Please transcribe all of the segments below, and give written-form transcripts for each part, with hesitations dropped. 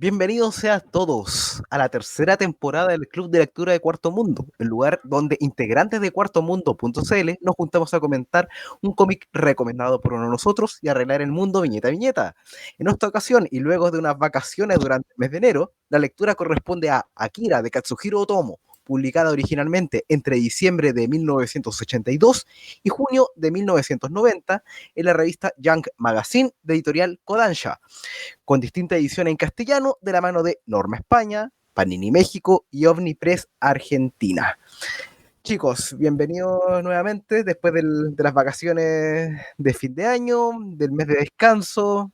Bienvenidos sean todos a la tercera temporada del Club de Lectura de Cuarto Mundo, el lugar donde integrantes de cuartomundo.cl nos juntamos a comentar un cómic recomendado por uno de nosotros y arreglar el mundo viñeta a viñeta. En esta ocasión, y luego de unas vacaciones durante el mes de enero, la lectura corresponde a Akira de Katsuhiro Otomo, publicada originalmente entre diciembre de 1982 y junio de 1990 en la revista Young Magazine de editorial Kodansha, con distintas ediciones en castellano de la mano de Norma España, Panini México y Omnipress Argentina. Chicos, bienvenidos nuevamente después de las vacaciones de fin de año, del mes de descanso,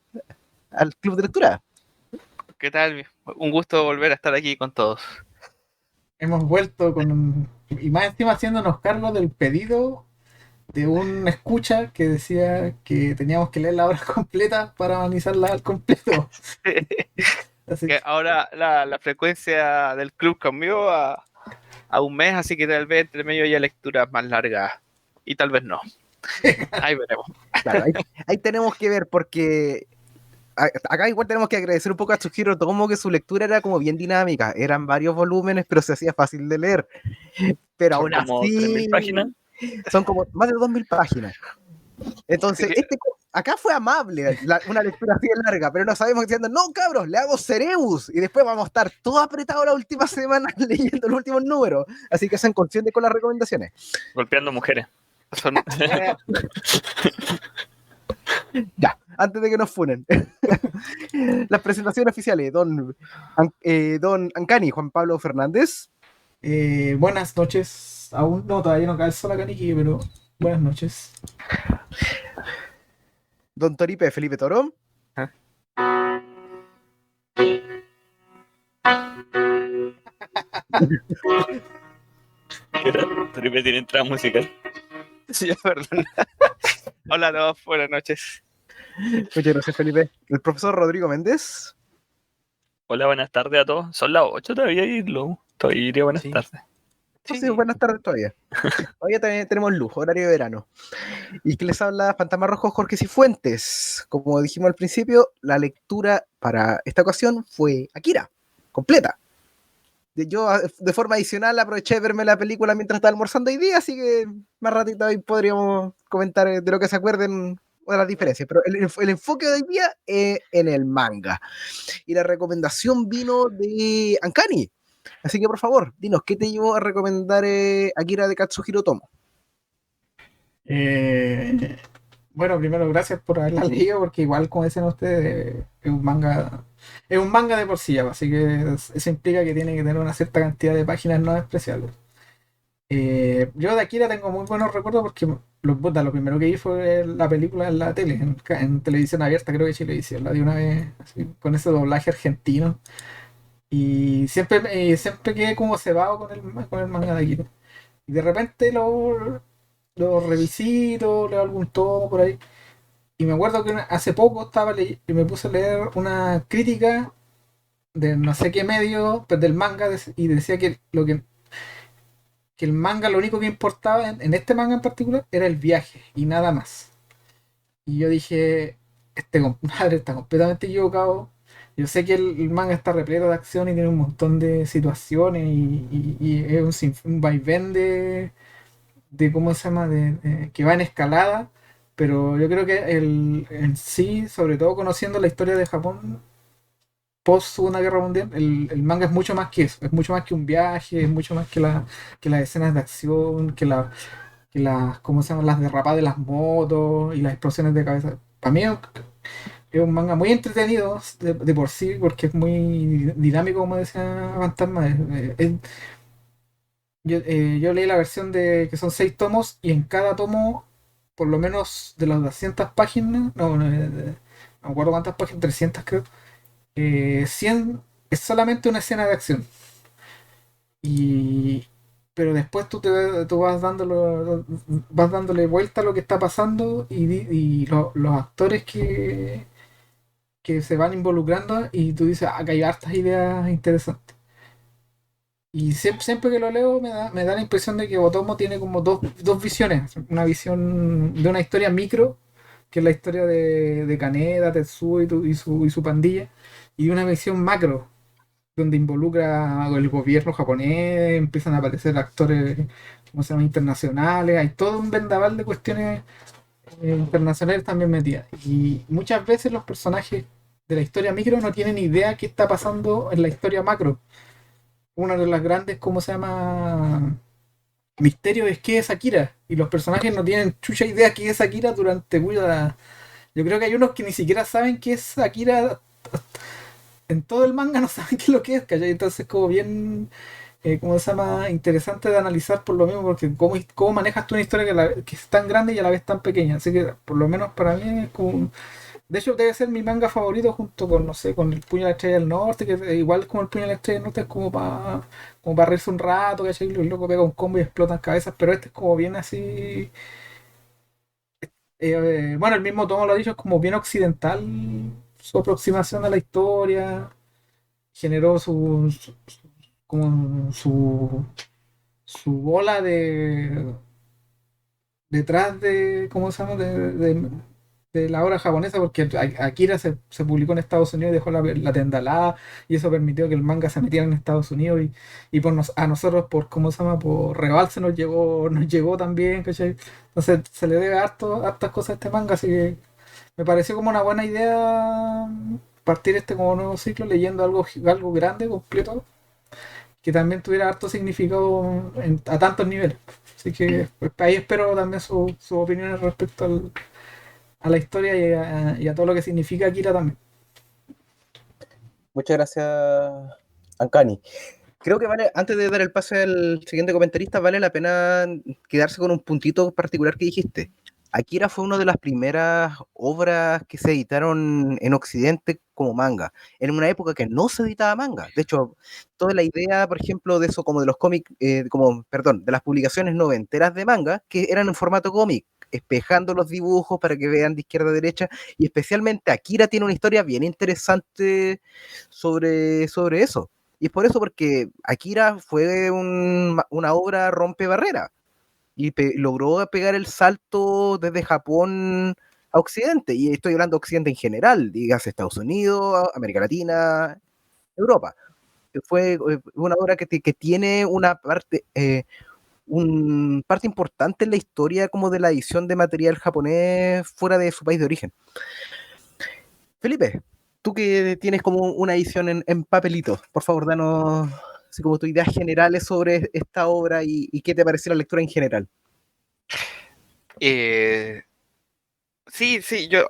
al Club de Lectura. ¿Qué tal? Un gusto volver a estar aquí con todos. Hemos vuelto y más encima haciéndonos cargo del pedido de un escucha que decía que teníamos que leer la obra completa para analizarla al completo. Así que ahora la frecuencia del club cambió a un mes, así que tal vez entre medio haya lecturas más largas y tal vez no. Ahí veremos. Claro, ahí tenemos que ver, porque acá igual tenemos que agradecer un poco a Tsuhiro Otomo, que su lectura era como bien dinámica, eran varios volúmenes, pero se hacía fácil de leer. Pero Son aún como así 3.000 páginas. son como más de 2.000 páginas. Entonces, acá fue amable, una lectura así de larga, pero no sabemos diciendo, no cabros, leamos Cerebus, y después vamos a estar todos apretados la última semana leyendo los últimos números. Así que sean conscientes con las recomendaciones. Golpeando mujeres. Ya, antes de que nos funen. Las presentaciones oficiales, don Ancani, Juan Pablo Fernández. Buenas noches. Aún no, todavía no cae el sol acá, Niki, pero buenas noches. Don Toripe Felipe Toro. Toripe tiene entrada musical. Sí, perdón. Hola a todos, buenas noches. Muchas gracias, Felipe. El profesor Rodrigo Méndez. Hola, buenas tardes a todos. Son las 8 todavía y todavía diría buenas tardes. Sí, buenas tardes todavía. Todavía también tenemos luz, horario de verano. Y que les habla Fantasma Rojo Jorge Cifuentes. Como dijimos al principio, la lectura para esta ocasión fue Akira, completa. Yo de forma adicional aproveché de verme la película mientras estaba almorzando hoy día, así que más ratito ahí podríamos comentar de lo que se acuerden o de las diferencias. Pero el enfoque de hoy día es en el manga. Y la recomendación vino de Ancani. Así que por favor, dinos, ¿qué te llevó a recomendar Akira de Katsuhiro Otomo? Bueno, primero gracias por haberla leído, porque igual como dicen ustedes, es un manga de por sí ya, así que eso implica que tiene que tener una cierta cantidad de páginas no despreciables. Yo de Akira tengo muy buenos recuerdos porque lo primero que vi fue la película en la tele, en televisión abierta, creo que Chilevisión, la de una vez, así, con ese doblaje argentino. Y siempre quedé como cebado con el manga de Akira. Y de repente lo revisito, leo algún tomo por ahí. Y me acuerdo que hace poco y me puse a leer una crítica de no sé qué medio, pues, del manga, y decía que el manga lo único que importaba en este manga en particular era el viaje y nada más. Y yo dije, este compadre está completamente equivocado. Yo sé que el manga está repleto de acción y tiene un montón de situaciones y es un vaivén de ¿cómo se llama? Que va en escalada, pero yo creo que en sí, sobre todo conociendo la historia de Japón post Segunda Guerra Mundial, el manga es mucho más que eso, es mucho más que un viaje, es mucho más que las escenas de acción, ¿cómo se llaman? Las derrapadas de las motos y las explosiones de cabeza. Para mí es un manga muy entretenido de por sí, porque es muy dinámico, como decía Fantasma. Yo leí la versión de que son 6 tomos y en cada tomo, por lo menos de las 200 páginas, no me acuerdo cuántas páginas, 300 creo, 100 es solamente una escena de acción. Y, pero después tú vas dándole vuelta a lo que está pasando y los actores que se van involucrando y tú dices, acá hay hartas ideas interesantes. Y siempre que lo leo me da la impresión de que Otomo tiene como dos visiones. Una visión de una historia micro que es la historia de Kaneda, Tetsuo y su pandilla, y una visión macro, donde involucra el gobierno japonés, empiezan a aparecer actores, ¿cómo se llama?, internacionales, hay todo un vendaval de cuestiones internacionales también metidas. Y muchas veces los personajes de la historia micro no tienen idea qué está pasando en la historia macro. Una de las grandes, ¿cómo se llama?, misterios es qué es Akira. Y los personajes no tienen chucha idea qué es Akira durante, cuida. Yo creo que hay unos que ni siquiera saben qué es Akira. En todo el manga no saben qué es lo que es, ¿cachai? Entonces como bien, ¿cómo se llama?, interesante de analizar por lo mismo, porque cómo manejas tú una historia que es tan grande y a la vez tan pequeña. Así que por lo menos para mí es como... De hecho debe ser mi manga favorito junto con, no sé, con el Puño de la Estrella del Norte, que igual como el Puño de la Estrella del Norte es como para reírse un rato, ¿cachai? El loco pega un combo y explotan cabezas, pero este es como bien así... bueno, el mismo Tomo lo ha dicho, es como bien occidental su aproximación a la historia, generó como su bola de detrás de, ¿cómo se llama?, de la obra japonesa, porque Akira se publicó en Estados Unidos y dejó la tendalada, y eso permitió que el manga se metiera en Estados Unidos, y a nosotros, por, ¿cómo se llama?, por rebalse nos llegó también, ¿cachai? Entonces se le debe hartas cosas a este manga, así que me pareció como una buena idea partir este como nuevo ciclo leyendo algo grande, completo, que también tuviera harto significado a tantos niveles. Así que pues, ahí espero también sus opiniones respecto a la historia y a todo lo que significa Akira también. Muchas gracias, Ancani. Creo que vale, antes de dar el pase al siguiente comentarista, vale la pena quedarse con un puntito particular que dijiste. Akira fue una de las primeras obras que se editaron en Occidente como manga, en una época que no se editaba manga. De hecho, toda la idea, por ejemplo, de eso, como de los cómics, perdón, de las publicaciones noventeras de manga, que eran en formato cómic, espejando los dibujos para que vean de izquierda a derecha, y especialmente Akira tiene una historia bien interesante sobre eso. Y es por eso, porque Akira fue una obra rompe barrera y logró pegar el salto desde Japón a Occidente. Y estoy hablando de Occidente en general, digas Estados Unidos, América Latina, Europa. Fue una obra que tiene una parte importante en la historia como de la edición de material japonés fuera de su país de origen. Felipe, tú que tienes como una edición en papelito, por favor, danos así como tus ideas generales sobre esta obra y qué te pareció la lectura en general. Sí, sí, yo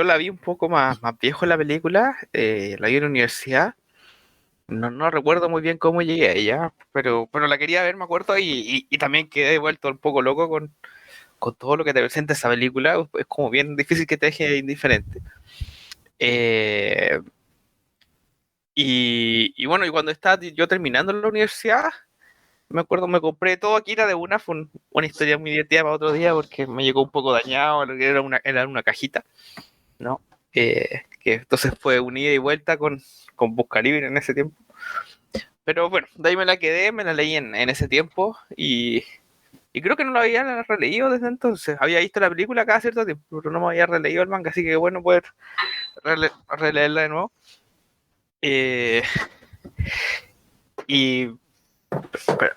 la vi un poco más viejo la película, la vi en la universidad. No recuerdo muy bien cómo llegué a ella, pero la quería ver, me acuerdo, y también quedé vuelto un poco loco con todo lo que te presenta esa película. Es como bien difícil que te deje indiferente. Eh, y bueno, y cuando estaba yo terminando la universidad, me acuerdo, me compré todo Akira de una, fue una historia muy divertida para otro día porque me llegó un poco dañado, era una cajita, ¿no? Que entonces fue un ida y vuelta con Buscalibre en ese tiempo. Pero bueno, de ahí me la quedé, me la leí en ese tiempo y creo que no la había releído desde entonces. Había visto la película cada cierto tiempo, pero no me había releído el manga, así que bueno poder releerla de nuevo. Eh, y pero,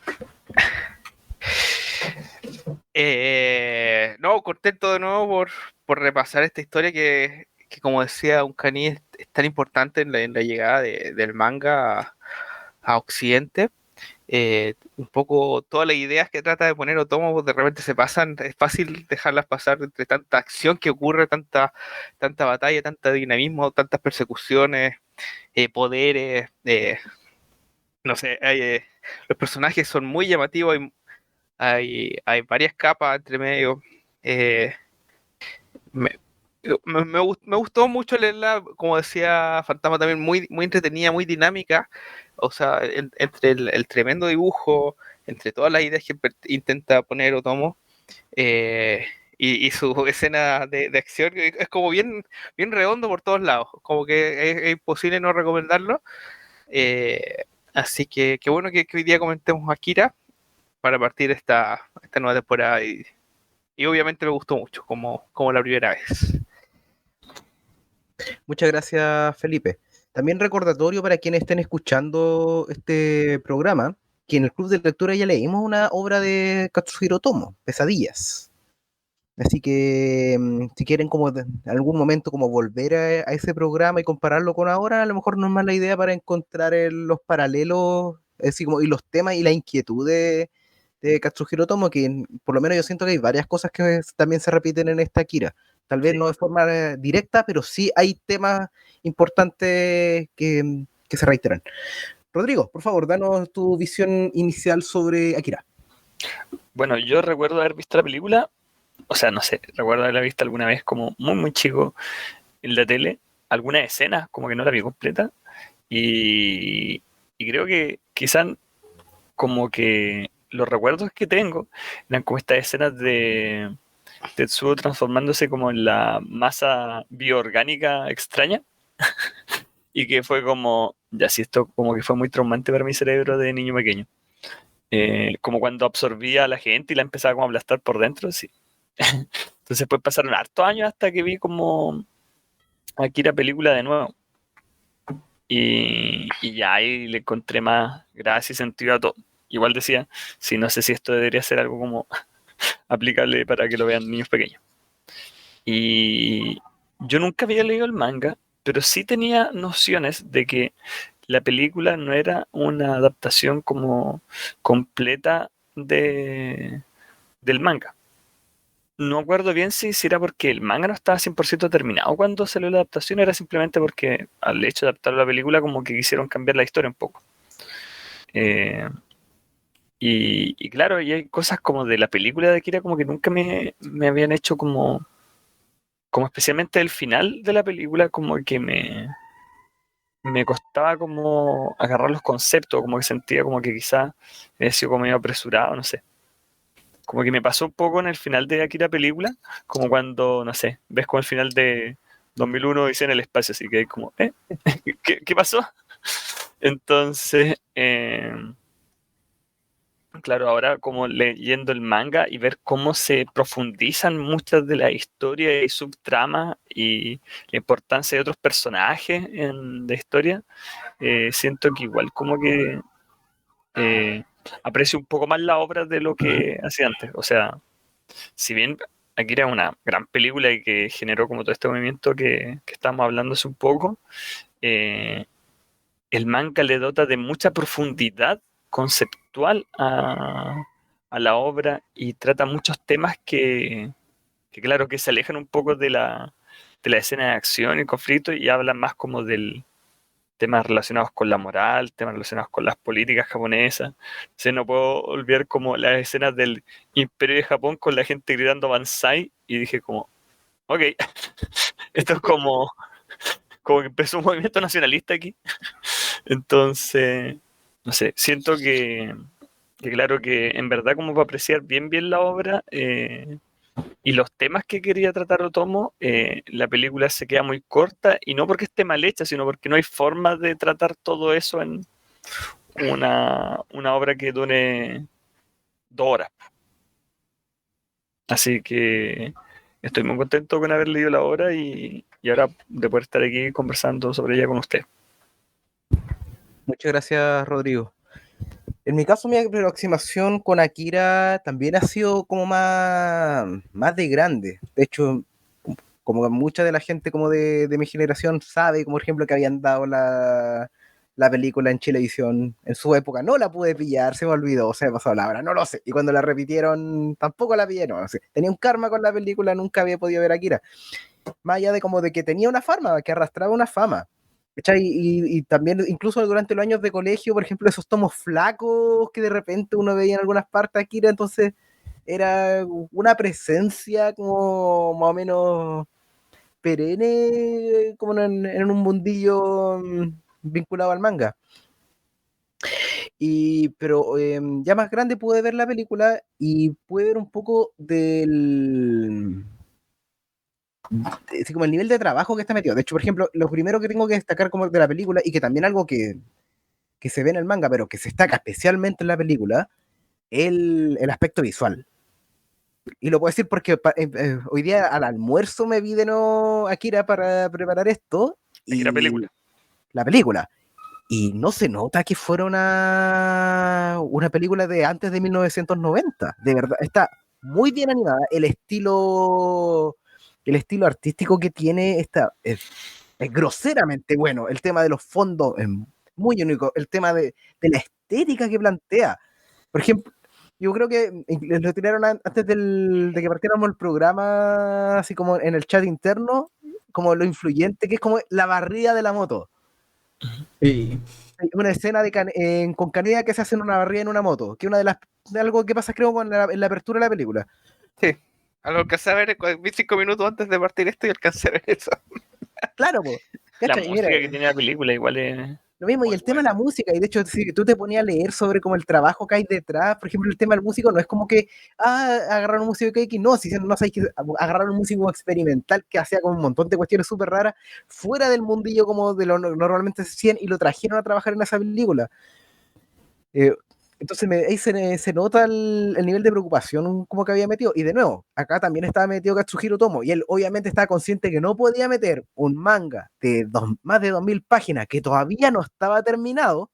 no, contento de nuevo por repasar esta historia que como decía un caní, es tan importante en la llegada del manga a Occidente. Un poco todas las ideas que trata de poner Otomo pues, de repente se pasan, es fácil dejarlas pasar entre tanta acción que ocurre, tanta batalla, tanto dinamismo, tantas persecuciones, poderes, no sé, los personajes son muy llamativos, hay varias capas entre medio. eh, me, me gustó mucho leerla, como decía Fantasma también, muy entretenida, muy dinámica, o sea, entre el tremendo dibujo, entre todas las ideas que intenta poner Otomo, y su escena de acción, que es como bien redondo por todos lados, como que es imposible no recomendarlo. Así que qué bueno que hoy día comentemos Akira para partir esta nueva temporada y y obviamente me gustó mucho, como la primera vez. Muchas gracias, Felipe. También recordatorio para quienes estén escuchando este programa, que en el Club de Lectura ya leímos una obra de Katsuhiro Otomo, Pesadillas. Así que si quieren como en algún momento como volver a ese programa y compararlo con ahora, a lo mejor no es mala idea para encontrar los paralelos, es decir, como, y los temas y la inquietud de Katsuhiro Otomo, que por lo menos yo siento que hay varias cosas que también se repiten en esta Akira. Tal vez Sí. no de forma directa, pero sí hay temas importantes que se reiteran. Rodrigo, por favor, danos tu visión inicial sobre Akira. Bueno, yo recuerdo haber visto la película, o sea, no sé, recuerdo haberla visto alguna vez como muy, muy chico en la tele, algunas escenas, como que no la vi completa, y creo que quizás como que los recuerdos que tengo eran como estas escenas de Tetsuo transformándose como en la masa bioorgánica extraña, y que fue como, ya si esto como que fue muy traumante para mi cerebro de niño pequeño. Como cuando absorbía a la gente y la empezaba como a aplastar por dentro, sí. Entonces pues pasaron hartos años hasta que vi como Akira película de nuevo. Y ya ahí le encontré más gracia y sentido a todo. Igual decía, sí, no sé si esto debería ser algo como aplicable para que lo vean niños pequeños. Y yo nunca había leído el manga, pero sí tenía nociones de que la película no era una adaptación como completa del manga. No acuerdo bien si era porque el manga no estaba 100% terminado cuando salió la adaptación, era simplemente porque al hecho de adaptar la película como que quisieron cambiar la historia un poco. Eh, y claro, y hay cosas como de la película de Akira como que nunca me habían hecho como especialmente el final de la película como que me costaba como agarrar los conceptos, como que sentía como que quizás había sido como medio apresurado, no sé. Como que me pasó un poco en el final de Akira película, como cuando, no sé, ves como el final de 2001 dice en el espacio, así que hay como, ¿eh? ¿Qué pasó? Entonces, claro, ahora como leyendo el manga y ver cómo se profundizan muchas de las historias y subtramas y la importancia de otros personajes en la historia, siento que igual como que eh, aprecio un poco más la obra de lo que hacía antes. O sea, si bien Akira es una gran película y que generó como todo este movimiento que estamos hablando hace un poco, eh, el manga le dota de mucha profundidad conceptual a la obra y trata muchos temas que claro, que se alejan un poco de la escena de acción y conflicto y hablan más como del temas relacionados con la moral, temas relacionados con las políticas japonesas. Entonces no puedo olvidar como las escenas del Imperio de Japón con la gente gritando Banzai y dije como, ok, esto es como que empezó un movimiento nacionalista aquí. Entonces, no sé, siento que claro que en verdad como para apreciar bien la obra y los temas que quería tratar Otomo, la película se queda muy corta y no porque esté mal hecha, sino porque no hay forma de tratar todo eso en una obra que dure 2 horas. Así que estoy muy contento con haber leído la obra y ahora de poder estar aquí conversando sobre ella con usted. Muchas gracias, Rodrigo. En mi caso, mi aproximación con Akira también ha sido como más de grande. De hecho, como mucha de la gente como de mi generación sabe, como por ejemplo que habían dado la película en Chilevisión en su época, no la pude pillar, se me olvidó, se me pasó la hora, no lo sé. Y cuando la repitieron, tampoco la pillé, no sé. Tenía un karma con la película, nunca había podido ver Akira. Más allá de como de que tenía una fama, que arrastraba una fama. ¿Cachai? Y también, incluso durante los años de colegio, por ejemplo, esos tomos flacos que de repente uno veía en algunas partes de Akira, entonces era una presencia como más o menos perenne, como en un mundillo vinculado al manga. Pero ya más grande pude ver la película y pude ver un poco así como el nivel de trabajo que está metido. De hecho, por ejemplo, lo primero que tengo que destacar como de la película, y que también algo que se ve en el manga, pero que se destaca especialmente en la película, el aspecto visual. y lo puedo decir porque hoy día al almuerzo me vi de nuevo Akira para preparar esto. Y la película. La película. Y no se nota que fuera una película de antes de 1990. De verdad, está muy bien animada. El estilo artístico que tiene es groseramente bueno. El tema de los fondos es muy único. El tema de la estética que plantea. Por ejemplo, yo creo que lo tiraron antes de que partiéramos el programa, así como en el chat interno, como lo influyente que es como la barrida de la moto. Sí. Una escena con Caneda que se hace en una barrida en una moto, que es algo que pasa creo en la apertura de la película. Sí, algo que alcancé a ver, vi 5 minutos antes de partir esto y alcancé a ver eso. Claro, pues. La música que tiene la película igual es... Lo mismo, y el tema de la música, y de hecho, si tú te ponías a leer sobre como el trabajo que hay detrás, por ejemplo, el tema del músico, no es como que, agarraron un músico que no, si no sabéis que agarraron un músico experimental que hacía como un montón de cuestiones súper raras, fuera del mundillo como de lo normalmente se hacían, y lo trajeron a trabajar en esa película. Entonces ahí se nota el nivel de preocupación como que había metido. Y de nuevo, acá también estaba metido Katsuhiro Tomo. Y él obviamente estaba consciente que no podía meter un manga de más de 2000 páginas que todavía no estaba terminado,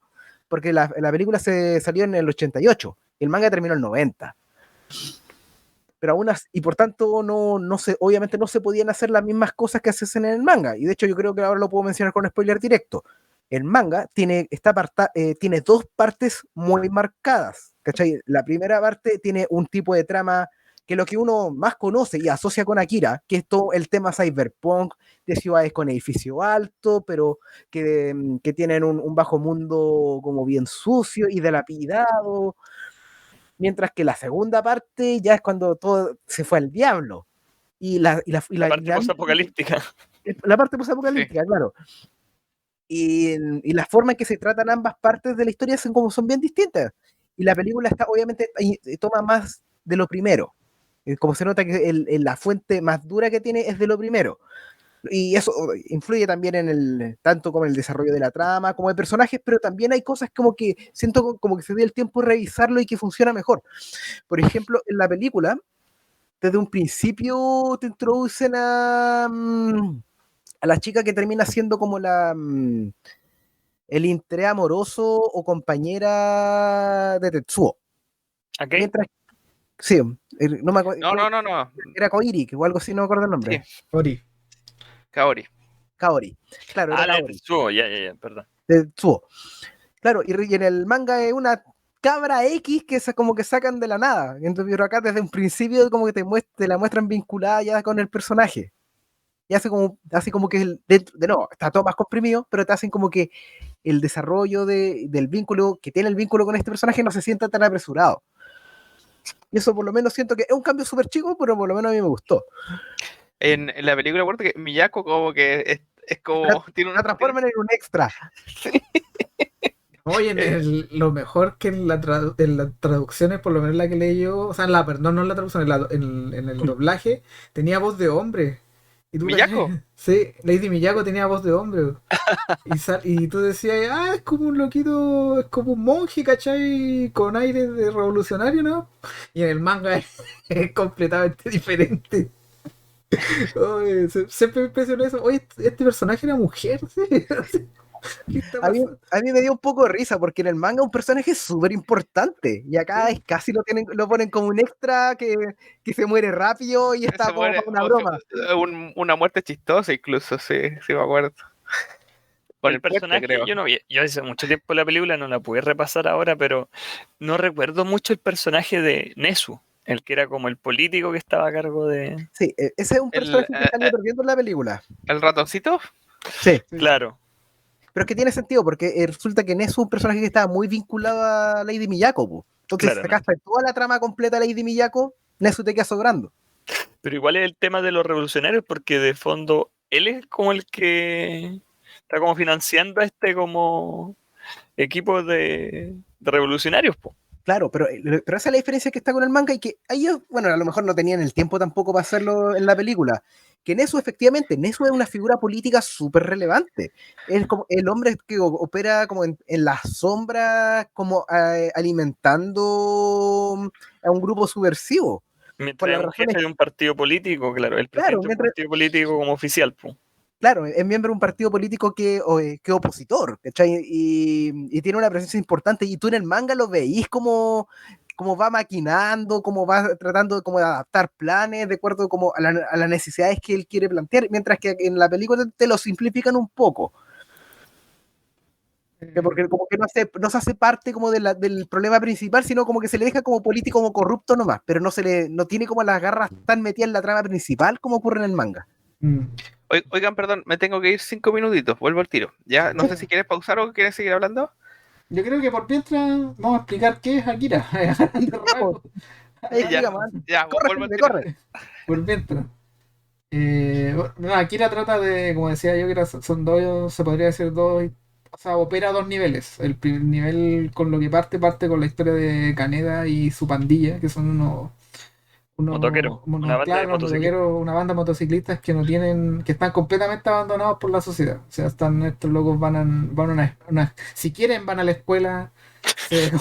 porque la película se salió en el 88 y el manga terminó en el 90. Pero aún así, y por tanto, obviamente no se podían hacer las mismas cosas que se hacen en el manga. Y de hecho, yo creo que ahora lo puedo mencionar con spoiler directo. El manga tiene dos partes muy marcadas, ¿cachai? La primera parte tiene un tipo de trama que lo que uno más conoce y asocia con Akira, que es todo el tema cyberpunk, de ciudades con edificio alto, pero que tienen un bajo mundo como bien sucio y dilapidado, mientras que la segunda parte ya es cuando todo se fue al diablo. La parte posapocalíptica. La parte posapocalíptica, sí. Claro. Y la forma en que se tratan ambas partes de la historia son bien distintas. Y la película obviamente toma más de lo primero. Como se nota que la fuente más dura que tiene es de lo primero. Y eso influye también tanto como en el desarrollo de la trama, como de personajes, pero también hay cosas como que siento como que se dio el tiempo de revisarlo y que funciona mejor. Por ejemplo, en la película, desde un principio te introducen a la chica que termina siendo como el interés amoroso o compañera de Tetsuo. ¿Okay? Mientras, sí, no me acuerdo. No. Era Koiri, o algo así, no me acuerdo el nombre. Sí. Kaori. Claro, era la Kaori. Tetsuo, ya, perdón. Tetsuo. Claro, y en el manga es una cabra X que como que sacan de la nada. Entonces, pero acá desde un principio como que te la muestran vinculada ya con el personaje. Y hace como que está todo más comprimido, pero te hacen como que el desarrollo del vínculo, que tiene el vínculo con este personaje, no se sienta tan apresurado. Y eso por lo menos siento que es un cambio súper chico, pero por lo menos a mí me gustó. En la película, recuerdo que Miyako como que es como... La transforman en un extra. Sí. Oye, lo mejor que en las traducciones, por lo menos la que leí yo, o sea, no en la traducción, en el doblaje, tenía voz de hombre. ¿Y tú ¿Miyako? Sí, Lady Miyako tenía voz de hombre. Y tú decías, es como un loquito, es como un monje, ¿cachai? Con aire de revolucionario, ¿no? Y en el manga es completamente diferente. Oye, siempre me impresionó eso. Oye, este personaje era mujer, ¿sí? A mí me dio un poco de risa porque en el manga es un personaje súper importante y acá casi lo ponen como un extra que se muere rápido y está como para una broma. Una muerte chistosa incluso, sí me acuerdo. El personaje, creo. Yo hace mucho tiempo la película, no la pude repasar ahora, pero no recuerdo mucho el personaje de Nezu, el que era como el político que estaba a cargo de... Sí, ese es un personaje que salió perdiendo en la película. ¿El ratoncito? Sí. Claro. Pero es que tiene sentido, porque resulta que Nezu es un personaje que estaba muy vinculado a Lady Miyako, po. Entonces, si sacaste toda la trama completa de Lady Miyako, Nezu te queda sobrando. Pero igual es el tema de los revolucionarios, porque de fondo él es como el que está como financiando a este como equipo de revolucionarios, po. Claro, pero esa es la diferencia que está con el manga y que ellos, bueno, a lo mejor no tenían el tiempo tampoco para hacerlo en la película. Que Nezu, efectivamente, Nezu es una figura política súper relevante. Es como el hombre que opera como en las sombras, como alimentando a un grupo subversivo. Mientras las es un razones, jefe de un partido político, claro, el claro, presidente de un partido político como oficial, pues. claro, es miembro de un partido político que opositor, ¿cachai? Y tiene una presencia importante, y tú en el manga lo veís como va maquinando, como va tratando como de adaptar planes de acuerdo como a las necesidades que él quiere plantear, mientras que en la película te lo simplifican un poco. Porque como que no se hace parte como del problema principal, sino como que se le deja como político, como corrupto nomás, pero no tiene como las garras tan metidas en la trama principal como ocurre en el manga. Oigan, perdón, me tengo que ir 5 minutitos, vuelvo al tiro. Ya, no sé si quieres pausar o quieres seguir hablando. Yo creo que por mientras vamos a explicar qué es Akira. Ahí Ya, explicamos, ya, corre, vuelvo al Felipe, tiro. corre. Por mientras. Bueno, Akira trata de, como decía yo, que son dos, se podría decir dos, o sea, opera a dos niveles. El primer nivel con lo que parte con la historia de Kaneda y su pandilla, que son Motoquero, una banda de claro, motociclistas. una banda de motociclistas que no tienen, que están completamente abandonados por la sociedad. O sea, estos locos van a si quieren van a la escuela,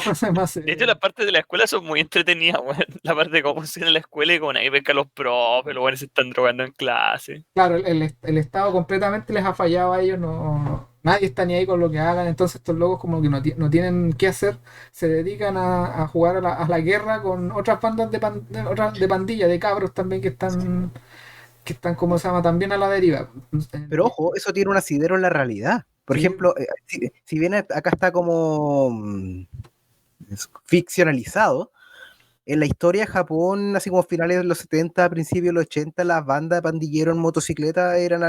¿cómo se llama? De hecho, las partes de la escuela son muy entretenidas, weón. La parte de cómo funciona la escuela y cómo nadie ve que los profes, los buenos se están drogando en clase. Claro, el Estado completamente les ha fallado a ellos, nadie está ni ahí con lo que hagan, entonces estos locos como que no tienen qué hacer, se dedican a jugar a la guerra con otras bandas de pandilla, de cabros también que están, como se llama, también a la deriva. Pero ojo, eso tiene un asidero en la realidad. Por Sí, ejemplo, si bien acá está como ficcionalizado, en la historia de Japón, así como finales de los 70, principios de los 80, las bandas de pandilleros en motocicleta eran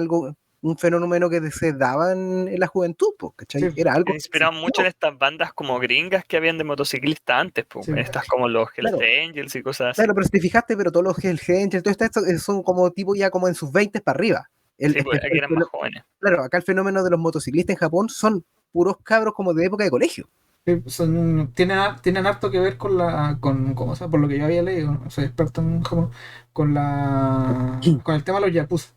un fenómeno que se daba en la juventud, po, ¿cachai? sí, Era Se algo que inspiraban mucho en existió. estas bandas como gringas que habían de motociclistas antes, pues. sí. Estas como los Hells Claro, Angels y cosas así. claro, pero si te fijaste, pero todos los Hell's Angels, todo esto son como tipo ya como en sus 20 para arriba. Sí, pues aquí eran más jóvenes. Claro, acá el fenómeno de los motociclistas en Japón son puros cabros como de época de colegio. Sí, tienen harto que ver ¿cómo se llama? Por lo que yo había leído, no soy experto en Japón, con el tema de los yakuza.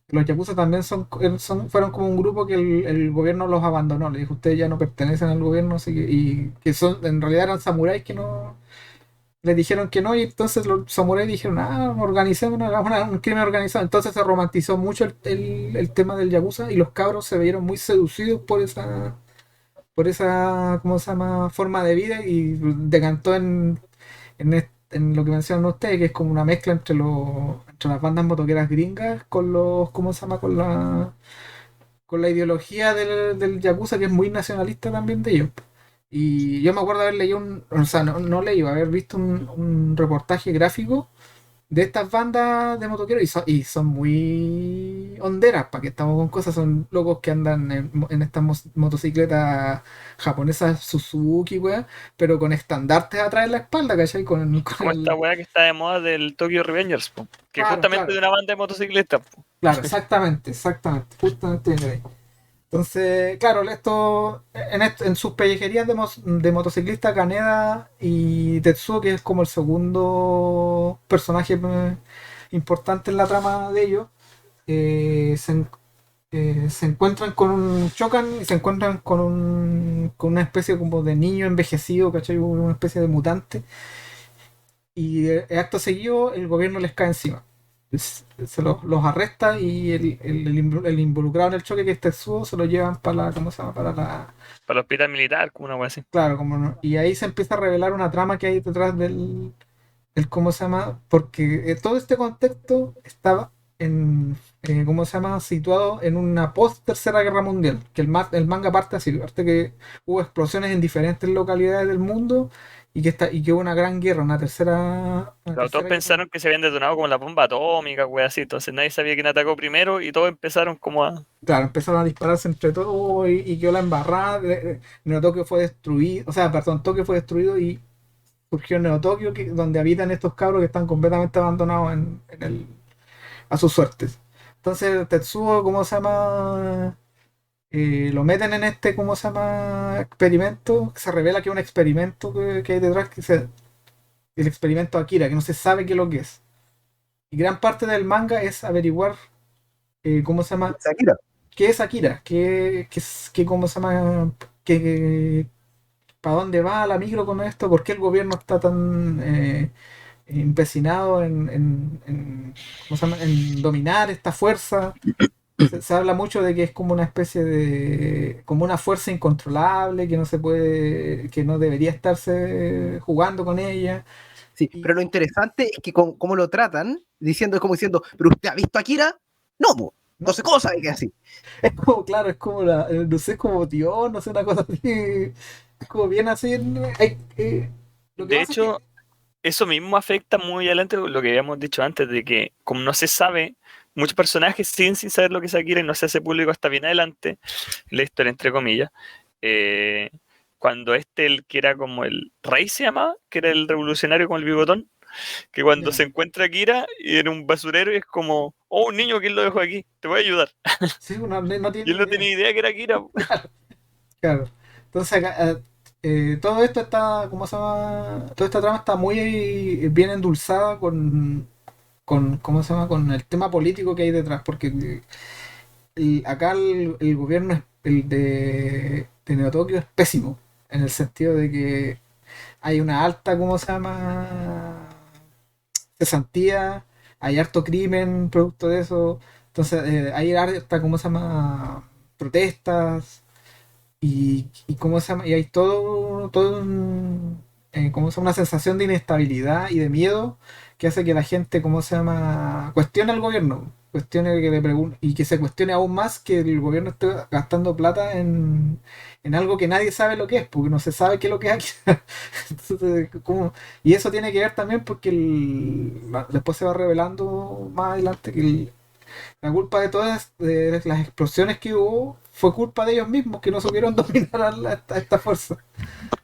Los yakuza también fueron como un grupo que el gobierno los abandonó. Le dijo, ustedes ya no pertenecen al gobierno, así y que en realidad eran samuráis que no, les dijeron que no, y entonces los samuráis dijeron, organicemos un crimen organizado. Entonces se romantizó mucho el tema del yakuza, y los cabros se vieron muy seducidos por esa, ¿cómo se llama?, forma de vida, y decantó en lo que mencionan ustedes, que es como una mezcla entre las bandas motoqueras gringas con ¿cómo se llama?, con la ideología del Yakuza, que es muy nacionalista también de ellos. Y yo me acuerdo haber leído o sea, no leí, haber visto un reportaje gráfico de estas bandas de motoqueros, y son muy honderas, para que estamos con cosas, son locos que andan en estas motocicletas japonesas Suzuki, weá, pero con estandartes atrás en la espalda, ¿cachai? Como esta weá que está de moda del Tokyo Revengers, po, que es Claro, justamente claro, de una banda de motociclistas, po. claro, exactamente, justamente viene de ahí. Entonces, claro, en sus pellejerías de motociclista, Kaneda y Tetsuo, que es como el segundo personaje importante en la trama de ellos, eh, se, en- se encuentran chocan y se encuentran con una especie como de niño envejecido, ¿cachai? Una especie de mutante, y acto seguido el gobierno les cae encima. Se los arresta, y el involucrado en el choque, que es Tetsuo, se lo llevan para ¿cómo se llama? Para el hospital militar, como una weá así. Claro, como no. Y ahí se empieza a revelar una trama que hay detrás ¿cómo se llama? Porque todo este contexto estaba ¿cómo se llama? Situado en una post Tercera Guerra Mundial, que el manga parte así, parte que hubo explosiones en diferentes localidades del mundo, y que hubo una gran guerra, una Claro, todos tercera guerra. pensaron que se habían detonado como la bomba atómica, weá así, entonces nadie sabía quién atacó primero y todos empezaron como a... Claro, empezaron a dispararse entre todos, y quedó la embarrada. Neo Tokio fue destruido, o sea, perdón, Tokio fue destruido, y surgió Neo Tokio, donde habitan estos cabros que están completamente abandonados a sus suertes. Entonces Tetsuo, ¿cómo se llama? Lo meten en ¿cómo se llama? Experimento, que se revela que es un experimento que hay detrás, el experimento Akira, que no se sabe qué es lo que es. Y gran parte del manga es averiguar, ¿cómo se llama? Shakira. ¿Qué es Akira? ¿Cómo se llama? ¿Para dónde va la micro con esto? ¿Por qué el gobierno está tan empecinado ¿cómo se llama? En dominar esta fuerza. Se habla mucho de que es como una especie de, como una fuerza incontrolable, que no se puede, que no debería estarse jugando con ella. Sí, pero lo interesante es que cómo lo tratan, como diciendo, ¿pero usted ha visto a Akira? No, po. Entonces, ¿cómo sabe que es así? Es como, claro, es como no sé, es como Dios, no sé, una cosa así. Es como bien así. Lo que De pasa es que, hecho, eso mismo afecta muy adelante lo que habíamos dicho antes, de que como no se sabe, muchos personajes siguen sin saber lo que es Akira y no se hace público hasta bien adelante, la historia entre comillas. eh, Cuando el que era como el rey se llamaba, que era el revolucionario con el bigotón, que cuando ya, se encuentra Akira y era un basurero y es como, oh, un niño, ¿quién lo dejó aquí? Te voy a ayudar. sí, uno no Y tiene él ni no idea. tenía idea que era Akira. Claro. Entonces acá, todo esto está, ¿cómo se llama? Toda esta trama está muy bien endulzada ¿cómo se llama? Con el tema político que hay detrás, porque acá el gobierno el de Neo Tokio es pésimo, en el sentido de que hay una alta, ¿cómo se llama? Cesantía, hay harto crimen producto de eso, entonces hay harta, ¿cómo se llama? Protestas y cómo se llama, y hay todo ¿cómo se llama? Una sensación de inestabilidad y de miedo que hace que la gente, ¿cómo se llama? Cuestione al gobierno, cuestione que le pregunte, y que se cuestione aún más que el gobierno esté gastando plata en algo que nadie sabe lo que es, porque no se sabe qué es lo que es aquí. Entonces, y eso tiene que ver también porque después se va revelando más adelante que la culpa de todas las explosiones que hubo fue culpa de ellos mismos que no supieron dominar a esta fuerza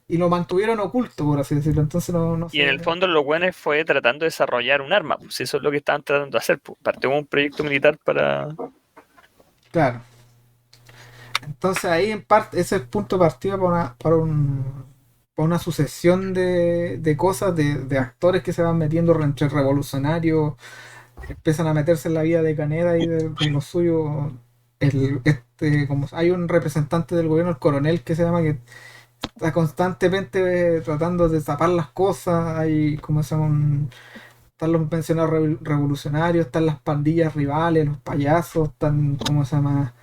y lo mantuvieron oculto, por así decirlo. Entonces no Y en sé. el fondo lo bueno fue tratando de desarrollar un arma, pues eso es lo que estaban tratando de hacer. Pues. Partió un proyecto militar para... Claro. Entonces ahí en parte ese es el punto de partida para una sucesión de cosas, de actores que se van metiendo entre revolucionarios, empiezan a meterse en la vida de Caneda y de lo suyo. Como hay un representante del gobierno, el coronel que se llama, que está constantemente tratando de tapar las cosas. Hay, como se llaman, están los pensionados revolucionarios, están las pandillas rivales, los payasos, están, ¿cómo se llama?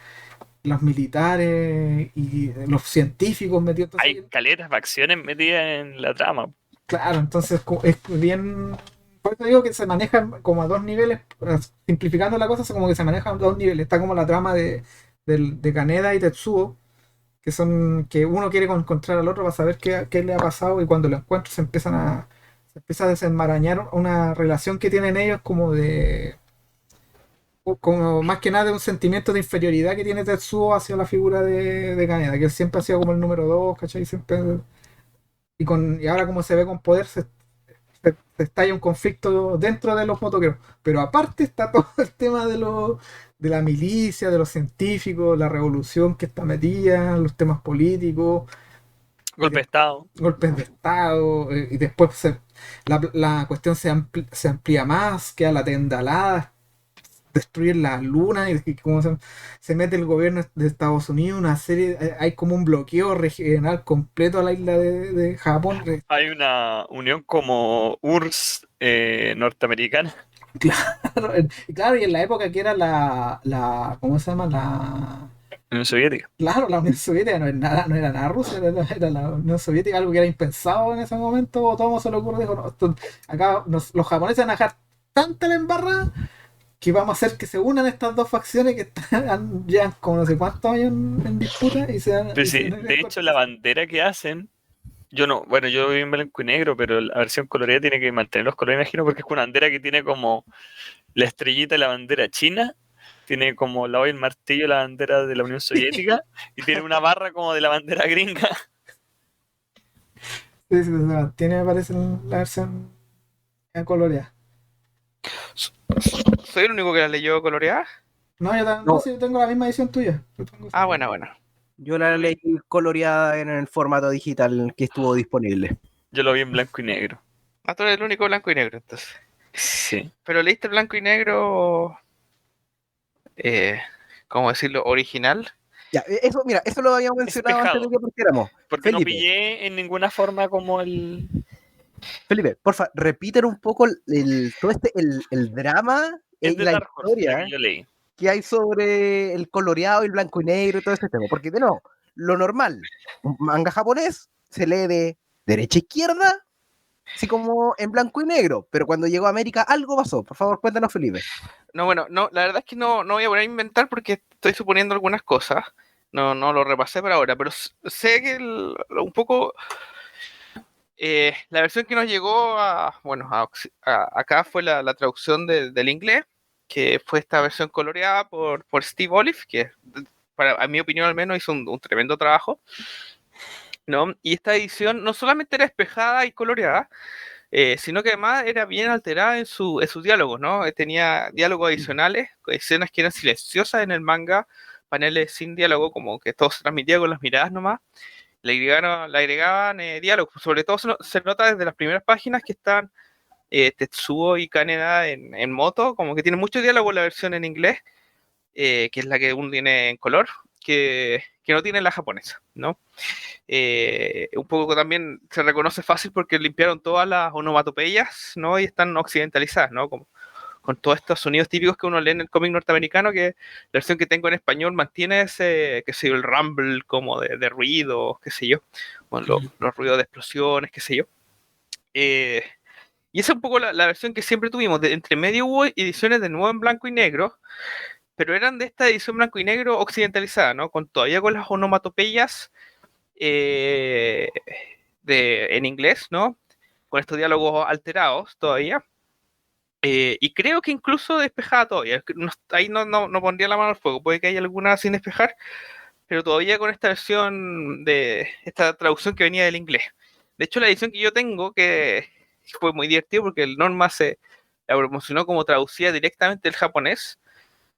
Los militares y los científicos metidos. Hay Entonces, caletas, facciones metidas en la trama. claro, entonces es bien. Por eso digo que se maneja como a dos niveles, simplificando la cosa, es como que se maneja a dos niveles. Está como la trama de Kaneda y Tetsuo, que son que uno quiere encontrar al otro para saber qué le ha pasado y cuando lo encuentra se empieza a desenmarañar una relación que tienen ellos como más que nada de un sentimiento de inferioridad que tiene Tetsuo hacia la figura de Kaneda, que él siempre ha sido como el número dos, ¿cachai? Siempre, y ahora como se ve con poder se estalla un conflicto dentro de los motoqueros. Pero aparte está todo el tema de la milicia, de los científicos, la revolución que está metida, los temas políticos, Golpe de Estado. golpes de Estado, y después la cuestión se amplía más, queda la tendalada, destruir la luna y cómo se mete el gobierno de Estados Unidos, una serie, hay como un bloqueo regional completo a la isla de Japón. Hay una unión como URSS norteamericana. Claro, y claro, y en la época que era ¿cómo se llama? Unión Soviética. Claro, la Unión Soviética no era nada Rusia, era la Unión Soviética, algo que era impensado en ese momento, todo se le ocurre, dijo, no, acá los japoneses van a dejar tanta la embarrada que vamos a hacer que se unan estas dos facciones que están ya como no sé cuántos años en disputa y se dan. Pero sí, de hecho, la bandera que hacen, yo no, bueno, yo vi en blanco y negro, pero la versión colorida tiene que mantener los colores, imagino, porque es una bandera que tiene como la estrellita de la bandera china, tiene como la hoy el martillo de la bandera de la Unión Soviética, y tiene una barra como de la bandera gringa. Sí, se mantiene, me parece, la versión en coloreada. ¿Soy el único que la leyó coloreada? No, No, sí, yo tengo la misma edición tuya. Yo tengo Ah, bueno, bueno. yo la leí coloreada en el formato digital que estuvo disponible. Yo lo vi en blanco y negro. Ah, tú eres el único blanco y negro, entonces. Sí. ¿Pero leíste el blanco y negro, eh, cómo decirlo, original? Ya, eso, mira, eso lo habíamos mencionado antes de Espejado. que partiéramos. Porque no Felipe, pillé en ninguna forma como el... Felipe, porfa, repiten un poco todo el drama Es y de la Dark Horse, la historia que yo leí. que hay sobre el coloreado y el blanco y negro y todo ese tema. Porque de nuevo, lo normal, un manga japonés se lee de derecha a izquierda, así como en blanco y negro. Pero cuando llegó a América algo pasó. Por favor, cuéntanos, Felipe. No, bueno, no, la verdad es que no voy a poner a inventar porque estoy suponiendo algunas cosas. No lo repasé por ahora, pero sé que un poco la versión que nos llegó acá fue la traducción del inglés, que fue esta versión coloreada por Steve Olive, que a mi opinión al menos hizo un tremendo trabajo, ¿no? Y esta edición no solamente era espejada y coloreada, sino que además era bien alterada en sus diálogos, ¿no? Tenía diálogos adicionales, escenas que eran silenciosas en el manga, paneles sin diálogo, como que todo se transmitía con las miradas nomás. Le agregaban diálogos, sobre todo se nota desde las primeras páginas que están Tetsuo y Kaneda en moto, como que tiene mucho diálogo la versión en inglés, que es la que uno tiene en color, que no tiene la japonesa, ¿no? Un poco también se reconoce fácil porque limpiaron todas las onomatopeyas, ¿no? Y están occidentalizadas, ¿no? Como, con todos estos sonidos típicos que uno lee en el cómic norteamericano, que la versión que tengo en español mantiene ese, qué sé yo, el rumble como de ruido, qué sé yo, bueno, los ruidos de explosiones, qué sé yo. Y esa es un poco la versión que siempre tuvimos. Entre medio hubo ediciones de nuevo en blanco y negro, pero eran de esta edición blanco y negro occidentalizada, ¿no? Todavía con las onomatopeyas eh, en inglés, ¿no? Con estos diálogos alterados todavía. Y creo que incluso despejada todavía. Ahí no pondría la mano al fuego. Puede que haya alguna sin despejar, pero todavía con esta versión de esta traducción que venía del inglés. De hecho, la edición que yo tengo, que fue muy divertido porque el Norma se la promocionó como traducida directamente del japonés,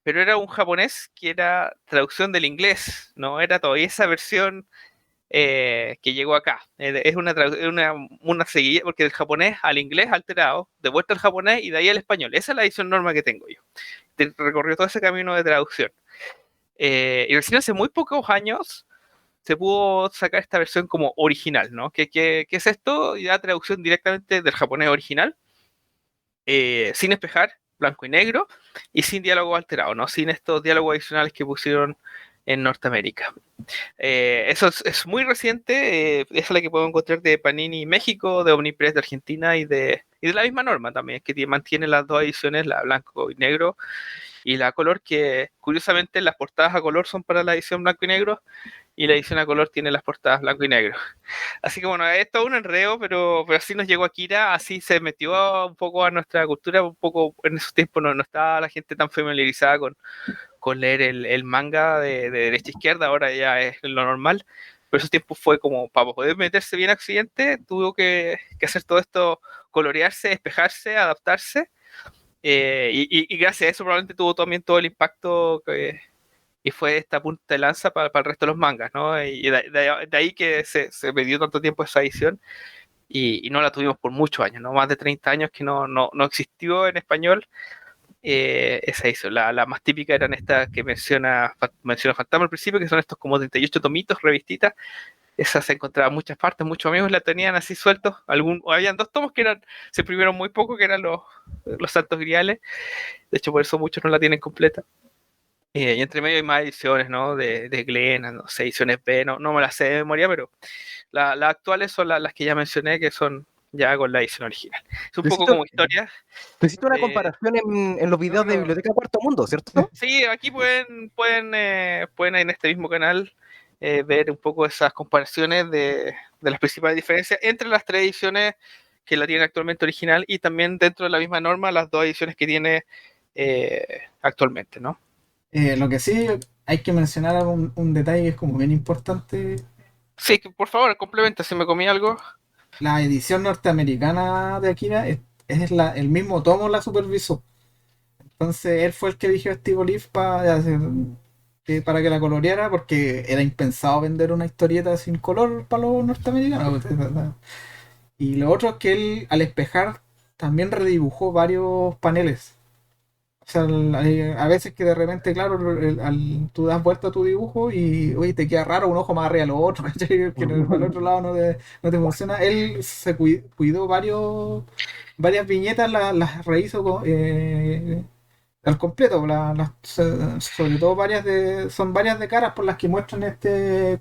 pero era un japonés que era traducción del inglés, no era todavía esa versión que llegó acá. Es una seguida, porque del japonés al inglés alterado, de vuelta al japonés y de ahí al español. Esa es la edición Norma que tengo yo. Recorrió todo ese camino de traducción. Y recién hace muy pocos años se pudo sacar esta versión como original, ¿no? ¿Qué es esto? Ya traducción directamente del japonés original, sin espejar, blanco y negro, y sin diálogo alterado, ¿no? Sin estos diálogos adicionales que pusieron en Norteamérica. Eso es muy reciente, es la que puedo encontrar de Panini México, de Omnipress de Argentina y de la misma Norma también, que mantiene las dos ediciones, la blanco y negro y la color, que curiosamente las portadas a color son para la edición blanco y negro, y la edición a color tiene las portadas blanco y negro. Así que bueno, es todo un enredo, pero así nos llegó Akira, así se metió un poco a nuestra cultura, un poco en esos tiempos no estaba la gente tan familiarizada con leer el manga de derecha a izquierda, ahora ya es lo normal, pero esos tiempos fue como, para poder meterse bien a Occidente, tuvo que hacer todo esto, colorearse, despejarse, adaptarse, y gracias a eso probablemente tuvo también todo el impacto y fue esta punta de lanza para el resto de los mangas, ¿no? Y de ahí que se perdió tanto tiempo esa edición y no la tuvimos por muchos años, ¿no? Más de 30 años que no existió en español esa edición. La más típica eran estas que menciona Fantasma al principio, que son estos como 38 tomitos, revistitas. Esas se encontraban en muchas partes, muchos amigos la tenían así sueltos. Habían dos tomos que se imprimieron muy poco, que eran los Santos Griales. De hecho, por eso muchos no la tienen completa. Y entre medio hay más ediciones, ¿no? De Glenn, no sé, ediciones B, no me las sé de memoria, pero las actuales son las que ya mencioné, que son ya con la edición original. Es un poco como historia. Tú hiciste una de- comparación en los videos de Biblioteca Cuarto Mundo, ¿cierto? Sí, aquí pueden en este mismo canal ver un poco esas comparaciones de las principales diferencias entre las tres ediciones que la tiene actualmente original y también dentro de la misma norma las dos ediciones que tiene actualmente, ¿no? Lo que sí hay que mencionar un detalle que es como bien importante. Sí, por favor, complementa si me comí algo. La edición norteamericana de Akira el mismo tomo la supervisó. Entonces él fue el que eligió a Steve Olive para que la coloreara, porque era impensado vender una historieta sin color para los norteamericanos. Y lo otro es que él, al espejar, también redibujó varios paneles. O sea, a veces que de repente, claro, tú das vuelta a tu dibujo y oye, te queda raro un ojo más arriba al otro, ¿cachai? Que al otro lado no te funciona. Él se cuidó varias viñetas, las rehizo al completo, sobre todo son varias de caras por las que muestran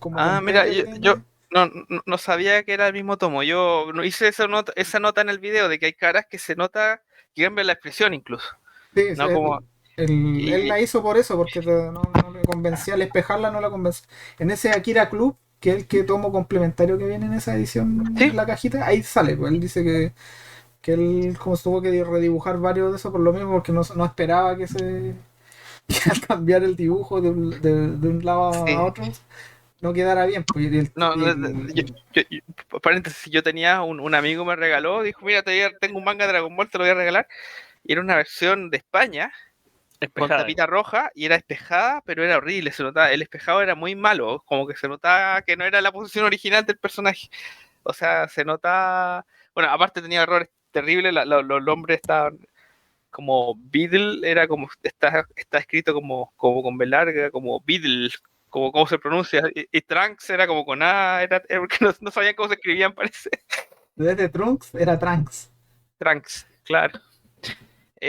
como Ah, con mira, yo detalle. no sabía que era el mismo tomo. Yo no hice esa nota en el video de que hay caras que se nota que cambian la expresión incluso. Sí, No como. él Y, la hizo por eso, porque no le convencía, al espejarla no la convencía. En ese Akira Club, que es el que tomo complementario que viene en esa edición sí, en la cajita, ahí sale, pues él dice que él como tuvo que redibujar varios de esos por lo mismo, porque no esperaba que al cambiar el dibujo de un lado a sí. otro no quedara bien. Pues, No, paréntesis, yo tenía un amigo me regaló, dijo, mira, tengo un manga de Dragon Ball, te lo voy a regalar. Y era una versión de España, con Espejada. tapita roja, y era espejada, pero era horrible, se notaba, el espejado era muy malo, como que se notaba que no era la posición original del personaje. O sea, se nota, bueno, aparte tenía errores terribles, los nombres estaban como Beedle, era como, está escrito como con B larga, como Beedle, como cómo se pronuncia, y Trunks era como con A, era porque no sabían cómo se escribían, parece. desde Trunks era Trunks. Trunks, claro.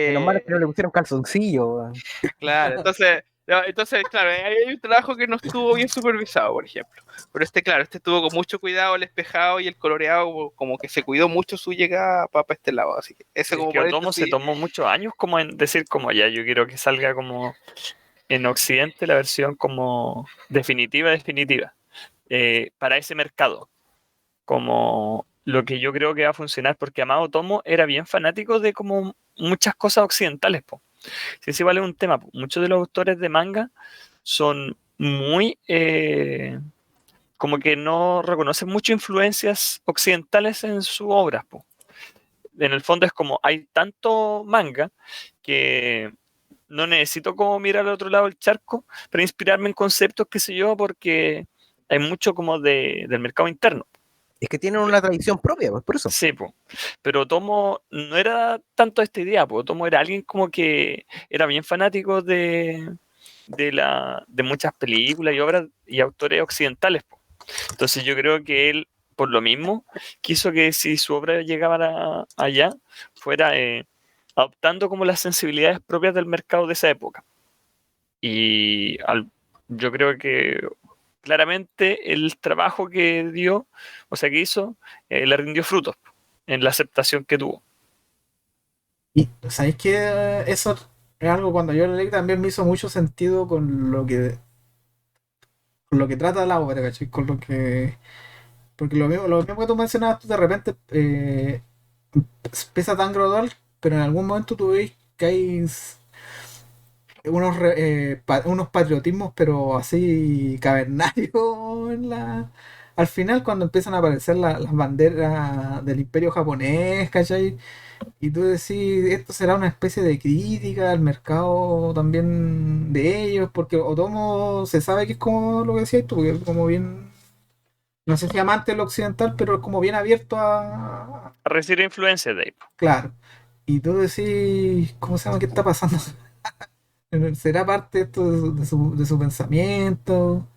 Menos mal que no Eh, le pusieron calzoncillo, weón. claro, entonces, no, claro, hay un trabajo que no estuvo bien supervisado, por ejemplo. Pero claro, tuvo con mucho cuidado el espejado y el coloreado, como que se cuidó mucho su llegada para este lado. Así que ese Es como que Otomo se paréntesis. tomó muchos años como en decir como ya, yo quiero que salga como en Occidente la versión como definitiva para ese mercado, como lo que yo creo que va a funcionar, porque Amado Otomo era bien fanático de como muchas cosas occidentales, po. Sí, sí, vale un tema, po. Muchos de los autores de manga son muy como que no reconocen muchas influencias occidentales en sus obras, po. En el fondo es como hay tanto manga que no necesito como mirar al otro lado del charco para inspirarme en conceptos, qué sé yo, porque hay mucho como del mercado interno. Es que tienen una tradición propia, pues por eso. Sí, po. Pero Tomo no era tanto esta idea, po. Tomo era alguien como que era bien fanático de muchas películas y obras y autores occidentales, po. Entonces yo creo que él, por lo mismo, quiso que si su obra llegaba allá, fuera adoptando como las sensibilidades propias del mercado de esa época. Y yo creo que claramente el trabajo que dio, o sea, que hizo, le rindió frutos en la aceptación que tuvo. Y sabéis que eso es algo cuando yo lo leí también me hizo mucho sentido con lo que trata la obra, ¿cachai? Porque lo mismo que tú mencionabas, tú de repente empieza tan gradual, pero en algún momento tú veis que hay unos patriotismos, pero así cavernarios al final cuando empiezan a aparecer las banderas del imperio japonés, ¿cachai? Y tú decís, esto será una especie de crítica al mercado también de ellos, porque Otomo se sabe que es como lo que decías tú, porque es como bien, no sé si amante del occidental, pero es como bien abierto A recibir influencias de ahí. claro. Y tú decís, ¿cómo se llama? ¿Qué está pasando? ¿Será parte esto de su pensamiento?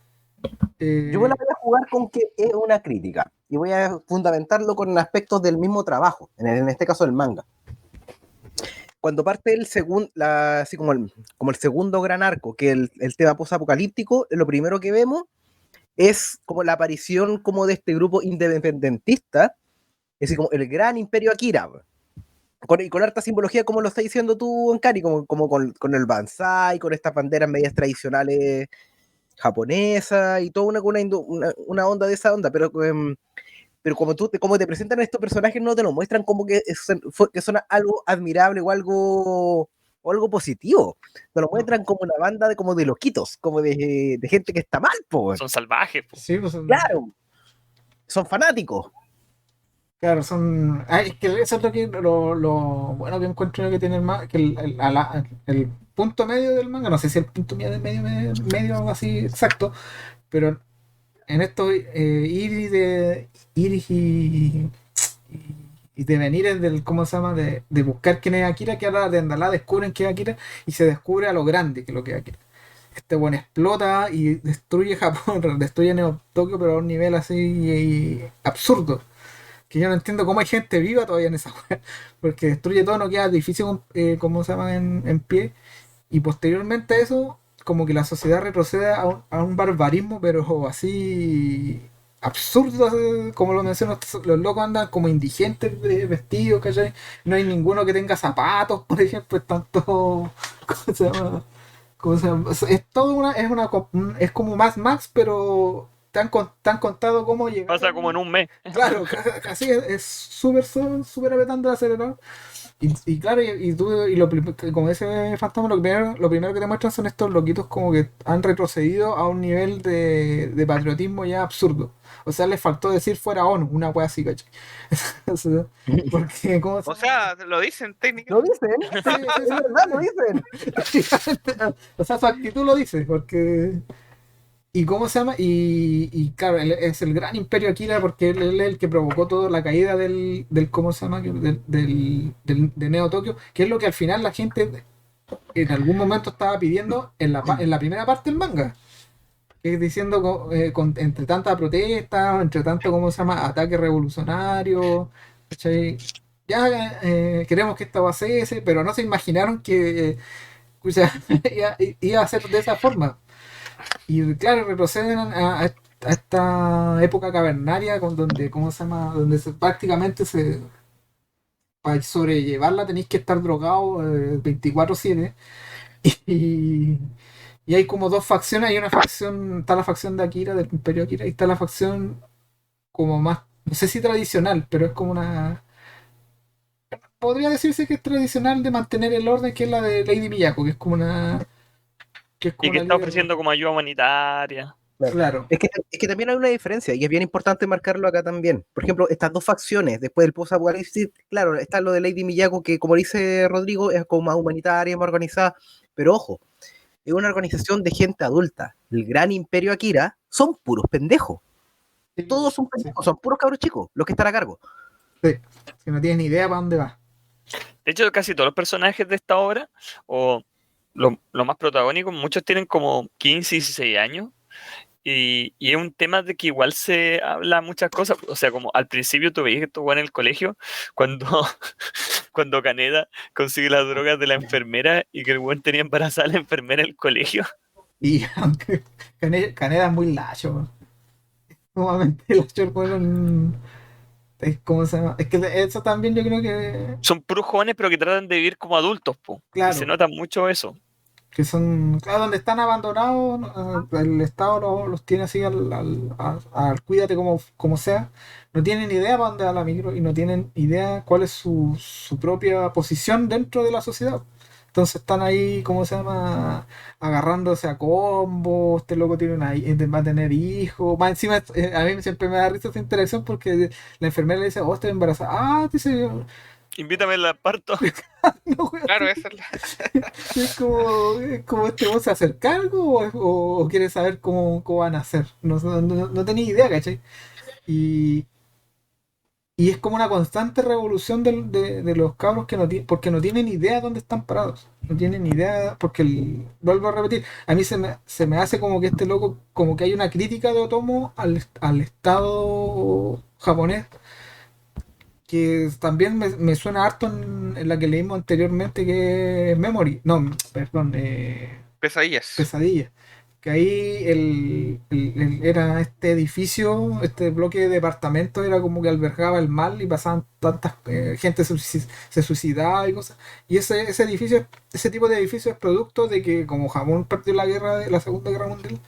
Yo me la Eh, voy a jugar con que es una crítica y voy a fundamentarlo con aspectos del mismo trabajo, en este caso el manga. Cuando parte el segundo, así como el segundo gran arco, que el tema post-apocalíptico, lo primero que vemos es como la aparición como de este grupo independentista, es decir, como el gran imperio Akira, y con harta simbología, como lo está diciendo tú, Ankari, como con el Banzai, con estas banderas medias tradicionales japonesas y toda una onda de esa onda, pero como te presentan estos personajes, no te lo muestran como que son algo admirable o algo positivo. Te lo muestran como una banda como de loquitos, como de gente que está mal, po. Son salvajes, po. sí, pues Claro, son fanáticos. claro, es que eso es lo bueno que encuentro que tiene el manga, que el punto medio del manga, no sé si el punto medio algo así exacto, pero en esto Iris y de venir del, ¿cómo se llama? De buscar quién es Akira, que ahora de Andalá descubren que es Akira y se descubre a lo grande que es lo que es Akira. Este bueno explota y destruye Japón, destruye Neo Tokio, pero a un nivel así absurdo. Que yo no entiendo cómo hay gente viva todavía en esa wea. Porque destruye todo, no queda edificio, ¿cómo se llama? En pie. Y posteriormente a eso, como que la sociedad retrocede a un barbarismo, pero así absurdo, así, como lo menciono, los locos andan como indigentes vestidos, ¿cachai? No hay ninguno que tenga zapatos, por ejemplo, es tanto, ¿cómo se llama? ¿Cómo se llama? Es todo es como Mad Max, pero te han contado cómo llegar. Pasa como en un mes. Claro, casi es súper apretando el acelerador. Y claro, como dice Fantasma, lo primero que te muestran son estos loquitos como que han retrocedido a un nivel de patriotismo ya absurdo. O sea, les faltó decir fuera ONU, una wea así, ¿cachai? O sea, porque, ¿cómo se O sea, lo dicen ¿Lo técnicamente. dicen? Sí, Es verdad, lo dicen. O sea, su actitud lo dice, porque... ¿Y cómo se llama? Y claro, él es el gran imperio Akira porque él es el que provocó toda la caída del ¿cómo se llama? De Neo Tokio, que es lo que al final la gente en algún momento estaba pidiendo en la primera parte del manga. Que es diciendo, entre tanta protesta, entre tanto, ¿cómo se llama? Ataque revolucionario, ¿cachai? Ya queremos que esta cese, pero no se imaginaron que o sea, iba a ser de esa forma. Y claro, retroceden a esta época cavernaria con donde, ¿cómo se llama? Donde prácticamente para sobrellevarla tenéis que estar drogado 24/7. Y, y hay como dos facciones, hay una facción, está la facción de Akira, del Imperio Akira, y está la facción como más, no sé si tradicional, pero es como una... Podría decirse que es tradicional de mantener el orden, que es la de Lady Miyako, que es como una... Que es como Y que la está líder. ofreciendo como ayuda humanitaria. Claro. Es que también hay una diferencia y es bien importante marcarlo acá también. Por ejemplo, estas dos facciones, después del post-apocalipsis, claro, está lo de Lady Miyako, que como dice Rodrigo, es como más humanitaria, más organizada, pero ojo, es una organización de gente adulta. El gran imperio Akira son puros pendejos. Sí, Todos son sí, pendejos, son puros cabros chicos los que están a cargo. sí. Que no tienes ni idea para dónde va. De hecho, casi todos los personajes de esta obra, o lo más protagónico, muchos tienen como 15, 16 años. Y es un tema de que igual se habla muchas cosas. O sea, como al principio tú veías esto en el colegio, cuando, cuando Kaneda consigue las drogas de la enfermera y que el buen tenía embarazada a la enfermera en el colegio. Y aunque Caneda es muy lacho, weón. Sumamente lacho el weón. ¿Cómo se llama? Es que eso también yo creo que. Son puros jóvenes, pero que tratan de vivir como adultos, po. Y se Claro, nota mucho eso. que son. Claro, donde están abandonados, el Estado los tiene así al cuídate como sea. No tienen idea para dónde va la micro y no tienen idea cuál es su propia posición dentro de la sociedad. Entonces están ahí, ¿cómo se llama? Agarrándose a combos, este loco tiene va a tener hijos. Más encima, a mí siempre me da risa esta interacción porque la enfermera le dice, oh, estoy embarazada. Ah, dice, Invítame al parto. no, wea, Claro, esa es la. es como este vos se hacer cargo o quiere saber cómo van a hacer. No tenía idea, ¿cachai? Y, y es como una constante revolución de los cabros que porque no tienen idea dónde están parados. No tienen idea, porque vuelvo a repetir, a mí se me hace como que este loco, como que hay una crítica de Otomo al Estado japonés, que también me suena harto en la que leímos anteriormente, que es Memory. No, perdón, Pesadillas. Pesadilla. Que ahí era este edificio, este bloque de departamentos, era como que albergaba el mal y pasaban tantas gente se suicidaba y cosas. Y ese edificio, ese tipo de edificio es producto de que como Japón perdió la Segunda Guerra Mundial,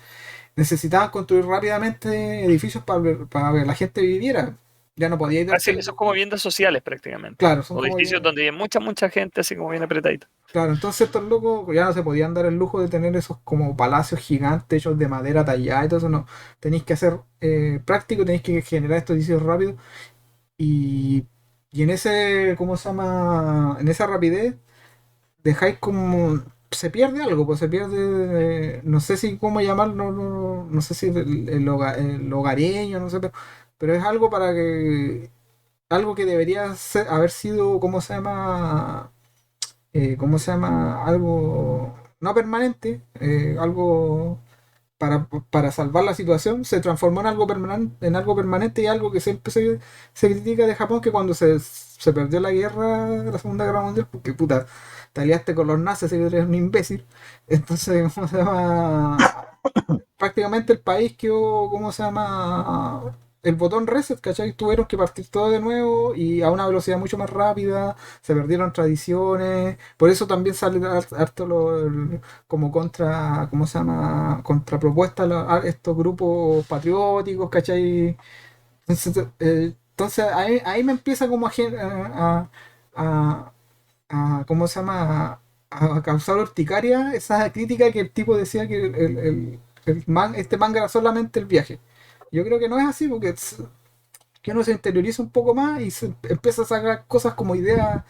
necesitaban construir rápidamente edificios para que la gente viviera. Ya no podía ir Así, eso es como viviendas sociales prácticamente. Claro, son O como edificios donde hay mucha gente, así como bien apretadita. claro, entonces estos locos ya no se podían dar el lujo de tener esos como palacios gigantes hechos de madera tallada y todo eso, no. Tenéis que hacer práctico, tenéis que generar estos edificios rápidos y, y en ese, ¿cómo se llama? En esa rapidez dejáis como... Se pierde algo, pues se pierde, no sé si cómo llamarlo, no sé si el hogareño, no sé, pero es algo para que algo que debería haber sido, ¿cómo se llama? Algo no permanente, algo para salvar la situación, se transformó en algo permanente y algo que siempre se critica de Japón, que cuando se perdió la guerra, la Segunda Guerra Mundial, porque puta, te aliaste con los nazis y eres un imbécil. Entonces, ¿cómo se llama? Prácticamente el país quedó, ¿cómo se llama? El botón reset, ¿cachai? Tuvieron que partir todo de nuevo y a una velocidad mucho más rápida, se perdieron tradiciones, por eso también sale harto como contra, ¿cómo se llama? Contrapropuesta a estos grupos patrióticos, ¿cachai? Entonces ahí me empieza como a- ¿cómo se llama? A causar urticaria esa crítica que el tipo decía que este manga era solamente el viaje. Yo creo que no es así, porque que uno se interioriza un poco más y se empieza a sacar cosas como ideas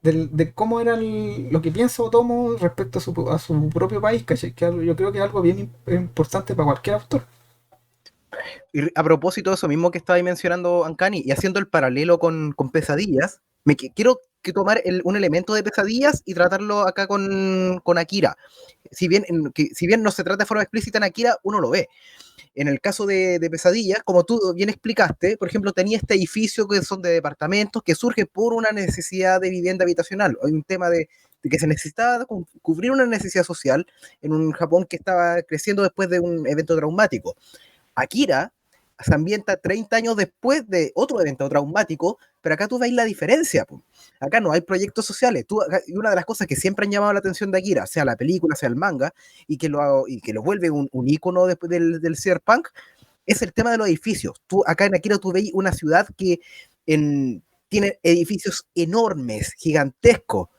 de cómo era lo que piensa Otomo respecto a su propio país, ¿cachai? Yo creo que es algo bien importante para cualquier autor. Y a propósito de eso mismo que estaba mencionando Ancani, y haciendo el paralelo con Pesadillas, quiero que tomar un elemento de Pesadillas y tratarlo acá con Akira. Si bien no se trata de forma explícita en Akira, uno lo ve. En el caso de Pesadillas, como tú bien explicaste, por ejemplo, tenía este edificio que son de departamentos que surge por una necesidad de vivienda habitacional. Hay un tema de que se necesitaba cubrir una necesidad social en un Japón que estaba creciendo después de un evento traumático. Akira se ambienta 30 años después de otro evento traumático, pero acá tú veis la diferencia. Po. Acá no hay proyectos sociales. Y una de las cosas que siempre han llamado la atención de Akira, sea la película, sea el manga, y que lo vuelve un ícono después del cyberpunk, es el tema de los edificios. Acá en Akira tú veis una ciudad que tiene edificios enormes, gigantescos,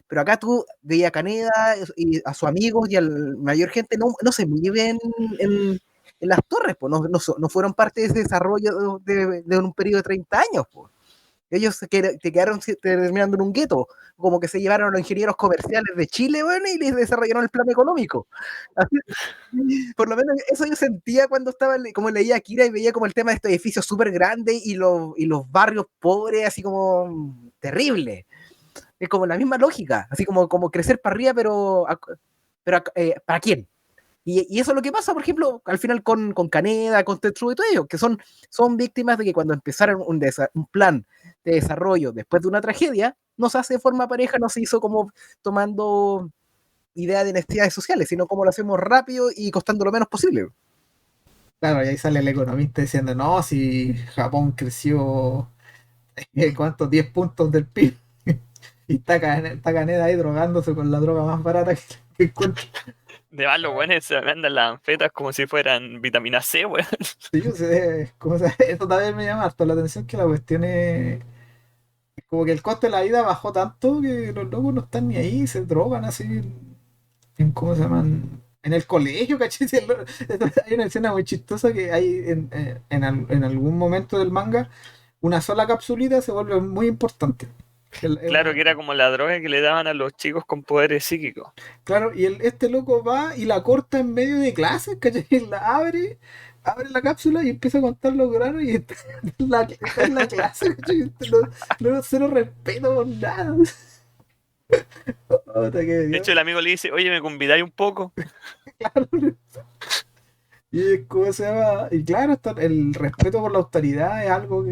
pero acá tú veías a Kaneda y a sus amigos y a la mayor gente no se viven en las torres, pues no fueron parte de ese desarrollo de un periodo de 30 años. Pues. Ellos se quedaron terminando en un gueto, como que se llevaron a los ingenieros comerciales de Chile, bueno, y les desarrollaron el plan económico. Así, por lo menos eso yo sentía cuando estaba, como leía Akira y veía como el tema de estos edificios súper grandes y los barrios pobres, así como terribles. Es como la misma lógica, así como crecer para arriba, pero ¿para quién? Y eso es lo que pasa, por ejemplo, al final con Kaneda, con Tetsuo y todo ello, que son víctimas de que cuando empezaron un plan de desarrollo después de una tragedia, no se hace de forma pareja, no se hizo como tomando idea de necesidades sociales, sino como lo hacemos rápido y costando lo menos posible. Claro, y ahí sale el economista diciendo, no, si Japón creció, ¿cuántos? 10 puntos del PIB. Y está Caneda ahí drogándose con la droga más barata que encuentra. De más, los buenos se venden las anfetas como si fueran vitamina C, weón. Sí, yo sé, esto también me llama harto la atención, que la cuestión es como que el costo de la vida bajó tanto que los locos no están ni ahí, se drogan así ¿cómo se llaman? En el colegio, ¿cachai? Hay una escena muy chistosa que hay en algún momento del manga, una sola capsulita se vuelve muy importante. Claro que era como la droga que le daban a los chicos con poderes psíquicos. Claro, y este loco va y la corta en medio de clases, ¿cachai? La abre la cápsula y empieza a contar los granos y está en la clase, ¿cachai? No, cero respeto por nada. Puta, De hecho, el amigo le dice, oye, ¿me convidáis un poco? claro. Y ¿cómo se llama? Y claro, el respeto por la autoridad es algo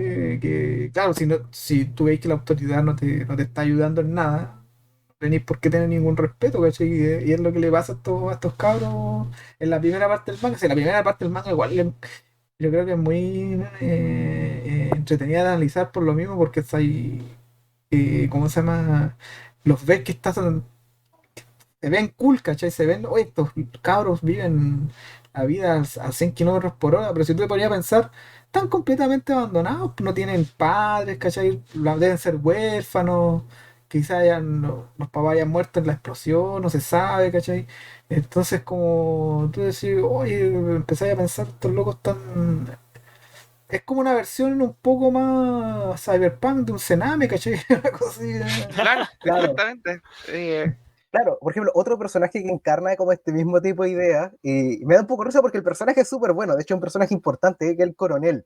claro, si tú veis que la autoridad no te está ayudando en nada, no tenéis por qué tener ningún respeto, ¿cachai? Y es lo que le pasa a estos cabros en la primera parte del manga. Si la primera parte del manga igual yo creo que es muy entretenida de analizar por lo mismo, porque está ahí, ¿cómo se llama? Los ves que se ven cool, ¿cachai? Se ven, oye, estos cabros viven la vida a 100 kilómetros por hora, pero si tú te ponías a pensar, están completamente abandonados, no tienen padres, ¿cachai? Deben ser huérfanos, quizás los papás hayan muerto en la explosión, no se sabe, ¿cachai? Entonces, como tú decís, oye, empezáis a pensar, estos locos están. Es como una versión un poco más cyberpunk de un cename, ¿cachai? Una cosa así, Claro, Claro. exactamente. Claro, por ejemplo, otro personaje que encarna como este mismo tipo de idea, y me da un poco de risa porque el personaje es súper bueno, de hecho es un personaje importante, que es el coronel.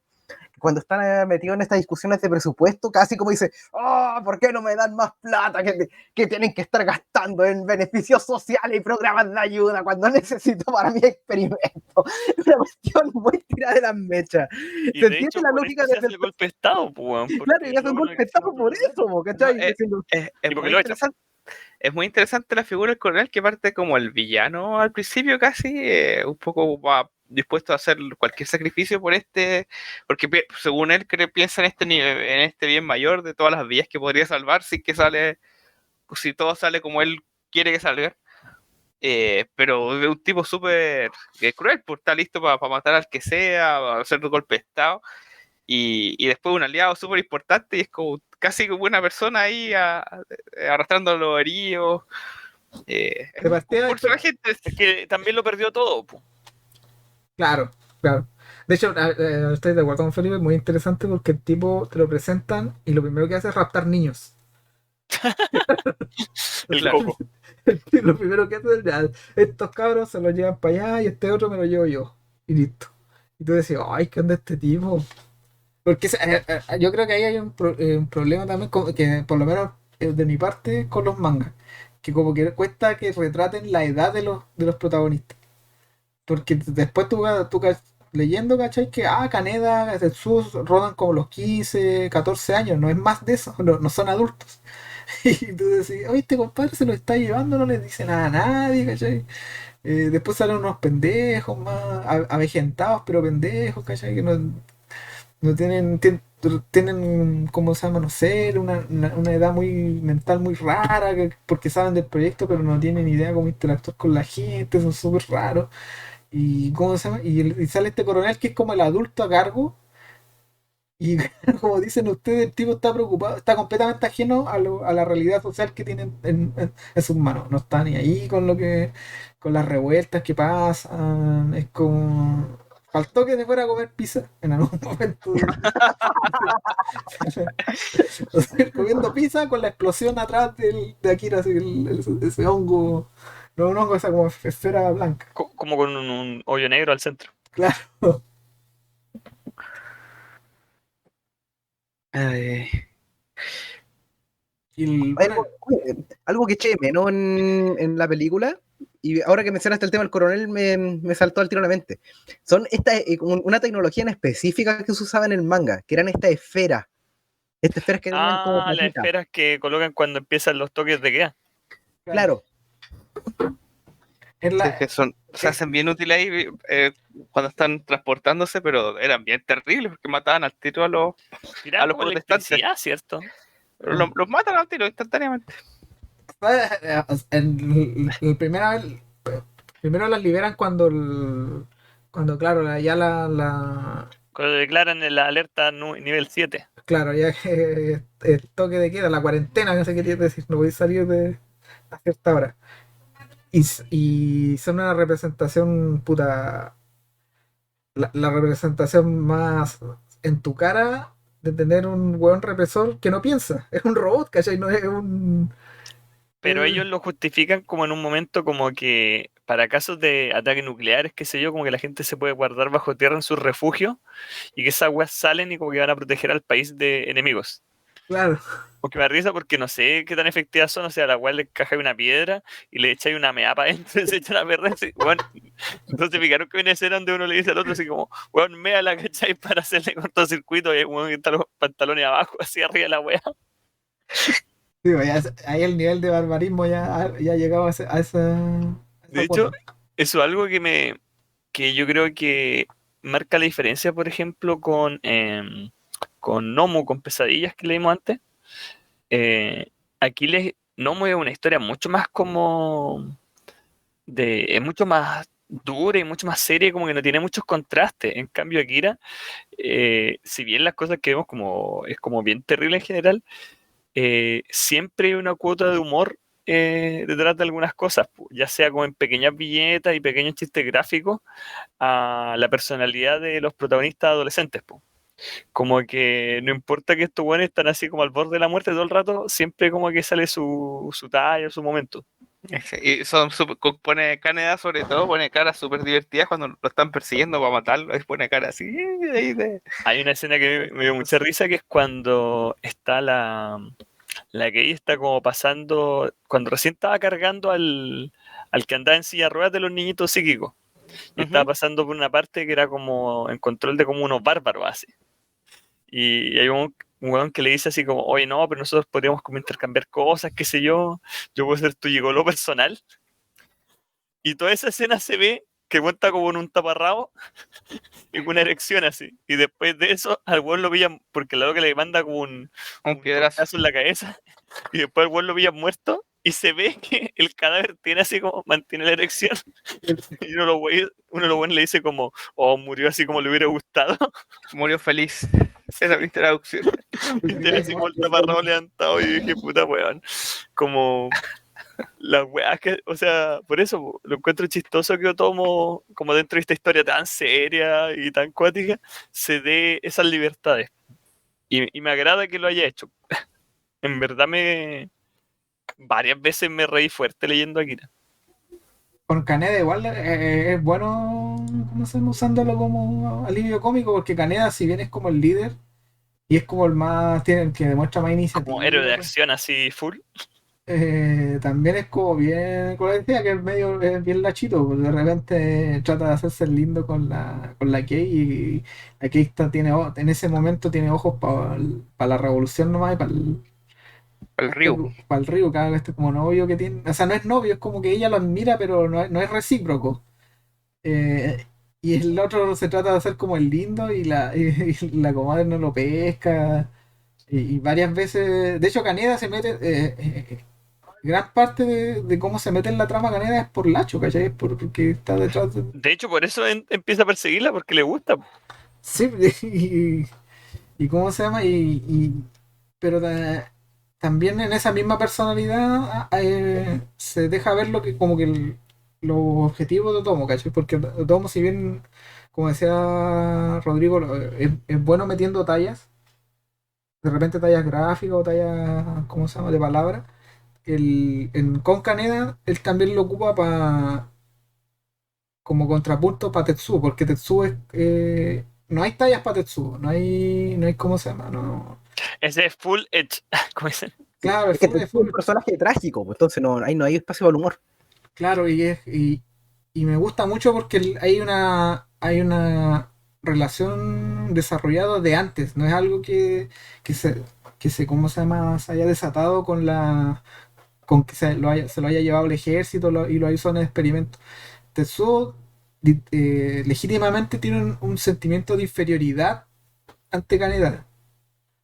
Cuando están metidos en estas discusiones de presupuesto, casi como dice, oh, ¿por qué no me dan más plata que tienen que estar gastando en beneficios sociales y programas de ayuda cuando necesito para mi experimento? Una cuestión muy tirada de las mechas. Y ¿Se de entiende hecho, la por lógica eso se de hace el golpe de Estado, pues, weón, claro, porque y hace un no golpe de Estado por eso, No, ¿cachai? Diciendo, es y porque muy lo echan. interesante. Es muy interesante la figura del coronel que parte como el villano al principio casi, un poco va dispuesto a hacer cualquier sacrificio por porque según él piensa en este nivel, en este bien mayor de todas las vías que podría salvar si todo sale como él quiere que salga. Pero es un tipo súper cruel, pues está listo para matar al que sea, para hacer un golpe de estado. Y después un aliado súper importante y es como casi como una persona ahí arrastrando a los heridos. Es De un partida, personaje Es que también lo perdió todo, pues. claro, claro. De hecho, estoy de acuerdo con Felipe, es muy interesante porque el tipo te lo presentan y lo primero que hace es raptar niños. El claro. coco. Lo primero que hace es, ya, estos cabros se los llevan para allá y este otro me lo llevo yo. Y listo. Y tú decís, ay, ¿qué onda este tipo? Porque yo creo que ahí hay un problema también, que por lo menos de mi parte, con los mangas. Que como que cuesta que retraten la edad de los protagonistas. Porque después leyendo, ¿cachai? Que, Kaneda, Tetsuo rodan como los 15 14 años, no es más de eso, no son adultos. Y tú decís, oye, este compadre se lo está llevando, no le dice nada a nadie, ¿cachai? Después salen unos pendejos más avejentados, pero pendejos, ¿cachai? Que no tienen, ¿cómo se llama? No sé, una edad muy mental muy rara, porque saben del proyecto, pero no tienen idea cómo interactuar con la gente, son súper raros. Y, ¿cómo se llama? Y sale este coronel que es como el adulto a cargo. Y como dicen ustedes, el tipo está preocupado, está completamente ajeno a la realidad social que tienen en sus manos. No está ni ahí con las revueltas que pasan. Es como, faltó que se fuera a comer pizza en algún momento. O sea, comiendo pizza con la explosión atrás de Akira, así, ese hongo, no un hongo, esa como esfera blanca. Como con un hoyo negro al centro. Claro. Ay, Y bueno, algo que eché de menos en la película, y ahora que mencionaste el tema del coronel, me saltó al tiro a la mente. Son una tecnología en específica que se usaba en el manga, que eran estas esferas que tenían como Las patitas. esferas que colocan cuando empiezan los toques de queda. Claro, en sí, la, que se hacen bien útiles ahí cuando están transportándose, pero eran bien terribles porque mataban al tiro a Tiraban los como protestantes. electricidad, ¿cierto? Los matan al tiro instantáneamente. primero las liberan cuando claro, ya Cuando declaran en la alerta nivel 7. claro, ya que el toque de queda, la cuarentena, no sé qué quiere decir, no voy a salir a cierta hora. Y son una representación, puta, la representación más en tu cara de tener un weón represor que no piensa, es un robot, ¿cachai? No es un... Pero ellos lo justifican como en un momento como que para casos de ataques nucleares, qué sé yo, como que la gente se puede guardar bajo tierra en sus refugios y que esas weas salen y como que van a proteger al país de enemigos. Claro. Porque me da risa porque no sé qué tan efectivas son, o sea, a la wea le encajáis una piedra y le echáis una meapa adentro y se echan a perder. Así, weón. Entonces fijaron que viene escena donde uno le dice al otro así como, weón, méala, ¿cachai? Para hacerle cortocircuito y weón está los pantalones abajo, así arriba de la wea. Sí, ahí el nivel de barbarismo ya llegaba a esa De hecho, cuota. eso es algo que yo creo que marca la diferencia, por ejemplo, con Nomu, con Pesadillas que leímos antes. Aquí Nomu es una historia mucho más es mucho más dura y mucho más seria, como que no tiene muchos contrastes. En cambio, Akira, si bien las cosas que vemos es como bien terrible en general, siempre hay una cuota de humor detrás de algunas cosas, ya sea como en pequeñas viñetas y pequeños chistes gráficos a la personalidad de los protagonistas adolescentes. Como que no importa que estos buenos están así como al borde de la muerte todo el rato, siempre como que sale su talla, su momento. Y pone Kaneda sobre todo, pone caras súper divertidas cuando lo están persiguiendo para matarlo, y pone cara así. Hay una escena que me dio mucha risa, que es cuando está la que está como pasando, cuando recién estaba cargando al que andaba en silla de ruedas de los niñitos psíquicos. Y estaba pasando por una parte que era como en control de como unos bárbaros así. Y hay un weón que le dice así como, oye, no, pero nosotros podríamos como intercambiar cosas, qué sé yo puedo ser tu gigoló personal. Y toda esa escena se ve que cuenta como en un taparrabo y con una erección así. Y después de eso, al weón lo pillan, porque la loca le manda como un piedrazo en la cabeza. Y después al weón lo pillan muerto. Y se ve que el cadáver tiene así como, mantiene la erección. Y uno de los buenos le dice como, oh, murió así como le hubiera gustado. Murió feliz. Esa es mi traducción. Y tiene así como el taparrabo levantado. Y dije, puta weón. Como las weas que, o sea, por eso lo encuentro chistoso que yo tomo, como dentro de esta historia tan seria y tan cuática, se dé esas libertades. Y me agrada que lo haya hecho. En verdad varias veces me reí fuerte leyendo Akira. Con Kaneda igual es bueno, ¿cómo se llama? Usándolo como alivio cómico, porque Kaneda, si bien es como el líder y es como el más, tiene el que demuestra más iniciativa, Como héroe de acción así full. también es como bien, como decía, que es bien lachito, pues de repente trata de hacerse el lindo con la Kei, y la Kei en ese momento tiene ojos para la revolución nomás, y El río. para el río, cada vez como novio que tiene, o sea, no es novio, es como que ella lo admira, pero no es recíproco. Eh, y el otro se trata de hacer como el lindo, y la comadre no lo pesca. Y varias veces, de hecho, Kaneda se mete, gran parte de cómo se mete en la trama Kaneda es por Lacho, ¿cachai? Porque está detrás de... De hecho, por eso empieza a perseguirla, porque le gusta. Sí, y ¿cómo se llama? Pero también en esa misma personalidad se deja ver lo que como que los objetivos de Otomo, ¿cachai? Porque Otomo, si bien, como decía Rodrigo, es bueno metiendo tallas, de repente tallas gráficas o tallas, ¿cómo se llama?, de palabras. Con Kaneda, él también lo ocupa como contrapunto para Tetsuo, porque Tetsuo no hay tallas para Tetsuo, no hay ¿cómo se llama? No, Ese es full edge. ¿Cómo dicen? claro, Es que es es un full, personaje trágico, pues, entonces ahí no hay espacio para el humor. claro, y me gusta mucho porque hay una relación desarrollada de antes, no es algo que se, ¿cómo se llama?, se haya desatado con que se lo haya llevado el ejército y lo hizo en el experimento. Tetsuo legítimamente tiene un sentimiento de inferioridad ante Kaneda.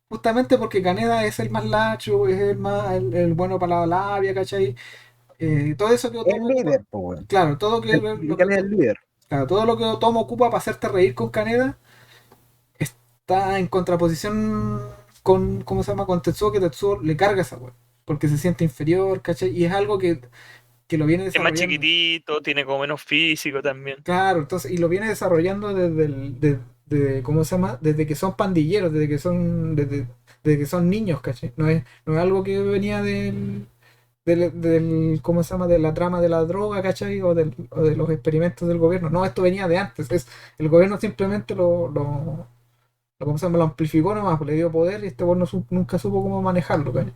Justamente porque Kaneda es el más lacho, es el bueno para la labia, ¿cachai? Todo eso que El Otomo ocupa, líder, pues, weón. claro, todo El que es el líder. claro, todo lo que Otomo ocupa para hacerte reír con Kaneda está en contraposición con, ¿cómo se llama?, con Tetsuo, que Tetsuo le carga esa weá, porque se siente inferior, ¿cachai? Y es algo que lo viene Es más desarrollando. chiquitito, tiene como menos físico también. Claro, entonces, y lo viene desarrollando ¿cómo se llama? Desde que son pandilleros, desde que son niños, ¿cachai? No es algo que venía ¿cómo se llama?, de la trama de la droga, ¿cachai? O de los experimentos del gobierno. No, esto venía de antes. El gobierno simplemente ¿cómo se llama?, lo amplificó nomás, pues le dio poder, y este bueno nunca supo cómo manejarlo, ¿cachai?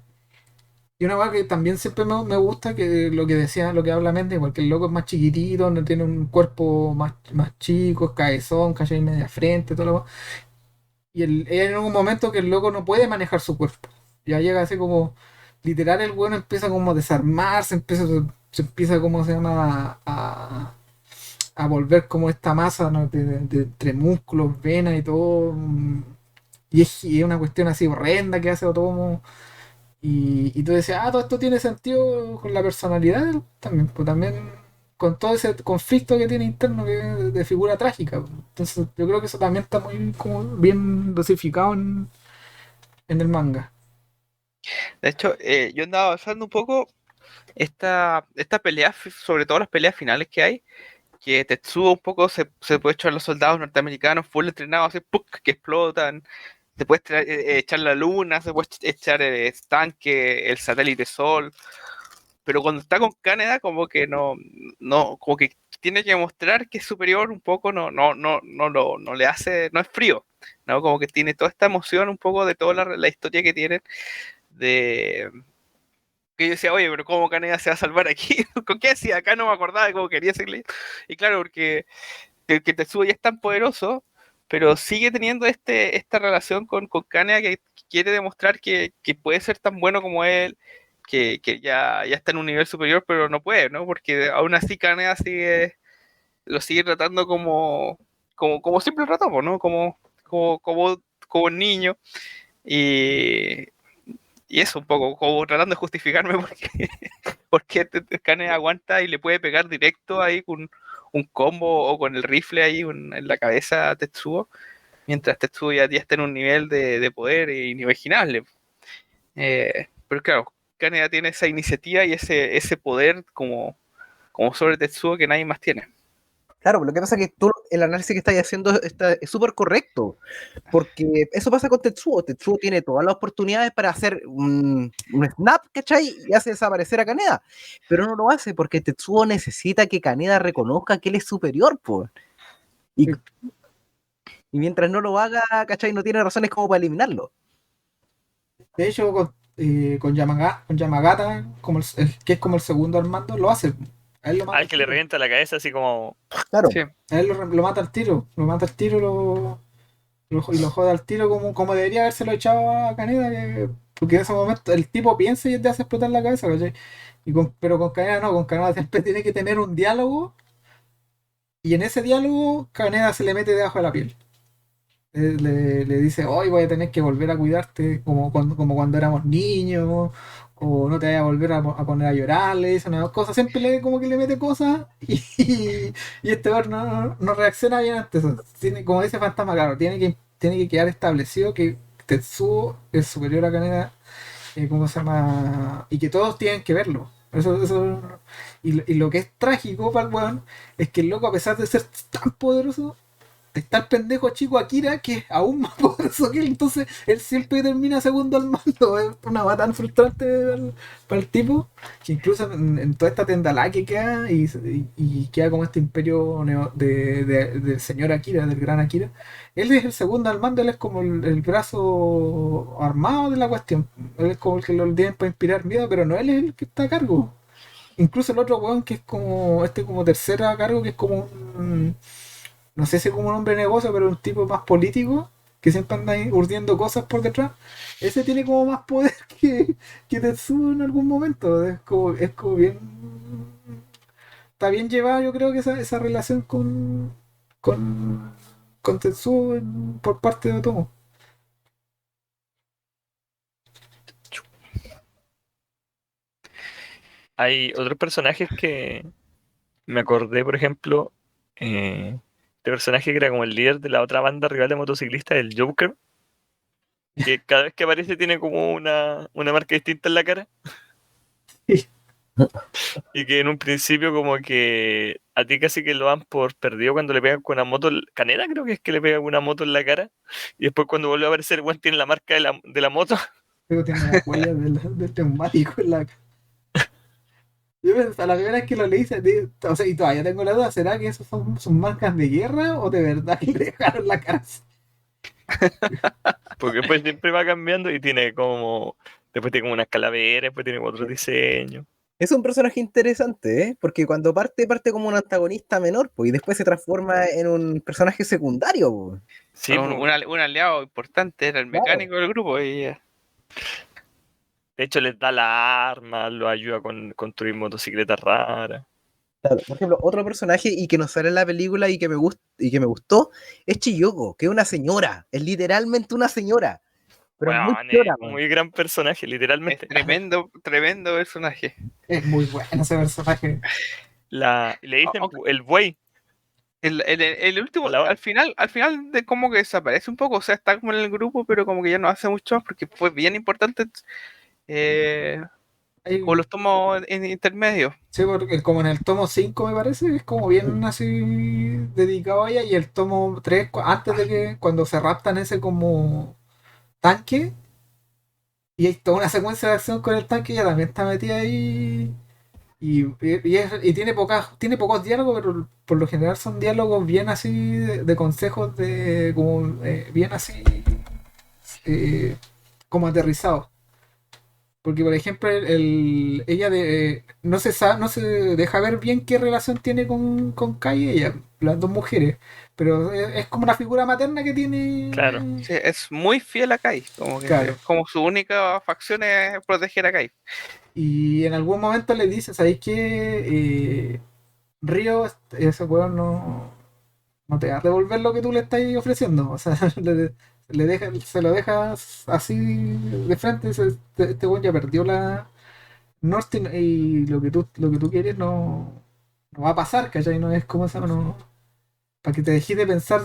Y una cosa que también siempre me gusta, que lo que decía, lo que habla Méndez, porque el loco es más chiquitito, no tiene un cuerpo más chico, es cabezón, ¿cachai?, media frente, todo lo demás. Y en un momento que el loco no puede manejar su cuerpo. Ya llega así como, literal, el bueno empieza como a desarmarse, se empieza, ¿cómo se llama?, a volver como esta masa, ¿no?, entre músculos, venas y todo. Y es una cuestión así horrenda que hace Otomo. Y tú decías, todo esto tiene sentido con la personalidad también, pues también con todo ese conflicto que tiene interno, que es de figura trágica, pues. Entonces yo creo que eso también está muy como bien dosificado en el manga. De hecho, yo andaba avanzando un poco esta pelea, sobre todo las peleas finales que hay, que Tetsuo un poco se puede echar a los soldados norteamericanos full entrenados, así, ¡puc!, que explotan. Se puede echar la luna, se puede echar el estanque, el satélite sol. pero cuando está con Kaneda como que no, como que tiene que mostrar que es superior un poco, no le hace, no es frío, ¿no? Como que tiene toda esta emoción un poco de toda la historia que tienen, de que yo decía, oye, pero ¿cómo Kaneda se va a salvar aquí? ¿Con qué hacía? Acá no me acordaba de cómo quería seguirle. Y claro, porque que Tetsuo ya es tan poderoso, pero sigue teniendo esta relación con Kaneda que quiere demostrar que puede ser tan bueno como él, que ya está en un nivel superior, pero no puede, ¿no? Porque aún así Kaneda lo sigue tratando como siempre lo trató, ¿no? Como un niño. Y, y eso, un poco, como tratando de justificarme porque Kaneda aguanta y le puede pegar directo ahí con un combo o con el rifle ahí en la cabeza a Tetsuo, mientras Tetsuo ya está en un nivel de poder inimaginable. Pero claro, Kaneda tiene esa iniciativa y ese poder como sobre Tetsuo que nadie más tiene. Claro, lo que pasa es que tú, el análisis que estás haciendo es súper correcto, porque eso pasa con Tetsuo. Tetsuo tiene todas las oportunidades para hacer un snap, ¿cachai? Y hace desaparecer a Kaneda, pero no lo hace porque Tetsuo necesita que Kaneda reconozca que él es superior, pues. Y, y mientras no lo haga, ¿cachai? No tiene razones como para eliminarlo. De hecho, con Yamagata, como que es como el segundo al mando, lo hace. A él lo mata Al que le revienta la cabeza así como... Claro. Sí. A él lo mata al tiro. Lo mata al tiro y lo jode al tiro como debería habérselo echado a Kaneda. Porque en ese momento el tipo piensa y te hace explotar la cabeza, ¿cachai? Pero con Kaneda no, con Kaneda siempre tiene que tener un diálogo. Y en ese diálogo, Kaneda se le mete debajo de la piel. Le dice, hoy voy a tener que volver a cuidarte como cuando éramos niños, o no te vayas a volver a poner a llorar, le dice una cosa, siempre como que le mete cosas y este ver no reacciona bien ante eso. Como dice Fantasma, claro, tiene que quedar establecido que Tetsuo es superior a Kaneda, ¿cómo se llama? Y que todos tienen que verlo. Y lo que es trágico para el weón es que el loco, a pesar de ser tan poderoso, está el pendejo chico Akira que es aún más poderoso que él, entonces él siempre termina segundo al mando. Es una va tan frustrante para el tipo que incluso en toda esta tendalá que queda y queda como este imperio del señor Akira, del gran Akira. Él es el segundo al mando, él es como el brazo armado de la cuestión. Él es como el que lo tienen para inspirar miedo, pero no él es el que está a cargo. Incluso el otro weón que es como tercero a cargo, que es como un, no sé si como un hombre de negocio, pero un tipo más político, que siempre anda ahí urdiendo cosas por detrás, ese tiene como más poder que Tetsuo en algún momento. Es como bien. Está bien llevada, yo creo que esa relación con, con Tetsuo por parte de Otomo. Hay otros personajes que me acordé, por ejemplo, este personaje que era como el líder de la otra banda rival de motociclistas, el Joker, que cada vez que aparece tiene como una marca distinta en la cara. Y que en un principio como que a ti casi que lo dan por perdido cuando le pegan con una moto, Canela creo que es que le pega con una moto en la cara, y después cuando vuelve a aparecer, Juan tiene la marca de la moto. Pero tiene la huella del neumático en la cara. Yo pensaba, la primera vez que lo leí, o sea, y todavía tengo la duda, ¿será que esos son marcas de guerra o de verdad que le dejaron la cara así? Porque después siempre va cambiando y tiene como, después tiene como unas calaveras, después tiene otro diseño. Es un personaje interesante, ¿eh? Porque cuando parte como un antagonista menor, pues, y después se transforma en un personaje secundario, pues. Sí, Un aliado importante, era el Claro. mecánico del grupo. de hecho les da la arma, lo ayuda con construir motocicletas raras. Claro. Por ejemplo, otro personaje y que nos sale en la película y que me gustó es Chiyoko, que es una señora, es literalmente una señora, pero es muy Bueno, chora, muy gran personaje, Es literalmente. tremendo personaje. Es muy bueno ese personaje. Le dicen Aunque el buey. el último, La- al final de como que desaparece un poco, o sea, está como en el grupo, pero como que ya no hace mucho más porque fue bien importante como Hay- los tomos en intermedio. Sí, porque como en el tomo 5 me parece, es como bien así dedicado a ella, y el tomo 3 antes de que, cuando se raptan ese como tanque, y hay toda una secuencia de acción con el tanque, ella también está metida ahí Y tiene pocos diálogos, pero por lo general son diálogos bien así, de consejos, como bien así, eh, como aterrizados. Porque, por ejemplo, ella no se deja ver bien qué relación tiene con Kai y ella, las dos mujeres. Pero es como una figura materna que Claro. tiene. Sí, es muy fiel a Kai, como que Claro. como su única facción es proteger a Kai. Y en algún momento le dice, ¿sabéis qué? Río, ese weón no te va a devolver lo que tú le estás ofreciendo. O sea, se lo dejas así de frente. Este weón ya perdió la Norte y lo que tú quieres no va a pasar, ¿cachai? No es como esa, no. Para que te dejes de pensar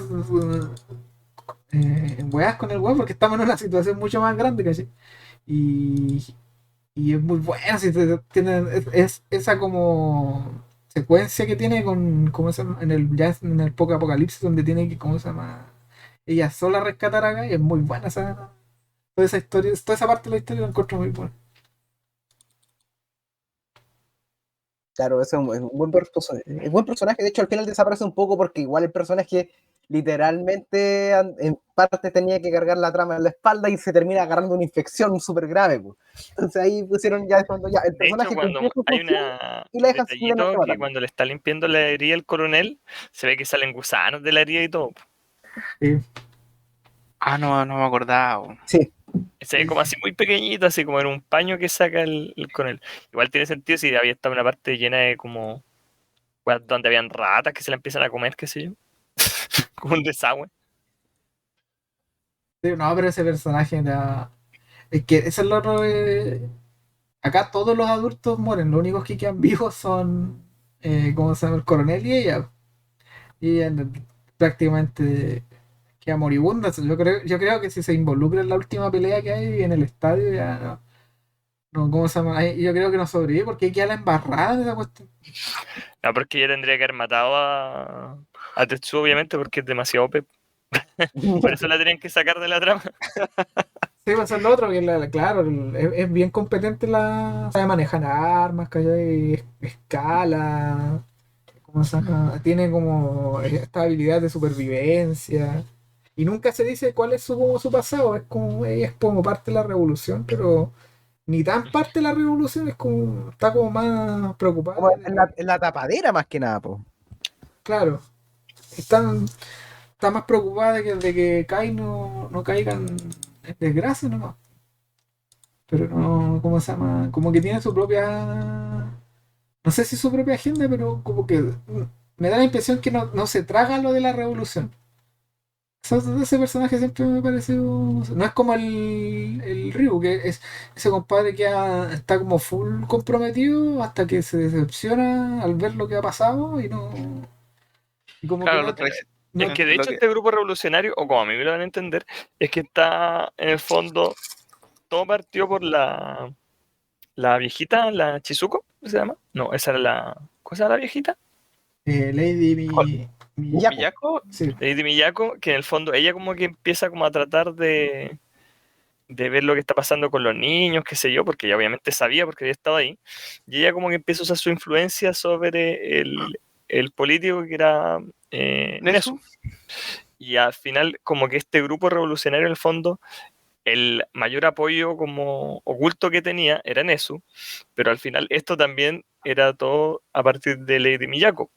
en weas con el weón, porque estamos en una situación mucho más grande, ¿cachai? Y, y es muy buena, si tiene, es esa como secuencia que tiene con, ¿cómo se llama? Ya en el poco apocalipsis, donde tiene que, ¿cómo se llama? Ella sola rescatar a Guy, es muy buena toda esa historia, toda esa parte de la historia la encuentro muy buena. Claro, es un buen personaje. Es un buen personaje. De hecho, al final desaparece un poco porque igual el personaje literalmente en parte tenía que cargar la trama en la espalda y se termina agarrando una infección súper grave. Pues. Entonces ahí pusieron ya cuando ya el De hecho, personaje cuando cumplió su hay función y un la dejan simplemente detallito que matando. cuando le está limpiando la herida el coronel, se ve que salen gusanos de la herida y todo. Sí, Ah, no, no me acordaba. Sí, Se ve como así muy pequeñito, así como en un paño que saca el coronel. Igual tiene sentido si había estado una parte llena de como weas donde habían ratas que se la empiezan a comer, qué sé yo. Como un desagüe. sí, no, pero ese personaje es que eso es lo otro. Acá todos los adultos mueren, los únicos que quedan vivos son, ¿cómo se llama? El coronel y ella. Y ella prácticamente queda moribunda. Yo creo que si se involucra en la última pelea que hay en el estadio, ya no, ¿cómo se llama? Yo creo que no sobrevive porque queda la embarrada de esa cuestión. No, porque ella tendría que haber matado a Tetsuo, obviamente, porque es demasiado OP. Por eso la tenían que sacar de la trama. Sí, pues eso es lo otro, que claro, es bien competente, sabe manejar armas, ¿cachai? Escala, ¿cómo se llama? Tiene como esta habilidad de supervivencia. Y nunca se dice cuál es como su pasado, es como, ella es como parte de la revolución, pero ni tan parte de la revolución, es como, está como más como preocupada en la tapadera más que nada. Po. claro, está más preocupada de que Kai no caiga en desgracia nomás. Pero no, ¿cómo se llama? Como que tiene su propia, no sé si su propia agenda, pero como que me da la impresión que no se traga lo de la revolución. Ese personaje siempre me pareció. No es como el Ryu, que es ese compadre que está como full comprometido hasta que se decepciona al ver lo que ha pasado y no. Y como que Claro, no. Es no que de hecho este grupo revolucionario, o como a mí me lo van a entender, es que está en el fondo, todo partió por la viejita, la Chizuko, ¿cómo se llama? No, esa era la. ¿Cómo se llama la viejita? Lady Miyako. Miyako, sí, Lady Miyako, que en el fondo ella como que empieza como a tratar de ver lo que está pasando con los niños, qué sé yo, porque ella obviamente sabía porque había estado ahí, y ella como que empieza a usar su influencia sobre el político que era Nezu. Nezu. Y al final como que este grupo revolucionario en el fondo, el mayor apoyo como oculto que tenía era Nezu, pero al final esto también era todo a partir de Lady Miyako.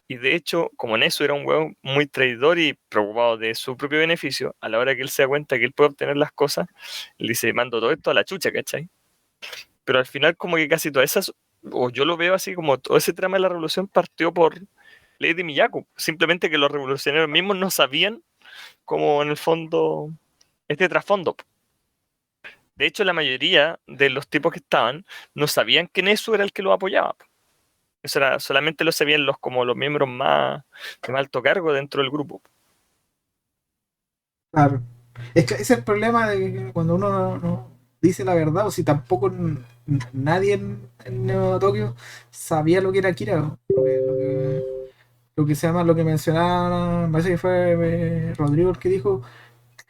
Y de hecho, como Nezu era un hueón muy traidor y preocupado de su propio beneficio, a la hora que él se da cuenta que él puede obtener las cosas, él dice, mando todo esto a la chucha, ¿cachai? Pero al final como que casi todas esas, o yo lo veo así como todo ese trama de la revolución partió por Lady Miyako. Simplemente que los revolucionarios mismos no sabían como en el fondo este trasfondo. De hecho, la mayoría de los tipos que estaban no sabían que Nezu era el que los apoyaba. Eso era, solamente lo sabían como los miembros más de más alto cargo dentro del grupo. claro. Es que ese es el problema de que cuando uno no dice la verdad, o si tampoco nadie en Neo Tokio sabía lo que era Kira, ¿no? Lo que se llama, lo que mencionaba, parece que fue Rodrigo el que dijo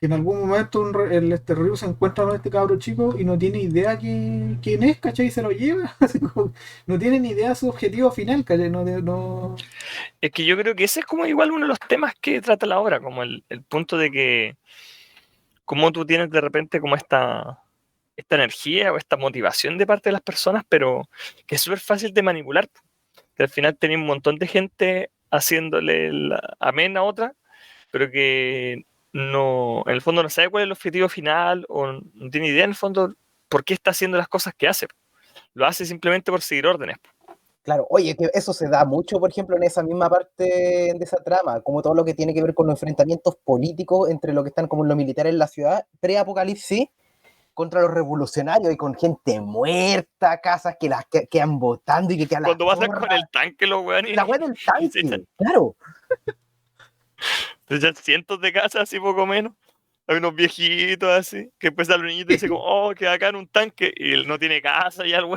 En algún momento este Ryu se encuentra con este cabro chico y no tiene idea quién es, ¿cachai? Y se lo lleva. Así como, no tiene ni idea de su objetivo final, ¿cachai? No. Es que yo creo que ese es como igual uno de los temas que trata la obra, como el punto de que como tú tienes de repente como esta energía o esta motivación de parte de las personas, pero que es súper fácil de manipular. Que al final tenés un montón de gente haciéndole amén a otra, pero que no, en el fondo no sabe cuál es el objetivo final o no tiene idea en el fondo por qué está haciendo las cosas que hace. Lo hace simplemente por seguir órdenes. Claro, oye, que eso se da mucho, por ejemplo, en esa misma parte de esa trama, como todo lo que tiene que ver con los enfrentamientos políticos entre lo que están como los militares en la ciudad, pre-apocalipsis, contra los revolucionarios y con gente muerta, casas que las quedan botando y que quedan Cuando las pasan con el tanque los weones la weá del y se tanque, claro. echan cientos de casas así poco menos. Hay unos viejitos así, que empiezan los niñitos y dicen como, oh, que acá en un tanque, y él no tiene casa y algo.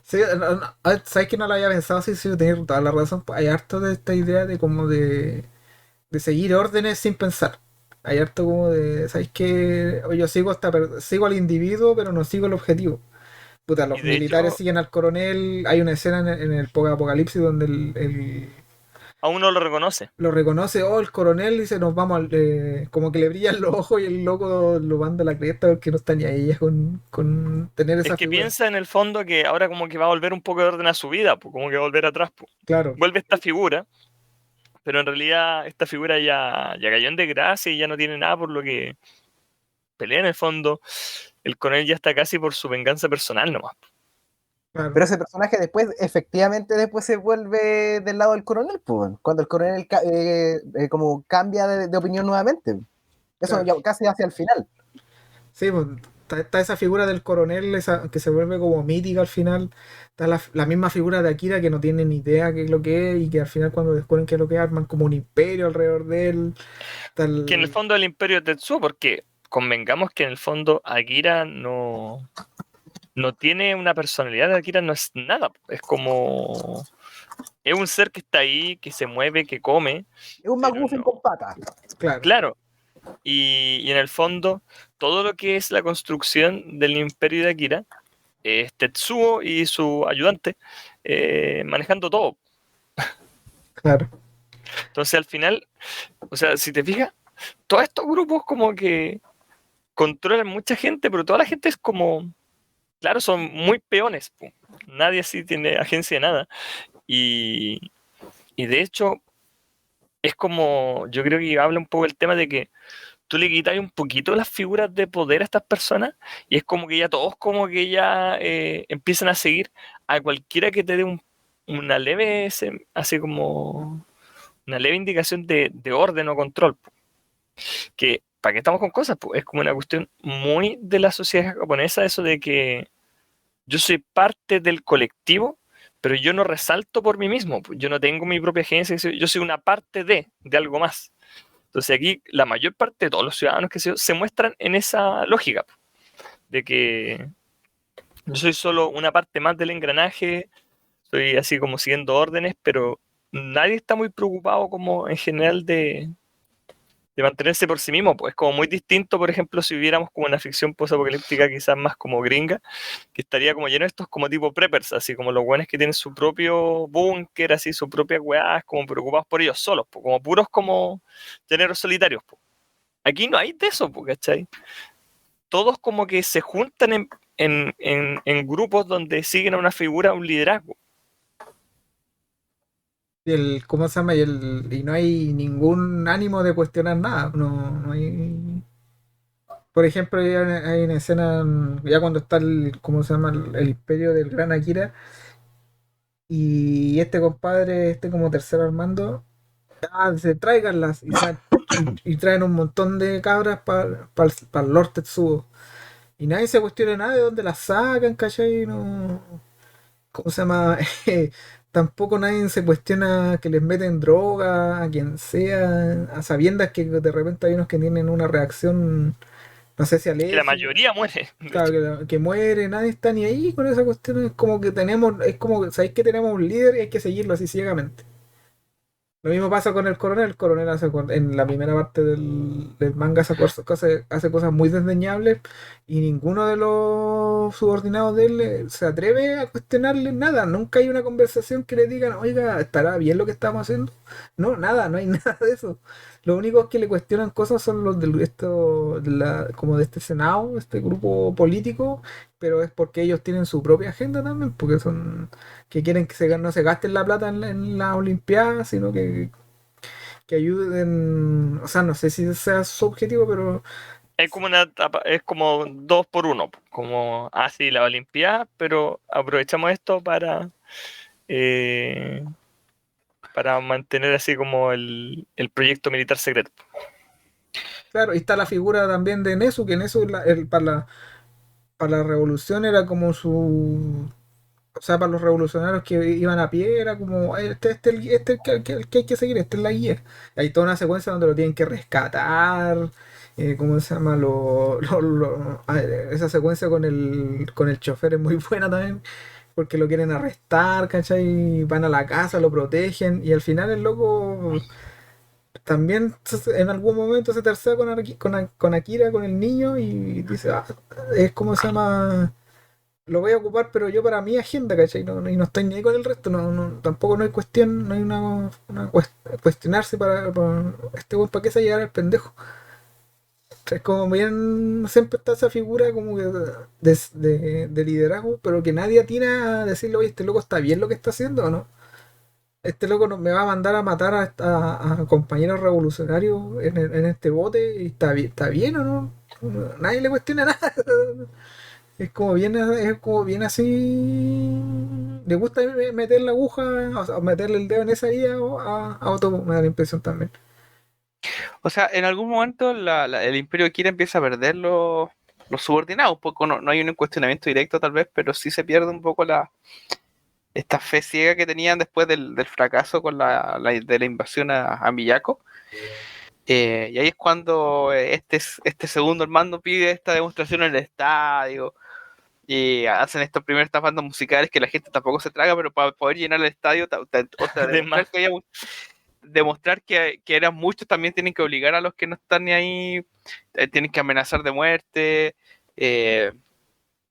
Sí, sabes que no lo había pensado, sí, sí, tienes toda la razón. Hay harto de esta idea de como de seguir órdenes sin pensar. Hay harto como de, ¿sabes qué? Yo sigo al individuo, pero no sigo el objetivo. Puta, Y los de militares hecho, siguen al coronel. Hay una escena en el apocalipsis donde aún no lo reconoce. lo reconoce, oh, el coronel dice, nos vamos como que le brillan los ojos y el loco lo manda a la cresta porque no está ni ahí con tener Es esa que figura. piensa en el fondo que ahora como que va a volver un poco de orden a su vida, pues, como que va a volver atrás. Pues. Claro, Vuelve esta figura, pero en realidad esta figura ya cayó en desgracia y ya no tiene nada por lo que pelea en el fondo. El coronel ya está casi por su venganza personal nomás. claro. Pero ese personaje después, efectivamente, después se vuelve del lado del coronel, pues, cuando el coronel como cambia de opinión nuevamente. Eso Claro. ya casi hacia el final. Sí, pues, está esa figura del coronel que se vuelve como mítica al final. Está la misma figura de Akira que no tiene ni idea qué es lo que es y que al final cuando descubren qué es lo que es, arman como un imperio alrededor de él. Que en el fondo el imperio Tetsuo, porque convengamos que en el fondo Akira no tiene una personalidad. Akira no es nada, es como... Es un ser que está ahí, que se mueve, que come, Es un pero McGuffin no... con patas. Claro, Claro, y en el fondo, todo lo que es la construcción del imperio de Akira es Tetsuo y su ayudante manejando todo. claro. Entonces, al final, o sea, si te fijas, todos estos grupos como que controlan mucha gente, pero toda la gente es como, claro, son muy peones. Po. Nadie así tiene agencia de nada. Y de hecho, es como, yo creo que habla un poco el tema de que tú le quitas un poquito las figuras de poder a estas personas y es como que ya todos como que ya empiezan a seguir a cualquiera que te dé una leve, así como una leve indicación de orden o control. Que, ¿para qué estamos con cosas? Pues es como una cuestión muy de la sociedad japonesa, eso de que yo soy parte del colectivo, pero yo no resalto por mí mismo, pues yo no tengo mi propia agencia, yo soy una parte de algo más. Entonces aquí la mayor parte de todos los ciudadanos que se muestran en esa lógica, de que yo soy solo una parte más del engranaje, soy así como siguiendo órdenes, pero nadie está muy preocupado como en general de mantenerse por sí mismo, pues es como muy distinto, por ejemplo, si viviéramos como una ficción post-apocalíptica quizás más como gringa, que estaría como lleno de estos como tipo preppers, así como los buenos que tienen su propio búnker, así su propia weá, como preocupados por ellos solos, pues, como puros como llaneros solitarios. Pues. Aquí no hay de eso, pues, ¿cachai? Todos como que se juntan en grupos donde siguen a una figura, un liderazgo. Y ¿cómo se llama? Y no hay ningún ánimo de cuestionar nada. No hay. Por ejemplo, hay una escena ya cuando está ¿cómo se llama? El imperio del Gran Akira. Y este compadre, este como tercero al mando, se tráiganlas y traen un montón de cabras para el Lord Tetsuo. Y nadie se cuestiona nada de dónde las sacan, ¿cachai? No, ¿cómo se llama? Tampoco nadie se cuestiona que les meten droga a quien sea, a sabiendas que de repente hay unos que tienen una reacción, no sé si Que la alérgica, mayoría muere, de claro, hecho. que muere, nadie está ni ahí con esa cuestión. Es como que sabéis que tenemos un líder y hay que seguirlo así ciegamente. Lo mismo pasa con el coronel. El coronel en la primera parte del manga hace cosas muy desdeñables y ninguno de los subordinados de él se atreve a cuestionarle nada. Nunca hay una conversación que le digan, oiga, ¿estará bien lo que estamos haciendo? No, nada, no hay nada de eso. Los únicos que le cuestionan cosas son los como de este Senado, este grupo político, pero es porque ellos tienen su propia agenda también, porque son que quieren que no se gasten la plata en las Olimpiadas, sino que ayuden, o sea, no sé si sea su objetivo, pero Es como una etapa, es como 2 por 1, como así la Olimpiada, pero aprovechamos esto eh, para mantener así como el proyecto militar secreto. claro, y está la figura también de Nezu, que Nezu para la revolución era como o sea, para los revolucionarios que iban a pie, era como, el que hay que seguir, esta es la guía. Y hay toda una secuencia donde lo tienen que rescatar, ¿cómo se llama? Esa secuencia con el chofer es muy buena también, porque lo quieren arrestar, ¿cachai? Van a la casa, lo protegen, y al final el loco también en algún momento se tercia con Akira, con el niño, y dice, es como se llama, lo voy a ocupar, pero yo para mi agenda, ¿cachai? Y no estoy ni ahí con el resto, tampoco no hay cuestión, no hay cuestionarse para este weón, ¿para qué se llegar al pendejo? Es como bien, siempre está esa figura como que de liderazgo, pero que nadie atina a decirle, oye, este loco está bien lo que está haciendo o no. Este loco me va a mandar a matar a compañeros revolucionarios en este bote y está bien o no. Nadie le cuestiona nada. Es como bien así. Le gusta meter la aguja, o sea, meterle el dedo en esa herida a Otto, me da la impresión también. O sea, en algún momento el Imperio de Kira empieza a perder los subordinados. Un poco no hay un cuestionamiento directo tal vez, pero sí se pierde un poco esta fe ciega que tenían después del fracaso de la invasión a Miyako. Y ahí es cuando este segundo hermano pide esta demostración en el estadio. Y hacen estos primeros bandas musicales que la gente tampoco se traga, pero para poder llenar el estadio, Además, demostrar que eran muchos, también tienen que obligar a los que no están ni ahí, tienen que amenazar de muerte. eh,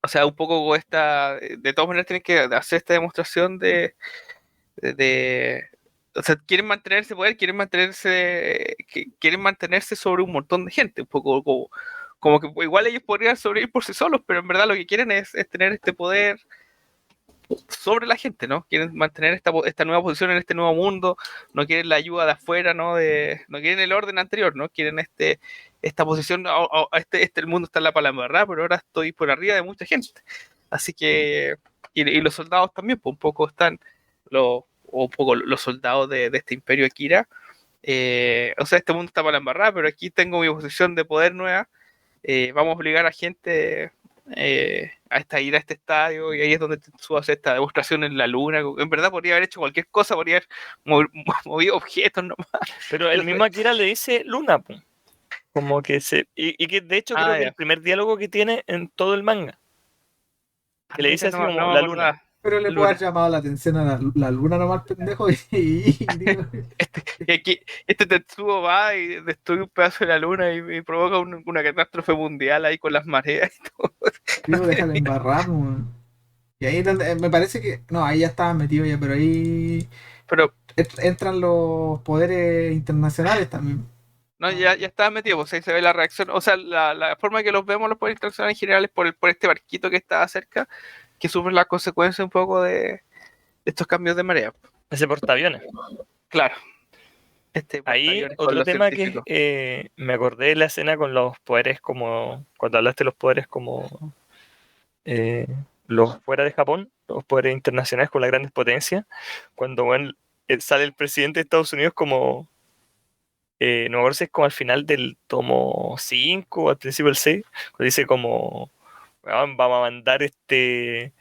o sea, un poco de todas maneras tienen que hacer esta demostración de o sea, quieren mantenerse poder, quieren mantenerse sobre un montón de gente, un poco como que igual ellos podrían sobrevivir por sí solos, pero en verdad lo que quieren es tener este poder sobre la gente, ¿no? Quieren mantener esta nueva posición en este nuevo mundo, no quieren la ayuda de afuera, ¿no? No quieren el orden anterior, ¿no? Quieren esta posición, el mundo está en la palabra, pero ahora estoy por arriba de mucha gente. Así que, y los soldados también, pues un poco están, un poco los soldados de este imperio Akira. O sea, este mundo está para la embarrada, pero aquí tengo mi posición de poder nueva. Vamos a obligar a gente ir a este estadio, y ahí es donde Tetsuo hace esta demostración en la luna. En verdad podría haber hecho cualquier cosa, podría haber movido objetos nomás. pero el mismo Akira le dice Luna, po. Como que y que de hecho creo que Ya. el primer diálogo que tiene en todo el manga, que le dice así No, como no me la luna. acordaba. Pero le puede haber Luna. llamado la atención a la luna nomás, pendejo, digo, Y aquí, Tetsuo va y destruye un pedazo de la luna y provoca una catástrofe mundial ahí con las mareas y todo. déjala embarrar, weón. Y ahí me parece que, no, ahí ya estaba metido ya, pero ahí Pero entran los poderes internacionales también. no, ya estaba metido, pues ahí se ve la reacción. O sea, la forma que los vemos los poderes internacionales en general es por este barquito que está cerca, que sufre las consecuencias un poco de estos cambios de marea. Ese portaaviones. Claro. Ahí Portaaviones con otro los tema que científicos. me acordé de la escena con los poderes como, cuando hablaste de los poderes como eh, los fuera de Japón, los poderes internacionales con las grandes potencias, cuando bueno, sale el presidente de Estados Unidos como, no me acuerdo si es como al final del tomo 5 o al principio del 6, cuando dice como, "Weón, vamos a mandar este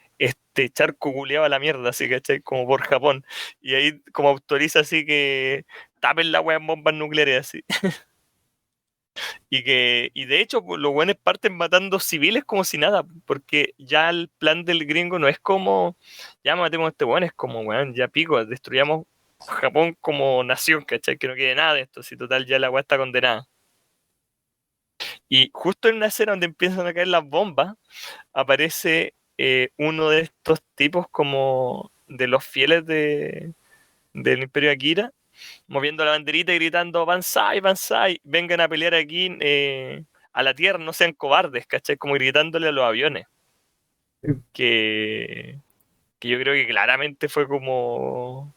charco culeado a la mierda, así, ¿cachai? Como por Japón. Y ahí como autoriza así que tapen la weá en bombas nucleares así. Y de hecho, pues, los weones parten matando civiles como si nada, porque ya el plan del gringo no es como, ya matemos a este weón, es como, weón, ya pico, destruyamos Japón como nación, ¿cachai? Que no quede nada de esto, si total ya la weá está condenada. Y justo en una escena donde empiezan a caer las bombas, aparece uno de estos tipos como de los fieles del Imperio Akira, moviendo la banderita y gritando Banzai, Banzai, vengan a pelear aquí a la tierra, no sean cobardes, ¿cachai? Como gritándole a los aviones. Que yo creo que claramente fue como...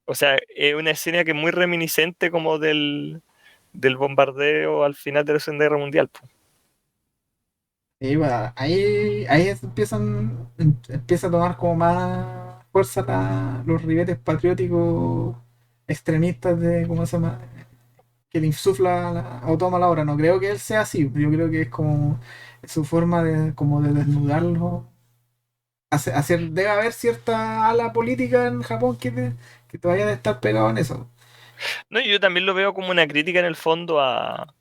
O sea, es una escena que es muy reminiscente como del bombardeo al final de la Segunda Guerra Mundial. Po. Y bueno, ahí empieza a tomar como más fuerza los ribetes patrióticos extremistas de, ¿cómo se llama? Que le insufla o toma la obra. No creo que él sea así, yo creo que es como su forma de, como de desnudarlo. Debe haber cierta ala política en Japón que todavía debe estar pegado en eso. No, yo también lo veo como una crítica en el fondo a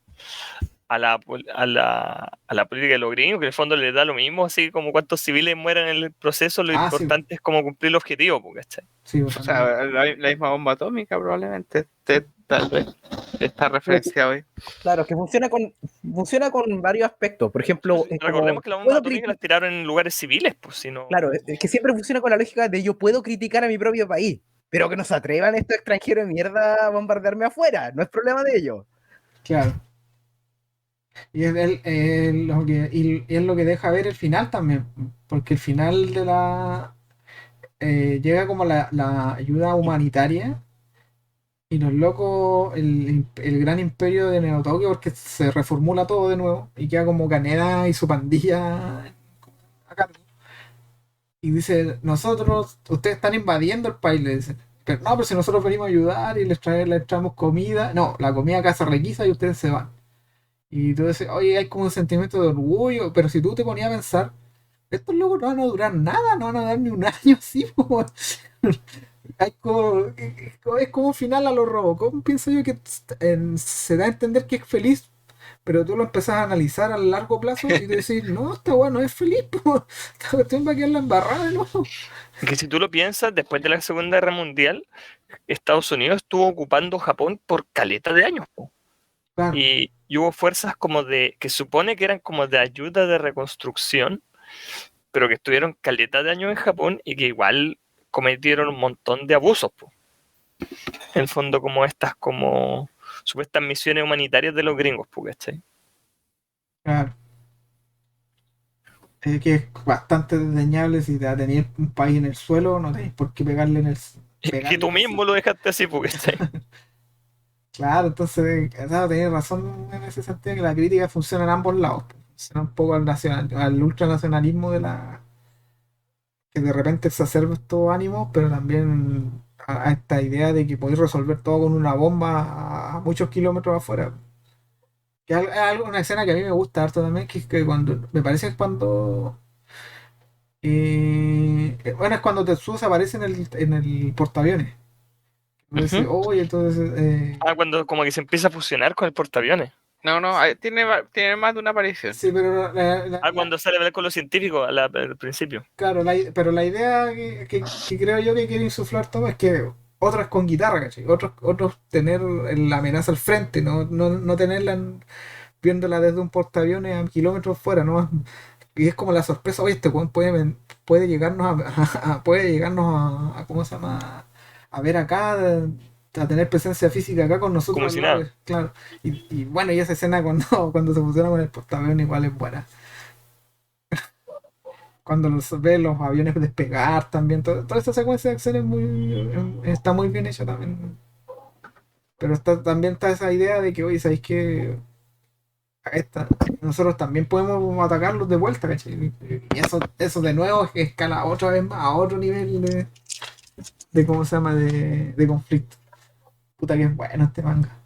la política de los gringos, que en el fondo les da lo mismo, así como cuántos civiles mueran en el proceso, lo Sí, importante es como cumplir el objetivo, ¿cachai? sí, O sea, la misma bomba atómica probablemente, tal vez, está referenciado hoy. Claro, que funciona con varios aspectos. Por ejemplo, Recordemos que la bomba atómica las tiraron en lugares civiles, pues si no. Claro, es que siempre funciona con la lógica de yo puedo criticar a mi propio país, pero que no se atrevan estos extranjeros de mierda a bombardearme afuera, no es problema de ellos. claro. Y es lo que deja ver el final también, porque el final de llega como la ayuda humanitaria y los locos, el gran imperio de Neo Tokio, porque se reformula todo de nuevo y queda como Kaneda y su pandilla a cargo. Y dice, ustedes están invadiendo el país, le dicen. Pero no, pero si nosotros venimos a ayudar y les traemos comida. No, la comida acá se requisa y ustedes se van. Y tú dices, oye, hay como un sentimiento de orgullo, pero si tú te ponías a pensar, estos locos no van a durar nada, no van a dar ni un año así, po. Es como un final a los Robocop, pienso yo que se da a entender que es feliz, pero tú lo empezás a analizar a largo plazo y te decís, no, esta weá no es feliz, po. Esta cuestión va a quedar la embarrada, ¿no? Que si tú lo piensas, después de la Segunda Guerra Mundial, Estados Unidos estuvo ocupando Japón por caleta de años, po. Claro, Y hubo fuerzas como que supone que eran como de ayuda de reconstrucción, pero que estuvieron caleta de años en Japón y que igual cometieron un montón de abusos, po. En el fondo como estas como supuestas misiones humanitarias de los gringos, ¿cachai? claro. Que es bastante desdeñable si te tenéis un país en el suelo, no tenéis por qué pegarle en el. Que tú mismo lo dejaste así, ¿cachai? Claro, entonces, claro, tenés razón en ese sentido que la crítica funciona en ambos lados. Funciona un poco al ultranacionalismo que de repente exacerba estos ánimos, pero también a esta idea de que podéis resolver todo con una bomba a muchos kilómetros afuera. Que es una escena que a mí me gusta harto también, que es que me parece que es cuando bueno, es cuando Tetsuo aparece en el portaaviones. Dice, Uh-huh. oye, entonces. Cuando como que se empieza a fusionar con el portaaviones. No, tiene más de una aparición. Sí, pero Cuando sale a hablar con los científicos al principio. claro, pero la idea que creo yo que quiere insuflar todo es que otras con guitarra, ¿cachai? Otros tener la amenaza al frente, no tenerla viéndola desde un portaaviones a kilómetros fuera, ¿no? Y es como la sorpresa, oye, este weón puede llegarnos puede llegarnos ¿cómo se llama? A ver acá, a tener presencia física acá con nosotros Como al si lado, nada. claro. Y bueno, y esa escena cuando se fusiona con el portaaviones igual es buena. Cuando ve los aviones despegar también, toda esta secuencia de acciones está muy bien hecha también. Pero también está esa idea de que, oye, ¿sabéis que nosotros también podemos atacarlos de vuelta, ¿cachai? Y eso de nuevo escala otra vez más a otro nivel de ¿cómo se llama? De conflicto. Puta que es bueno este manga.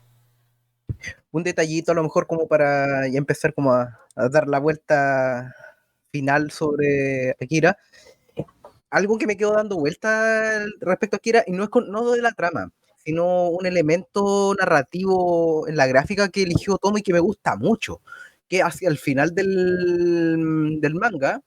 Un detallito a lo mejor como para ya empezar como a dar la vuelta final sobre Akira. Algo que me quedo dando vuelta respecto a Akira, y no de la trama, sino un elemento narrativo en la gráfica que eligió Tomo y que me gusta mucho, que hacia el final del manga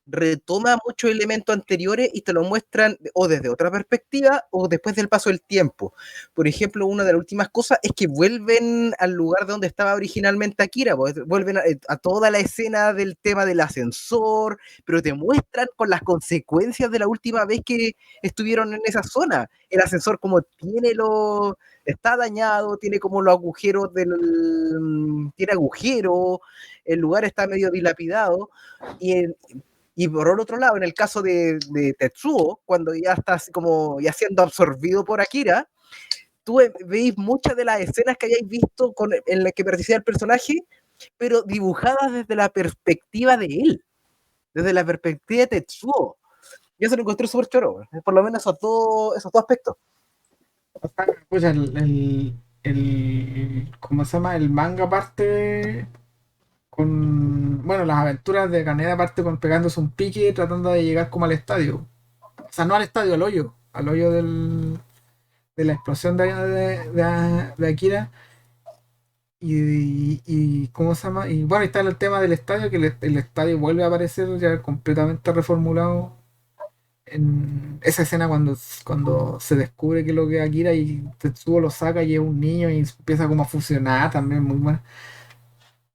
retoma muchos elementos anteriores y te lo muestran o desde otra perspectiva o después del paso del tiempo. Por ejemplo, una de las últimas cosas es que vuelven al lugar donde estaba originalmente Akira, pues, vuelven a toda la escena del tema del ascensor, pero te muestran con las consecuencias de la última vez que estuvieron en esa zona. El ascensor como está dañado, tiene como los agujeros tiene agujeros, el lugar está medio dilapidado y por el otro lado, en el caso de Tetsuo, cuando ya está como ya siendo absorbido por Akira, tú veis muchas de las escenas que hayáis visto en las que participa el personaje, pero dibujadas desde la perspectiva de él, desde la perspectiva de Tetsuo. Yo se lo encontré súper choro, por lo menos esos dos aspectos. Pues ¿cómo se llama? El manga parte bueno, las aventuras de Kaneda parte con pegándose un pique tratando de llegar como al estadio. O sea, no al estadio, al hoyo de la explosión de Akira. Y ¿cómo se llama? Y bueno, está el tema del estadio, que el estadio vuelve a aparecer ya completamente reformulado en esa escena cuando se descubre que lo que es Akira y Tetsuo lo saca y es un niño y empieza como a fusionar también, muy bueno.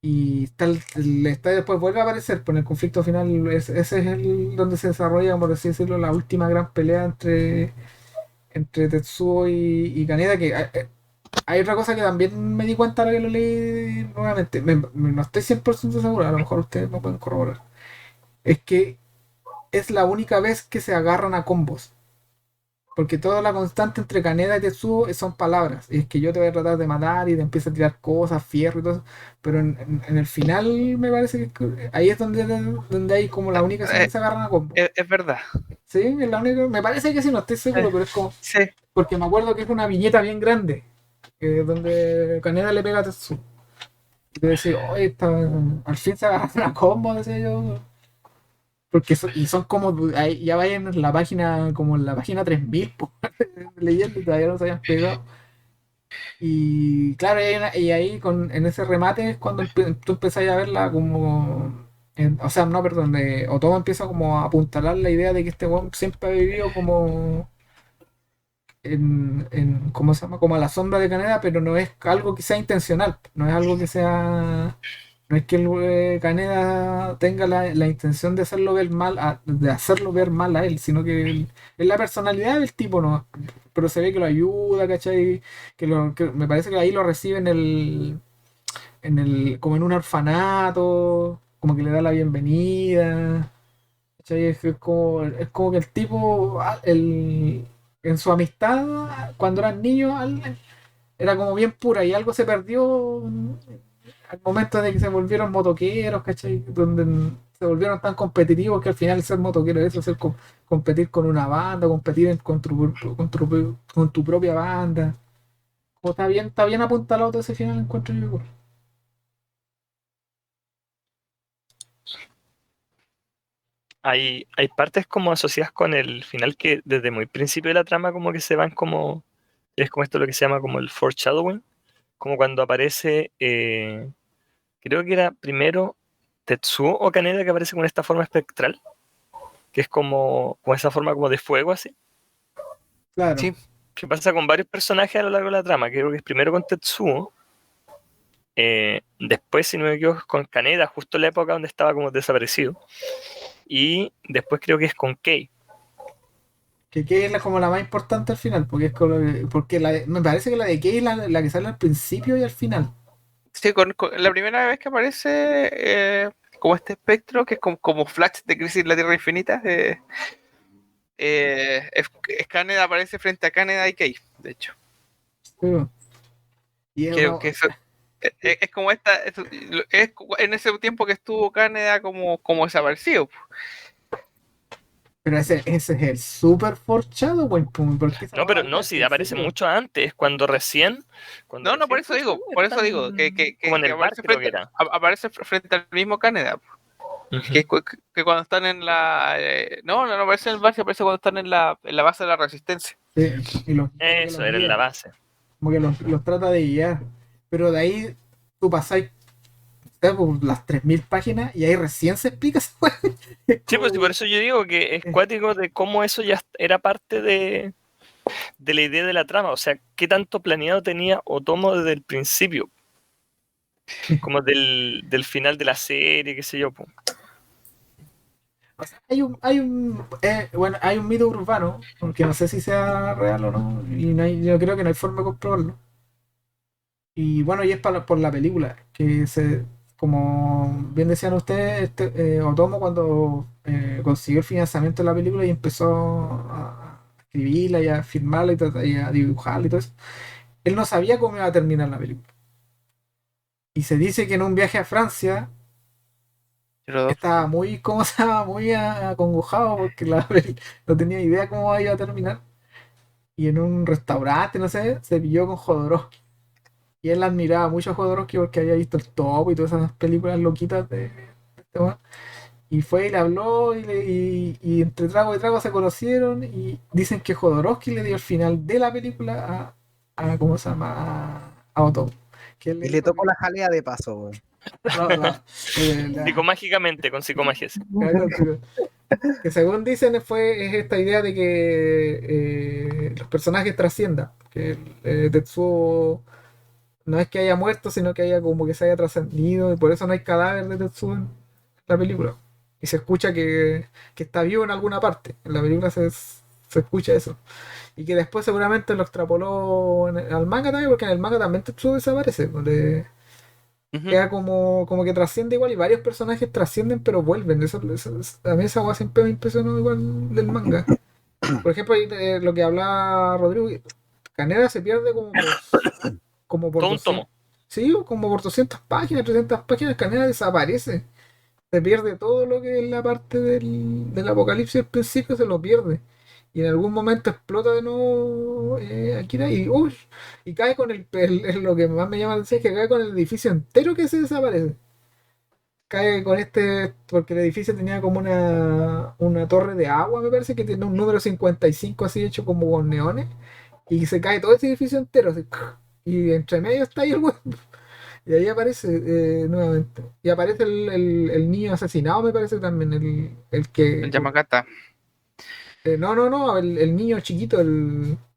Y está el estadio después vuelve a aparecer, pero en el conflicto final ese es donde se desarrolla, por así decirlo, la última gran pelea entre Tetsuo y Kaneda, que hay otra cosa que también me di cuenta ahora que lo leí nuevamente, no estoy 100% seguro, a lo mejor ustedes me pueden corroborar, es que es la única vez que se agarran a combos. Porque toda la constante entre Kaneda y Tetsuo son palabras. Y es que yo te voy a tratar de matar y te empiezo a tirar cosas, fierro y todo eso. Pero en el final me parece que ahí es donde hay como la única vez que se agarran a combo. Es verdad. Sí, es la única. Me parece que sí, no estoy seguro, pero es como. Sí. Porque me acuerdo que es una viñeta bien grande. Donde Kaneda le pega a Tetsuo. Y te decía, oye, al fin se agarran a combo, decía yo. Porque son como, ya vayan en la página, como en la página 3000, leyendo y todavía no se habían pegado. Y claro, y ahí en ese remate es cuando tú empezás a verla como, o sea, no, perdón, Otomo empieza como a apuntalar la idea de que este weón siempre ha vivido como ¿cómo se llama? Como a la sombra de Kaneda, pero no es algo que sea intencional, no es algo que sea. No es que Kaneda tenga la intención de hacerlo ver mal a él, sino que es la personalidad del tipo, ¿no? Pero se ve que lo ayuda, ¿cachai? Que me parece que ahí lo recibe como en un orfanato, como que le da la bienvenida, ¿cachai? Es como que el tipo, en su amistad, cuando eran niños, era como bien pura y algo se perdió al momento de que se volvieron motoqueros, ¿cachai? Donde se volvieron tan competitivos que al final ser motoquero es eso, competir con una banda, competir con tu propia banda. Como está bien apuntalado todo ese final, encuentro yo. Hay partes como asociadas con el final que desde muy principio de la trama como que se van como... Es como esto lo que se llama como el foreshadowing. Como cuando aparece... creo que era primero Tetsuo o Kaneda que aparece con esta forma espectral. Que es como esa forma como de fuego así. Claro. Sí. Que pasa con varios personajes a lo largo de la trama. Creo que es primero con Tetsuo. Después, si no me equivoco, con Kaneda, justo en la época donde estaba como desaparecido. Y después creo que es con Kei. Que es como la más importante al final, porque me parece que la de Kei es la que sale al principio y al final. Sí, con la primera vez que aparece como este espectro, que es como Flash de Crisis en la Tierra Infinita, es Kaneda, aparece frente a Kaneda y Kei, de hecho. Sí. Y Que eso, es como es en ese tiempo que estuvo Kaneda como desaparecido. Pero ese es el super forchado, pues, porque No, pero no, si aparece mucho antes, cuando recién... No, por eso digo, que como en el bar creo que era. Aparece frente al mismo Kaneda. Uh-huh. Que cuando están en la... no aparece en el bar, aparece cuando están en la base de la resistencia. Sí, Eso era en la base. Como que los trata de guiar. Pero de ahí tú pasáis por las 3000 páginas y ahí recién se explica esa weá. Sí, pues y por eso yo digo que es cuático de cómo eso ya era parte de la idea de la trama. O sea, qué tanto planeado tenía Otomo desde el principio. Como del final de la serie, qué sé yo. Po. O sea, bueno, hay un mito urbano, aunque no sé si sea real o no, y yo creo que no hay forma de comprobarlo. Y bueno, y es por la película, como bien decían ustedes, Otomo cuando consiguió el financiamiento de la película y empezó a escribirla y a firmarla y a dibujarla y todo eso, él no sabía cómo iba a terminar la película. Y se dice que en un viaje a Francia estaba muy, ¿cómo se llama? Muy acongojado porque no tenía idea cómo iba a terminar. Y en un restaurante, no sé, se pilló con Jodorowsky. Y él admiraba mucho a Jodorowsky porque había visto el Topo y todas esas películas loquitas de este weón. Y fue y le habló y entre trago y trago se conocieron y dicen que Jodorowsky le dio el final de la película ¿cómo se llama? A Otto. Que él le Y le dijo tocó la jalea de paso, weón. Psicomágicamente, con psicomagias. que según dicen es esta idea de que los personajes trasciendan. Que Tetsuo no es que haya muerto, sino que haya como que se haya trascendido y por eso no hay cadáver de Tetsuo en la película. Y se escucha que está vivo en alguna parte. En la película se escucha eso. Y que después seguramente lo extrapoló al manga también, porque en el manga también Tetsuo desaparece. Queda como que trasciende igual y varios personajes trascienden pero vuelven. A mí esa hueá siempre me impresionó igual del manga. Por ejemplo, lo que hablaba Rodrigo, Caneda se pierde como por Todo un 200, tomo. sí, como por 200 páginas, 300 páginas, Caneda desaparece. Se pierde todo lo que es la parte del apocalipsis al principio, se lo pierde. Y en algún momento explota de nuevo Akira y cae con lo que más me llama la atención es que cae con el edificio entero que se desaparece. Cae con porque el edificio tenía como una torre de agua, me parece, que tiene un número 55 así hecho como con neones. Y se cae todo ese edificio entero, así, y entre medio está ahí el huevo. Y ahí aparece nuevamente. Y aparece el niño asesinado, me parece también, el El que... Yamagata. no, el niño chiquito,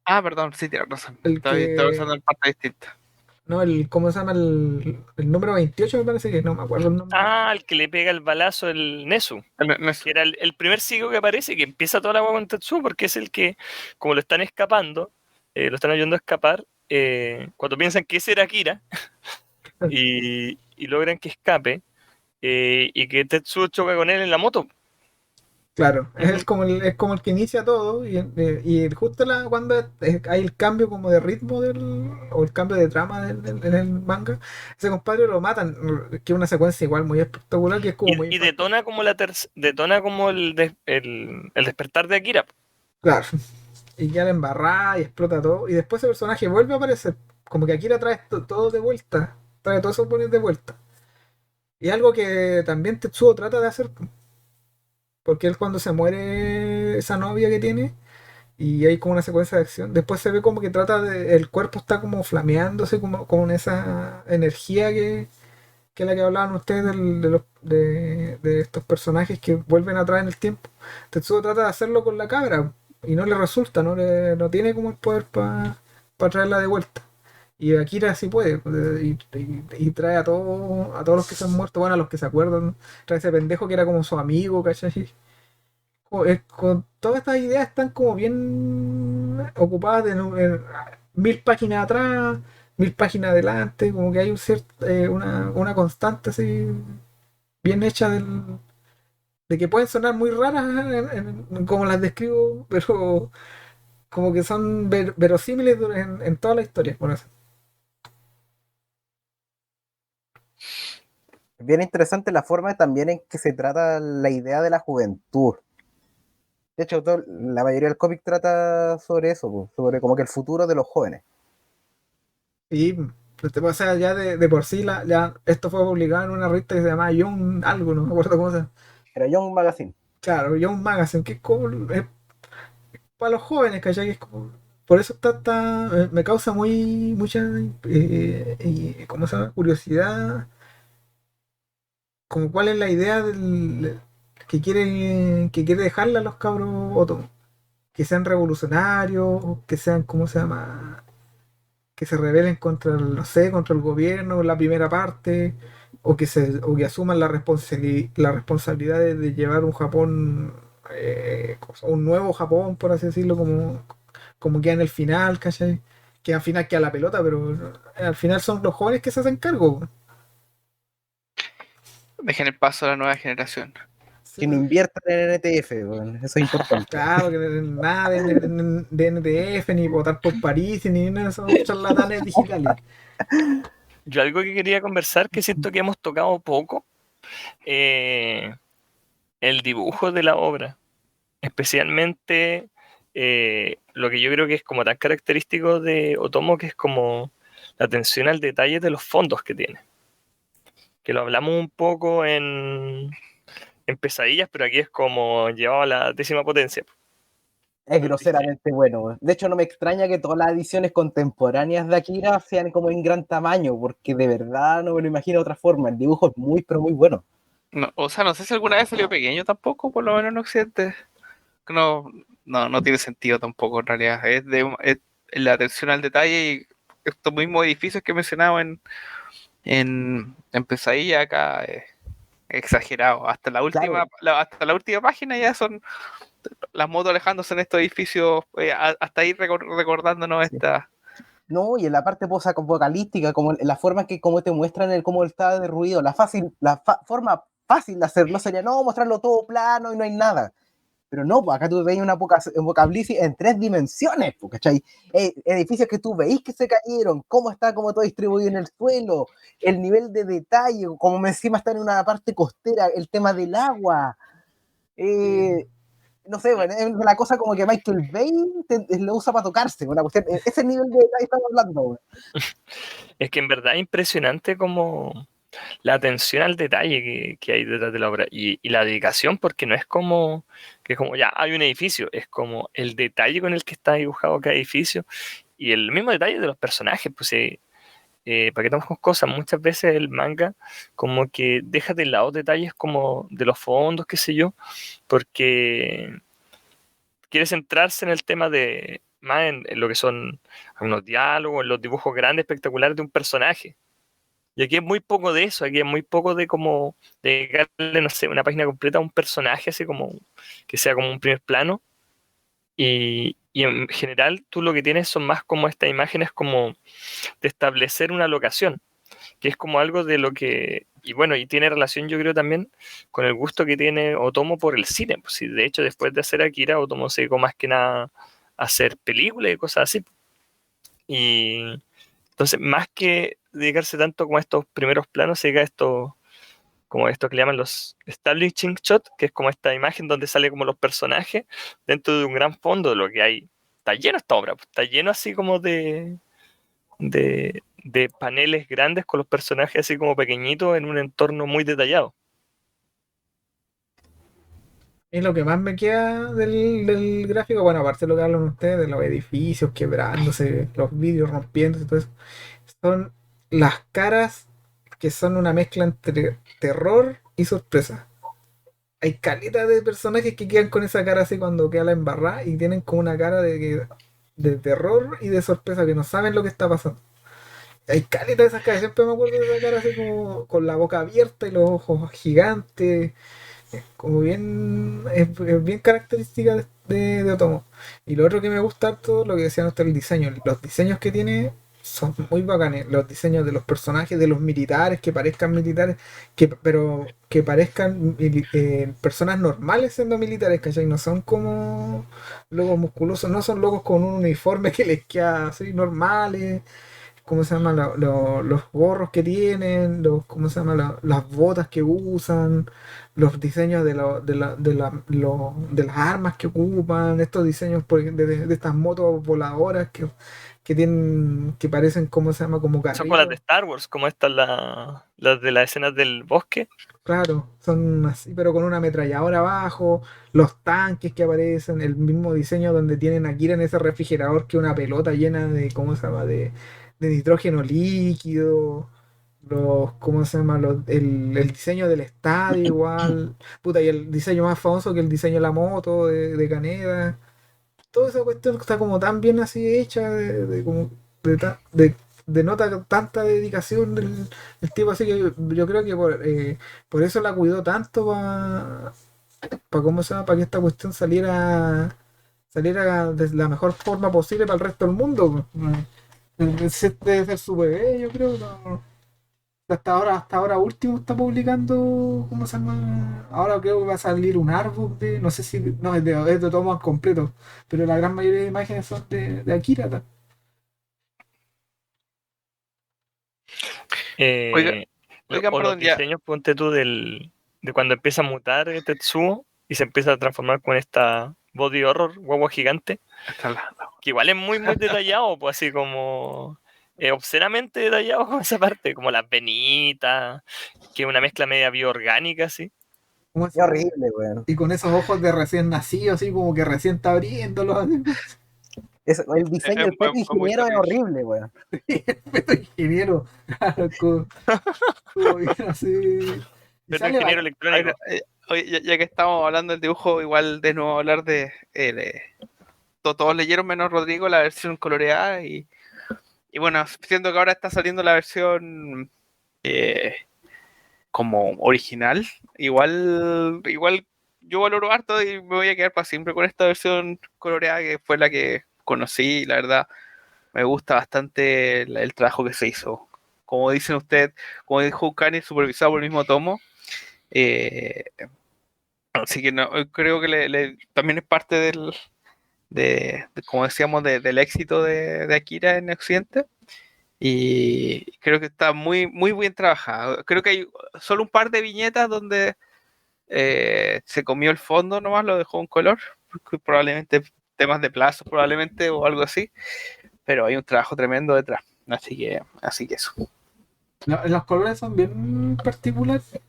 Ah, perdón, sí, tienes razón. el Estaba que... usando en parte distinta. No, ¿cómo se llama? El número 28 me parece que no me acuerdo el nombre. Ah, el que le pega el balazo, el Nezu. Que era el primer psico que aparece, que empieza toda la agua con Tetsuo, porque es el que, como lo están escapando, lo están ayudando a escapar, cuando piensan que ese era Akira, y logran que escape, y que Tetsuo choca con él en la moto. Claro, es como el que inicia todo y justo cuando hay el cambio como de ritmo o el cambio de trama en el manga, ese compadre lo matan, que es una secuencia igual muy espectacular, que es como muy Y impactante. detona como detona como el despertar de Akira. Claro, y queda embarrada y explota todo, y después ese personaje vuelve a aparecer, como que Akira trae todo de vuelta, trae todos esos poderes de vuelta. Y algo que también Tetsuo trata de hacer, porque él cuando se muere esa novia que tiene, y hay como una secuencia de acción. Después se ve como que el cuerpo está como flameándose, como con esa energía que es la que hablaban ustedes de estos personajes que vuelven atrás en el tiempo. Tetsuo trata de hacerlo con la cabra y no le resulta, no tiene como el poder para traerla de vuelta. Y Akira sí puede, y trae a todos los que se han muerto, bueno, a los que se acuerdan, trae ese pendejo que era como su amigo, ¿cachai? Con todas estas ideas están como bien ocupadas en 1000 páginas atrás, 1000 páginas adelante, como que hay una constante así bien hecha de que pueden sonar muy raras como las describo, pero como que son verosímiles en toda la historia, por eso. Es bien interesante la forma también en que se trata la idea de la juventud. De hecho, la mayoría del cómic trata sobre eso, po, sobre como que el futuro de los jóvenes. Y o sea, ya de por sí, ya esto fue publicado en una revista que se llamaba Young algo, no me acuerdo cómo se llama. Era Young Magazine. Claro, Young Magazine, que es como para los jóvenes, ¿cachai? Es como, por eso me causa mucha, ¿cómo se llama? Curiosidad, como cuál es la idea que quiere dejarle a los cabros Otomo. Que sean revolucionarios, que sean, ¿cómo se llama? Que se rebelen contra el, no sé, contra el gobierno en la primera parte, o que asuman la responsabilidad de llevar un Japón, un nuevo Japón, por así decirlo, como queda en el final, ¿cachai? Que al final queda la pelota, pero al final son los jóvenes que se hacen cargo. Dejen el paso a la nueva generación. Que no inviertan en NTF, weón, eso es importante. Claro, que nada de NTF, ni votar por París, ni nada de esos charlatanes digitales. Yo algo que quería conversar que siento que hemos tocado poco, el dibujo de la obra, especialmente lo que yo creo que es como tan característico de Otomo, que es como la atención al detalle de los fondos que tiene. Que lo hablamos un poco en Pesadillas, pero aquí es como llevado a la décima potencia. Es groseramente bueno, weón. De hecho, no me extraña que todas las ediciones contemporáneas de Akira sean como en gran tamaño, porque de verdad no me lo imagino de otra forma. El dibujo es muy, pero muy bueno. No, o sea, no sé si alguna vez salió pequeño tampoco, por lo menos en Occidente. No, no tiene sentido tampoco en realidad. Es la atención al detalle y estos mismos edificios que mencionaba en Pesadilla acá es exagerado. Claro. Hasta la última página ya son las motos alejándose en estos edificios, hasta ahí recordándonos Sí. esta. No, y en la parte vocalística, como en la forma que como te muestran cómo está derruido, la forma fácil de hacerlo sería no mostrarlo todo plano y no hay nada. Pero no, pues acá tú veis una Vocabilis en 3 dimensiones, pues, ¿cachai? Edificios que tú veis que se cayeron, cómo está como todo distribuido en el suelo, el nivel de detalle, como encima está en una parte costera, el tema del agua. No sé, bueno, es una cosa como que Michael Bay lo usa para tocarse, una cuestión, ese nivel de detalle estamos hablando, güey. Es que en verdad es impresionante como la atención al detalle que hay detrás de la obra y la dedicación, porque no es como que como ya hay un edificio, es como el detalle con el que está dibujado cada edificio y el mismo detalle de los personajes, pues para que estamos con cosas, muchas veces el manga como que deja de lado detalles como de los fondos, qué sé yo, porque quiere centrarse en el tema de más en lo que son algunos diálogos, en los dibujos grandes, espectaculares de un personaje. Y aquí es muy poco de eso, aquí es muy poco de como dedicarle, no sé, una página completa a un personaje, así como que sea como un primer plano. Y en general tú lo que tienes son más como estas imágenes como de establecer una locación, que es como algo de lo que, y bueno, y tiene relación yo creo también con el gusto que tiene Otomo por el cine. Pues, sí, de hecho, después de hacer Akira, Otomo se dedicó más que nada a hacer películas y cosas así. Y entonces, más que dedicarse tanto como a estos primeros planos, se dedica a esto, como esto que le llaman los establishing shot, que es como esta imagen donde sale como los personajes dentro de un gran fondo de lo que hay. Está lleno esta obra, pues, está lleno así como de paneles grandes con los personajes así como pequeñitos en un entorno muy detallado. Y lo que más me queda del gráfico, bueno, aparte de lo que hablan ustedes, de los edificios quebrándose, los vidrios rompiéndose y todo eso, son las caras que son una mezcla entre terror y sorpresa. Hay caleta de personajes que quedan con esa cara así cuando queda la embarrada y tienen como una cara de terror y de sorpresa que no saben lo que está pasando. Hay caleta de esas caras, siempre me acuerdo de esa cara así como con la boca abierta y los ojos gigantes, como bien, es bien característica de Otomo. Y lo otro que me gusta harto, lo que decían ustedes, el diseño. Los diseños que tiene son muy bacanes. Los diseños de los personajes, de los militares, que parezcan militares, pero que parezcan personas normales siendo militares, ¿cachai? No son como logos musculosos, no son logos con un uniforme que les queda así normales. ¿Cómo se llama? Los gorros que tienen, ¿cómo se llama? Las botas que usan, los diseños de las armas que ocupan, estos diseños de estas motos voladoras que tienen, que parecen, ¿cómo se llama? Como Son como las de carritos. Star Wars, como estas las de las escenas del bosque. Claro, son así, pero con una ametralladora abajo, los tanques que aparecen, el mismo diseño donde tienen aquí en ese refrigerador que una pelota llena de, ¿cómo se llama? De nitrógeno líquido. ¿cómo se llama? El diseño del estadio igual, puta, y el diseño más famoso que el diseño de la moto de Caneda, toda esa cuestión está como tan bien así hecha, como denota tanta dedicación del tipo, así que yo creo que por eso la cuidó tanto ¿cómo se llama? Para que esta cuestión saliera de la mejor forma posible para el resto del mundo. Debe ser su bebé, yo creo. Hasta ahora último está publicando, ¿cómo se llama? Ahora creo que va a salir un árbol no sé si, no, es de tomos completos, pero la gran mayoría de imágenes son de Akira. Oiga, Eh, oigan, o los perdón, ya. diseños, ponte tú, de cuando empieza a mutar Tetsuo y se empieza a transformar con esta body horror, guagua gigante, que igual es muy, muy detallado, pues así como obscenamente detallado con esa parte, como las venitas, que es una mezcla media bioorgánica, así. ¿Cómo Qué se llama? horrible, weón. Y con esos ojos de recién nacido, así como que recién está abriéndolo. Así. El diseño del Pepe Fue muy Ingeniero es terrible. horrible, weón. Pero ingeniero, claro, como bien así. Y Pero no sale ingeniero bacán. electrónico. Oye, ya que estamos hablando del dibujo, igual de nuevo hablar todos leyeron menos Rodrigo la versión coloreada y bueno, siendo que ahora está saliendo la versión eh, como original, igual yo valoro harto y me voy a quedar para siempre con esta versión coloreada que fue la que conocí, la verdad me gusta bastante el trabajo que se hizo. Como dicen usted, como dijo Kanye, supervisado por el mismo tomo. eh, Así que no, creo que también es parte como decíamos, del éxito de Akira en Occidente. Y creo que está muy, muy bien trabajado. Creo que hay solo un par de viñetas donde se comió el fondo nomás, lo dejó un color, porque probablemente temas de plazo, probablemente, o algo así. Pero hay un trabajo tremendo detrás. Así que eso. Los colores son bien particulares,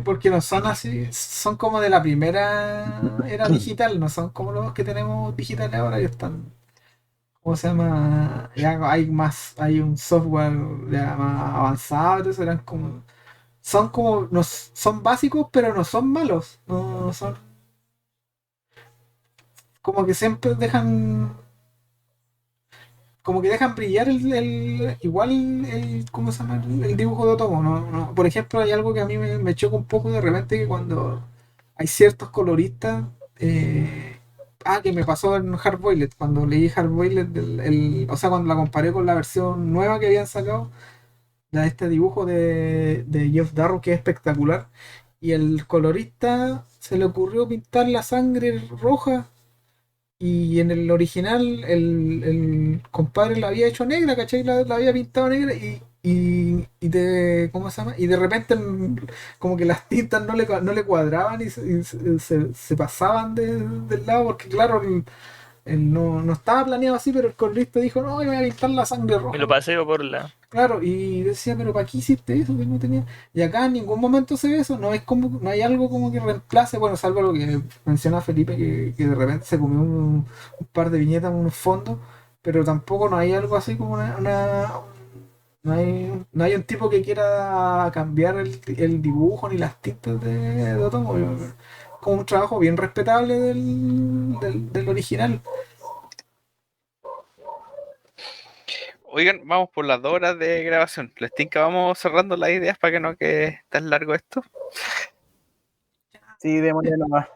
porque no son así, son como de la primera era digital, no son como los que tenemos digitales ahora que están, ¿cómo se llama? Ya hay un software ya más avanzado, entonces son como, no, son básicos, pero no son malos, no son, como que siempre dejan brillar igual ¿cómo se llama? El dibujo de Otomo. Por ejemplo, hay algo que a mí me choca un poco de repente, que cuando hay ciertos coloristas, que me pasó en Hardboiled, cuando leí Hardboiled, o sea, cuando la comparé con la versión nueva que habían sacado, de este dibujo de Jeff Darrow, que es espectacular, y el colorista se le ocurrió pintar la sangre roja, y en el original el compadre la había hecho negra, ¿cachai? La había pintado negra, ¿cómo se llama? Y de repente como que las tintas no le cuadraban, y se pasaban del lado, porque claro, no estaba planeado así, pero el colorista dijo, no, yo voy a pintar la sangre Me roja. lo paseo por la. Claro, y decía, pero ¿para qué hiciste eso? Que no tenía. Y acá en ningún momento se ve eso, no hay algo como que reemplace, bueno, salvo lo que menciona Felipe, que de repente se comió un par de viñetas, unos fondos, pero tampoco no hay algo así como no hay un tipo que quiera cambiar el dibujo ni las tintas de Otomo. Como un trabajo bien respetable del original. Oigan, vamos por las 2 horas de grabación. Les tinca, vamos cerrando las ideas para que no quede tan largo esto. Sí, démosle nomás.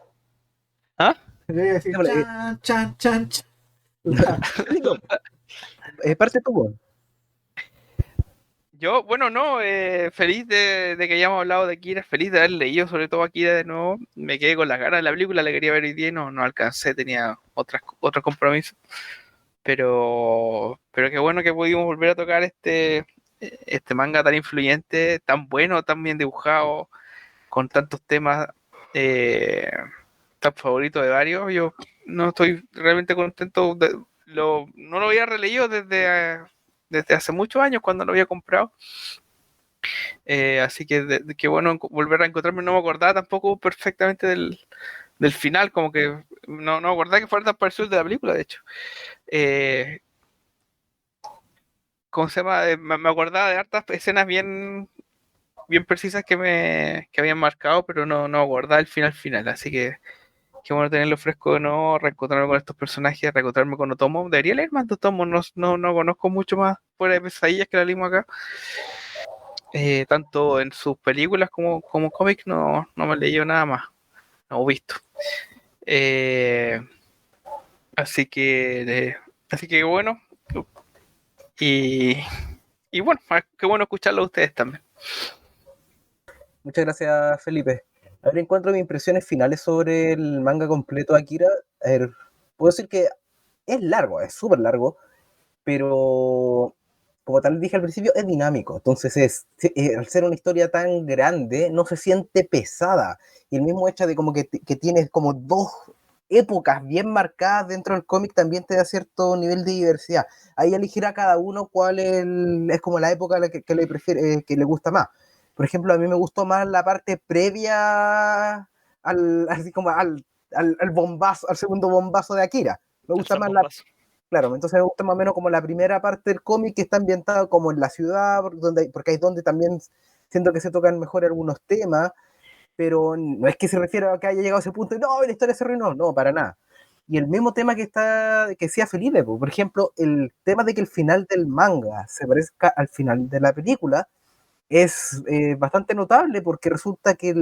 ¿Ah? Le voy a decir, Démosle, chan, chan, chan, chan. Nico, parte tú, weón. Yo, bueno, no, feliz de que hayamos hablado de Akira, feliz de haber leído sobre todo Akira de nuevo. Me quedé con las ganas de la película, la quería ver hoy día y no alcancé, tenía otros compromisos. Pero qué bueno que pudimos volver a tocar este manga tan influyente, tan bueno, tan bien dibujado, con tantos temas eh, tan favoritos de varios. Yo no estoy realmente contento. No lo había releído desde hace muchos años cuando lo había comprado. Así que qué bueno volver a encontrarme. No me acordaba tampoco perfectamente del final, como que no me acordaba que fuera tan parecido el de la película, de hecho. ¿cómo se llama? Me acordaba de hartas escenas bien precisas que habían marcado, pero no me acordaba el final, así que qué bueno tenerlo fresco de nuevo, reencontrarme con estos personajes, reencontrarme con Otomo. Debería leer más de Otomo, no conozco mucho más fuera de Pesadillas que la leímos acá. Tanto en sus películas como cómics no me he leído nada más, no he visto. Así que bueno, y bueno, qué bueno escucharlo a ustedes también. Muchas gracias, Felipe. A ver, en cuanto a mis impresiones finales sobre el manga completo de Akira, a ver, puedo decir que es largo, es súper largo, pero como tal dije al principio, es dinámico. Entonces, al ser una historia tan grande, no se siente pesada. Y el mismo hecho de como que tienes como dos épocas bien marcadas dentro del cómic también te da cierto nivel de diversidad. Ahí elegirá cada uno cuál es como la época que le prefiere, que le gusta más. Por ejemplo, a mí me gustó más la parte previa así como al bombazo, al segundo bombazo de Akira. Me gusta más claro, entonces me gusta más o menos como la primera parte del cómic que está ambientada como en la ciudad, porque ahí es donde también siento que se tocan mejor algunos temas, pero no es que se refiera a que haya llegado a ese punto y no, la historia se arruinó, no, para nada. Y el mismo tema que decía Felipe, por ejemplo, el tema de que el final del manga se parezca al final de la película es bastante notable porque resulta que,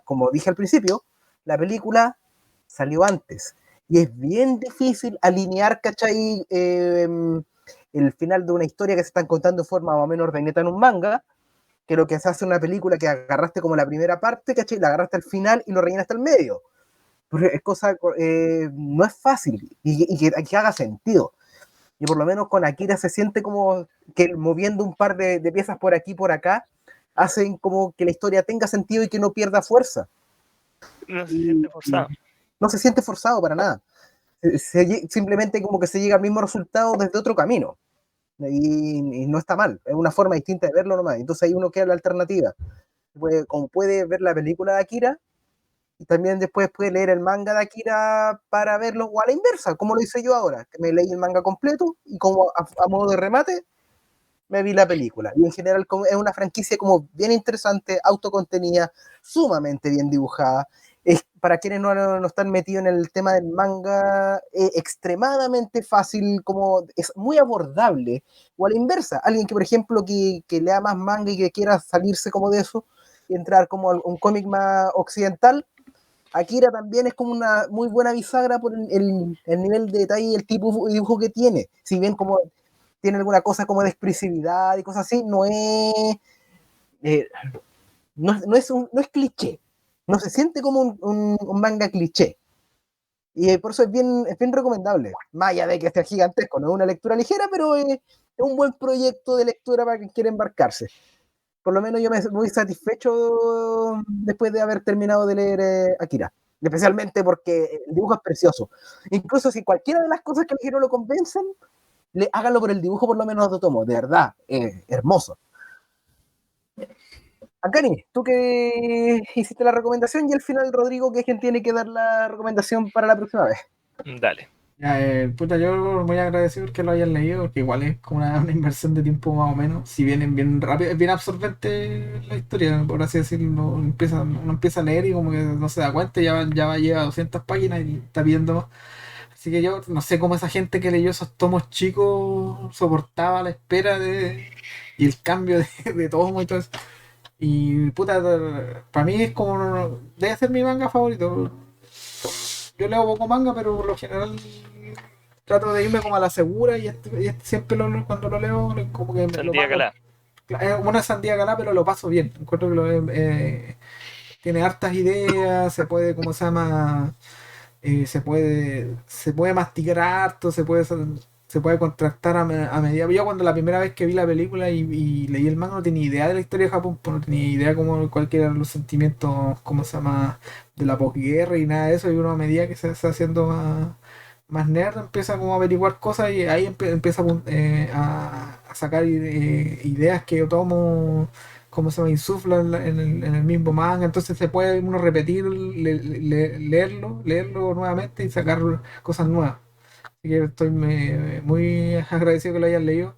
como dije al principio, la película salió antes. Y es bien difícil alinear, ¿cachai? El final de una historia que se están contando de forma más o menos ordenada en un manga, que lo que se hace en una película que agarraste como la primera parte, ¿cachai? La agarraste al final y lo rellenaste al medio. Porque es cosa, no es fácil y que haga sentido. Y por lo menos con Akira se siente como que moviendo un par de piezas por aquí y por acá, hacen como que la historia tenga sentido y que no pierda fuerza. No se siente forzado. No se siente forzado para nada. Simplemente como que se llega al mismo resultado desde otro camino. Y no está mal, es una forma distinta de verlo nomás. Entonces ahí uno queda la alternativa. Como puede ver la película de Akira, y también después puede leer el manga de Akira para verlo, o a la inversa, como lo hice yo ahora, que me leí el manga completo y como a modo de remate me vi la película. Y en general es una franquicia como bien interesante, autocontenida, sumamente bien dibujada. Para quienes no están metidos en el tema del manga, extremadamente fácil, como es muy abordable. O a la inversa, alguien que por ejemplo que lea más manga y que quiera salirse como de eso y entrar como a un cómic más occidental, Akira también es como una muy buena bisagra por el nivel de detalle y el tipo de dibujo que tiene. Si bien como tiene alguna cosa como de expresividad y cosas así, no es cliché. No se siente como un manga cliché. Y por eso es bien recomendable. Más allá de que sea gigantesco, no es una lectura ligera, pero es un buen proyecto de lectura para quien quiera embarcarse. Por lo menos yo me voy satisfecho después de haber terminado de leer Akira. Especialmente porque el dibujo es precioso. Incluso si cualquiera de las cosas que le no lo convencen, háganlo por el dibujo por lo menos de Otomo. De verdad, hermoso. Akari, tú que hiciste la recomendación y al final Rodrigo, que es quien tiene que dar la recomendación para la próxima vez. Dale. Puta, yo muy agradecido porque lo hayan leído, porque igual es como una inversión de tiempo más o menos. Si bien bien rápido, es bien absorbente la historia, por así decirlo. Uno empieza a leer y como que no se da cuenta, lleva 200 páginas y está viendo más. Así que yo no sé cómo esa gente que leyó esos tomos chicos soportaba la espera y el cambio de tomo y todo eso. Y puta, para mí es como. Debe ser mi manga favorito. Yo leo poco manga, pero por lo general trato de irme como a la segura y siempre cuando lo leo, como que Sandía Calá. Es una sandía calá, pero lo paso bien. Encuentro que tiene hartas ideas, se puede, ¿cómo se llama? Se puede masticar harto, se puede contrastar a medida. Yo cuando la primera vez que vi la película y leí el manga no tenía idea de la historia de Japón, pues no tenía idea cuáles eran los sentimientos, ¿cómo se llama? De la posguerra y nada de eso, y uno a medida que se está haciendo más nerd empieza como a averiguar cosas y ahí empieza a sacar ideas que yo tomo, como se me insufla en el mismo manga, entonces se puede uno repetir, leerlo nuevamente y sacar cosas nuevas. Así que estoy muy agradecido que lo hayan leído.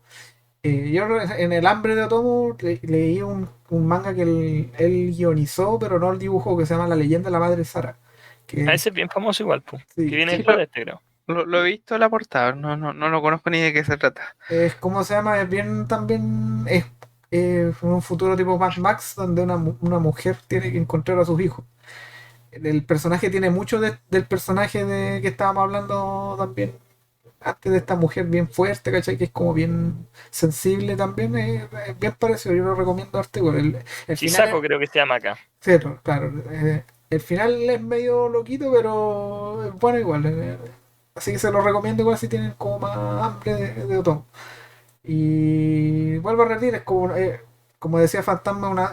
Yo en El hambre de Otomo leí un manga que él guionizó, pero no el dibujo, que se llama La leyenda de la madre Sara. A Que ese es bien famoso igual, pues. Que sí, viene Sí, después de este, creo. lo he visto en la portada, no lo conozco ni de qué se trata. es como se llama, es bien también, es un futuro tipo Mad Max, donde una mujer tiene que encontrar a sus hijos. El personaje tiene mucho del personaje que estábamos hablando también antes, de esta mujer bien fuerte, ¿cachai? Que es como bien sensible también, es bien parecido, yo lo recomiendo arte. Bueno, el final Chisako creo que se llama acá. cero, claro. El final es medio loquito, pero es bueno igual. Así que se lo recomiendo igual si tienen como más hambre de otoño. Y vuelvo a repetir, es como decía Fantasma,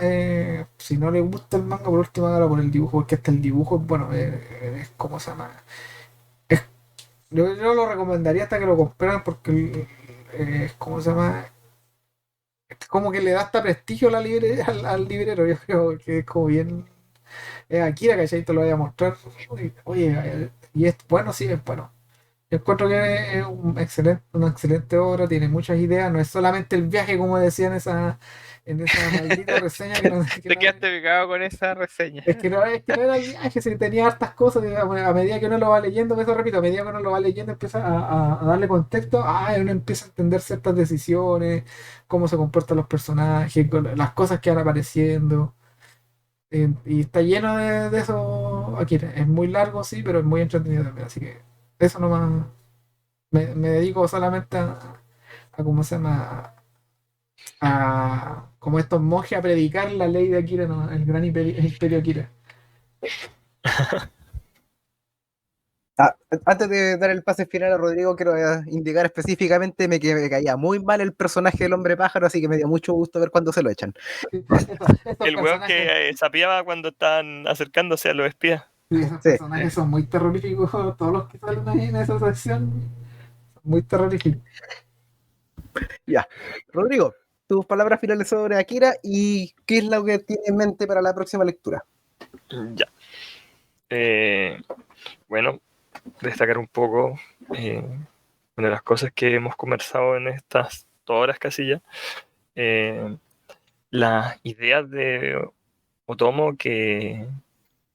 si no le gusta el manga, por último hágalo por el dibujo, porque hasta el dibujo, bueno, es como se llama. Es, yo lo recomendaría hasta que lo compraran porque es como se llama. Es como que le da hasta prestigio a al librero, yo creo que es como bien. Akira, ¿cachai? Te lo voy a mostrar. Oye, y es bueno, sí, es bueno. Yo encuentro que es una excelente obra, tiene muchas ideas, no es solamente el viaje, como decía en esa maldita reseña que no, Te quedaste pegado con esa reseña. es que no era el viaje, si tenía hartas cosas, y a medida que uno lo va leyendo, eso repito, a medida que uno lo va leyendo empieza a darle contexto, uno empieza a entender ciertas decisiones, cómo se comportan los personajes, las cosas que van apareciendo. Y está lleno de eso aquí. Es muy largo, sí, pero es muy entretenido también. Así que eso nomás. Me dedico solamente a ¿cómo se llama? Como estos monjes a predicar la ley de Akira, ¿no? El gran imperio Akira. Antes de dar el pase final a Rodrigo, quiero indicar específicamente que me caía muy mal el personaje del hombre pájaro, así que me dio mucho gusto ver cuando se lo echan. Estos El weón personajes, que sapeaba cuando estaban acercándose a los espías. sí, esos Sí, personajes son muy terroríficos. Todos los que salen ahí en esa sección son muy terroríficos. ya. Rodrigo, tus palabras finales sobre Akira y qué es lo que tienes en mente para la próxima lectura. Ya. Bueno, destacar un poco una de las cosas que hemos conversado en estas 2 horas casi ya. Las ideas de Otomo que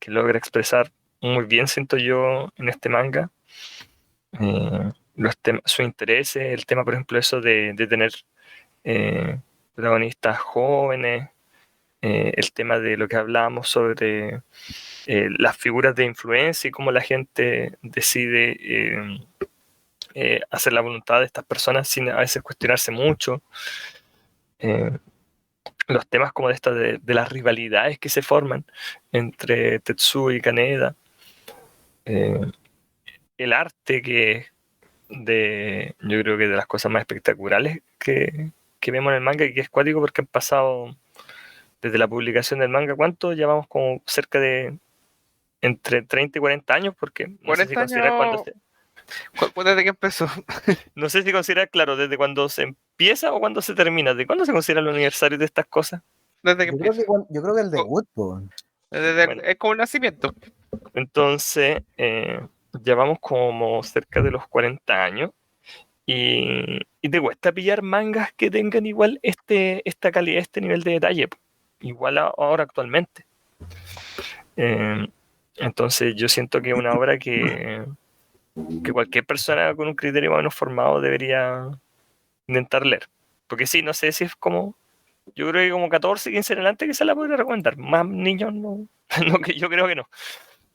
logra expresar muy bien, siento yo, en este manga. Su interés, el tema, por ejemplo, eso de tener protagonistas jóvenes, el tema de lo que hablábamos sobre las figuras de influencia y cómo la gente decide hacer la voluntad de estas personas sin a veces cuestionarse mucho. Los temas como de las rivalidades que se forman entre Tetsuo y Kaneda. El arte yo creo que de las cosas más espectaculares que vemos en el manga y que es cuático porque han pasado desde la publicación del manga, ¿cuánto? Llevamos como cerca de entre 30 y 40 años, porque no sé si 40 considerar cuándo años, desde que empezó. no sé si considerar, claro, desde cuando se empieza o cuando se termina. ¿De cuándo se considera el aniversario de estas cosas? Desde que Yo creo empezó. yo creo que el debut, po. Bueno, Es como el nacimiento. entonces llevamos como cerca de los 40 años y te cuesta pillar mangas que tengan igual esta calidad, este nivel de detalle, igual ahora actualmente. Entonces yo siento que es una obra que cualquier persona con un criterio más o menos formado debería intentar leer. Porque sí, no sé si es como, yo creo que como 14, 15 en adelante que se la podría recomendar. Más niños no, no, que yo creo que no.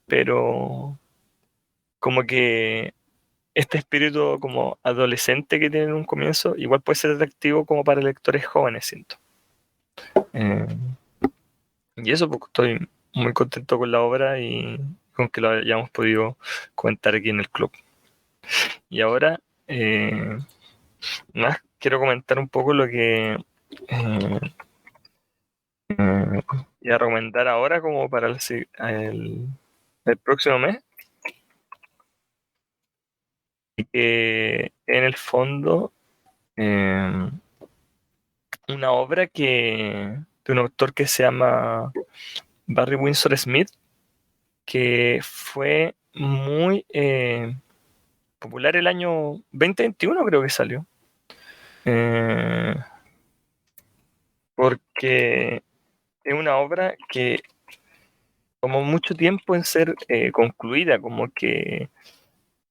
Pero como que este espíritu como adolescente que tiene en un comienzo igual puede ser atractivo como para lectores jóvenes, siento. Eh, y eso, pues estoy muy contento con la obra y con que lo hayamos podido comentar aquí en el club. Y ahora, más quiero comentar un poco lo que eh, voy a recomendar ahora como para el próximo mes. Y que en el fondo, eh, una obra de un autor que se llama Barry Windsor Smith, que fue muy popular el año 2021, creo que salió. Porque es una obra que tomó mucho tiempo en ser concluida, como que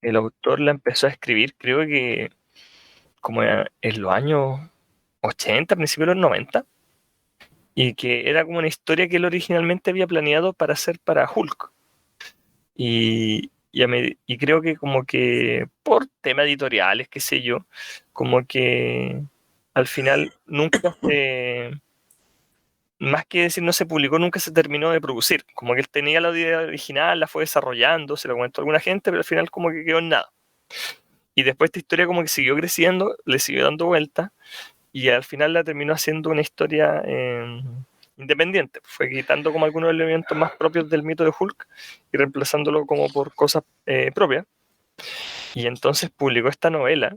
el autor la empezó a escribir, creo que como en los años 80, principios de los 90, y que era como una historia que él originalmente había planeado para hacer para Hulk. Y creo que como que por temas editoriales, qué sé yo, como que al final nunca más que decir no se publicó, nunca se terminó de producir. Como que él tenía la idea original, la fue desarrollando, se lo comentó a alguna gente, pero al final como que quedó en nada. Y después esta historia como que siguió creciendo, le siguió dando vueltas, y al final la terminó haciendo una historia independiente. Fue quitando como algunos elementos más propios del mito de Hulk y reemplazándolo como por cosas propias. Y entonces publicó esta novela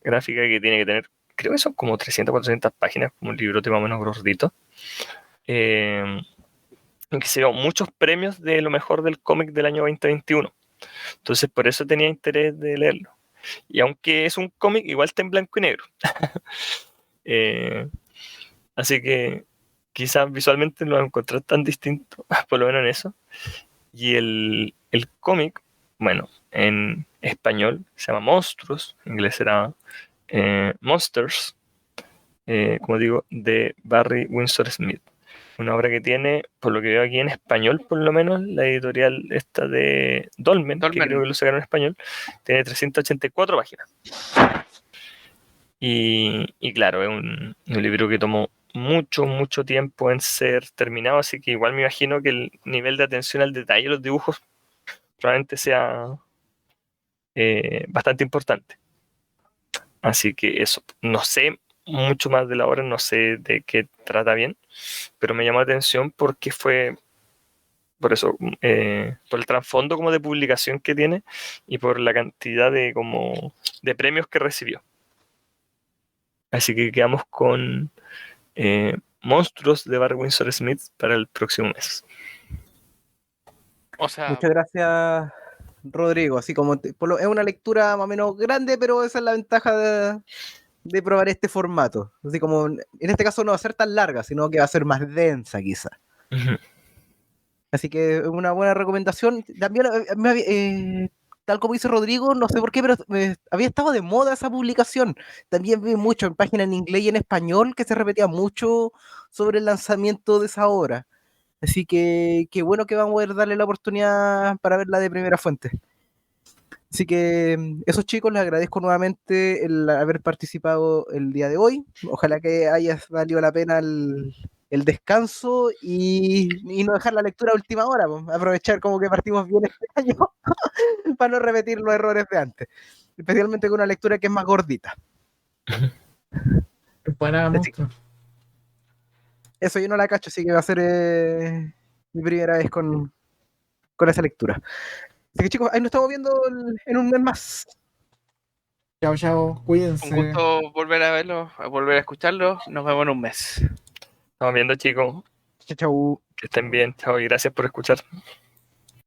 gráfica que tiene que tener, creo que son como 300, 400 páginas, como un librote más o menos gordito, en que se dio muchos premios de lo mejor del cómic del año 2021. Entonces por eso tenía interés de leerlo. Y aunque es un cómic, igual está en blanco y negro. Así que quizás visualmente no lo encontré tan distinto, por lo menos en eso. Y el cómic, bueno, en español se llama Monstruos, en inglés será Monsters, como digo, de Barry Windsor Smith. Una obra que tiene, por lo que veo aquí en español, por lo menos, la editorial esta de Dolmen, que creo que lo sacaron en español, tiene 384 páginas. Y claro, es un libro que tomó mucho tiempo en ser terminado, así que igual me imagino que el nivel de atención al detalle de los dibujos probablemente sea bastante importante. Así que eso, no sé mucho más de la obra, no sé de qué trata bien, pero me llamó la atención porque fue, por eso, por el trasfondo como de publicación que tiene y por la cantidad de premios que recibió. Así que quedamos con Monstruos de Barry Windsor Smith para el próximo mes. O sea, Muchas gracias, Rodrigo. Así como es una lectura más o menos grande, pero esa es la ventaja de probar este formato. Así como en este caso no va a ser tan larga, sino que va a ser más densa quizá. Ujú. Así que es una buena recomendación. También, tal como dice Rodrigo, no sé por qué, pero había estado de moda esa publicación. También vi mucho en páginas en inglés y en español que se repetía mucho sobre el lanzamiento de esa obra. Así que qué bueno que vamos a poder darle la oportunidad para verla de primera fuente. Así que esos chicos les agradezco nuevamente el haber participado el día de hoy. Ojalá que haya valido la pena el descanso y no dejar la lectura a última hora. Pues. Aprovechar como que partimos bien este año para no repetir los errores de antes. Especialmente con una lectura que es más gordita. Buena, Así, monstruo. eso yo no la cacho, así que va a ser mi primera vez con esa lectura. Así que chicos, ahí nos estamos viendo en un mes más. Chao, chao. un Cuídense. gusto volver a verlo, a volver a escucharlo. Nos vemos en un mes. Estamos viendo, chicos, Chau, chau. que estén bien. Chao y gracias por escuchar.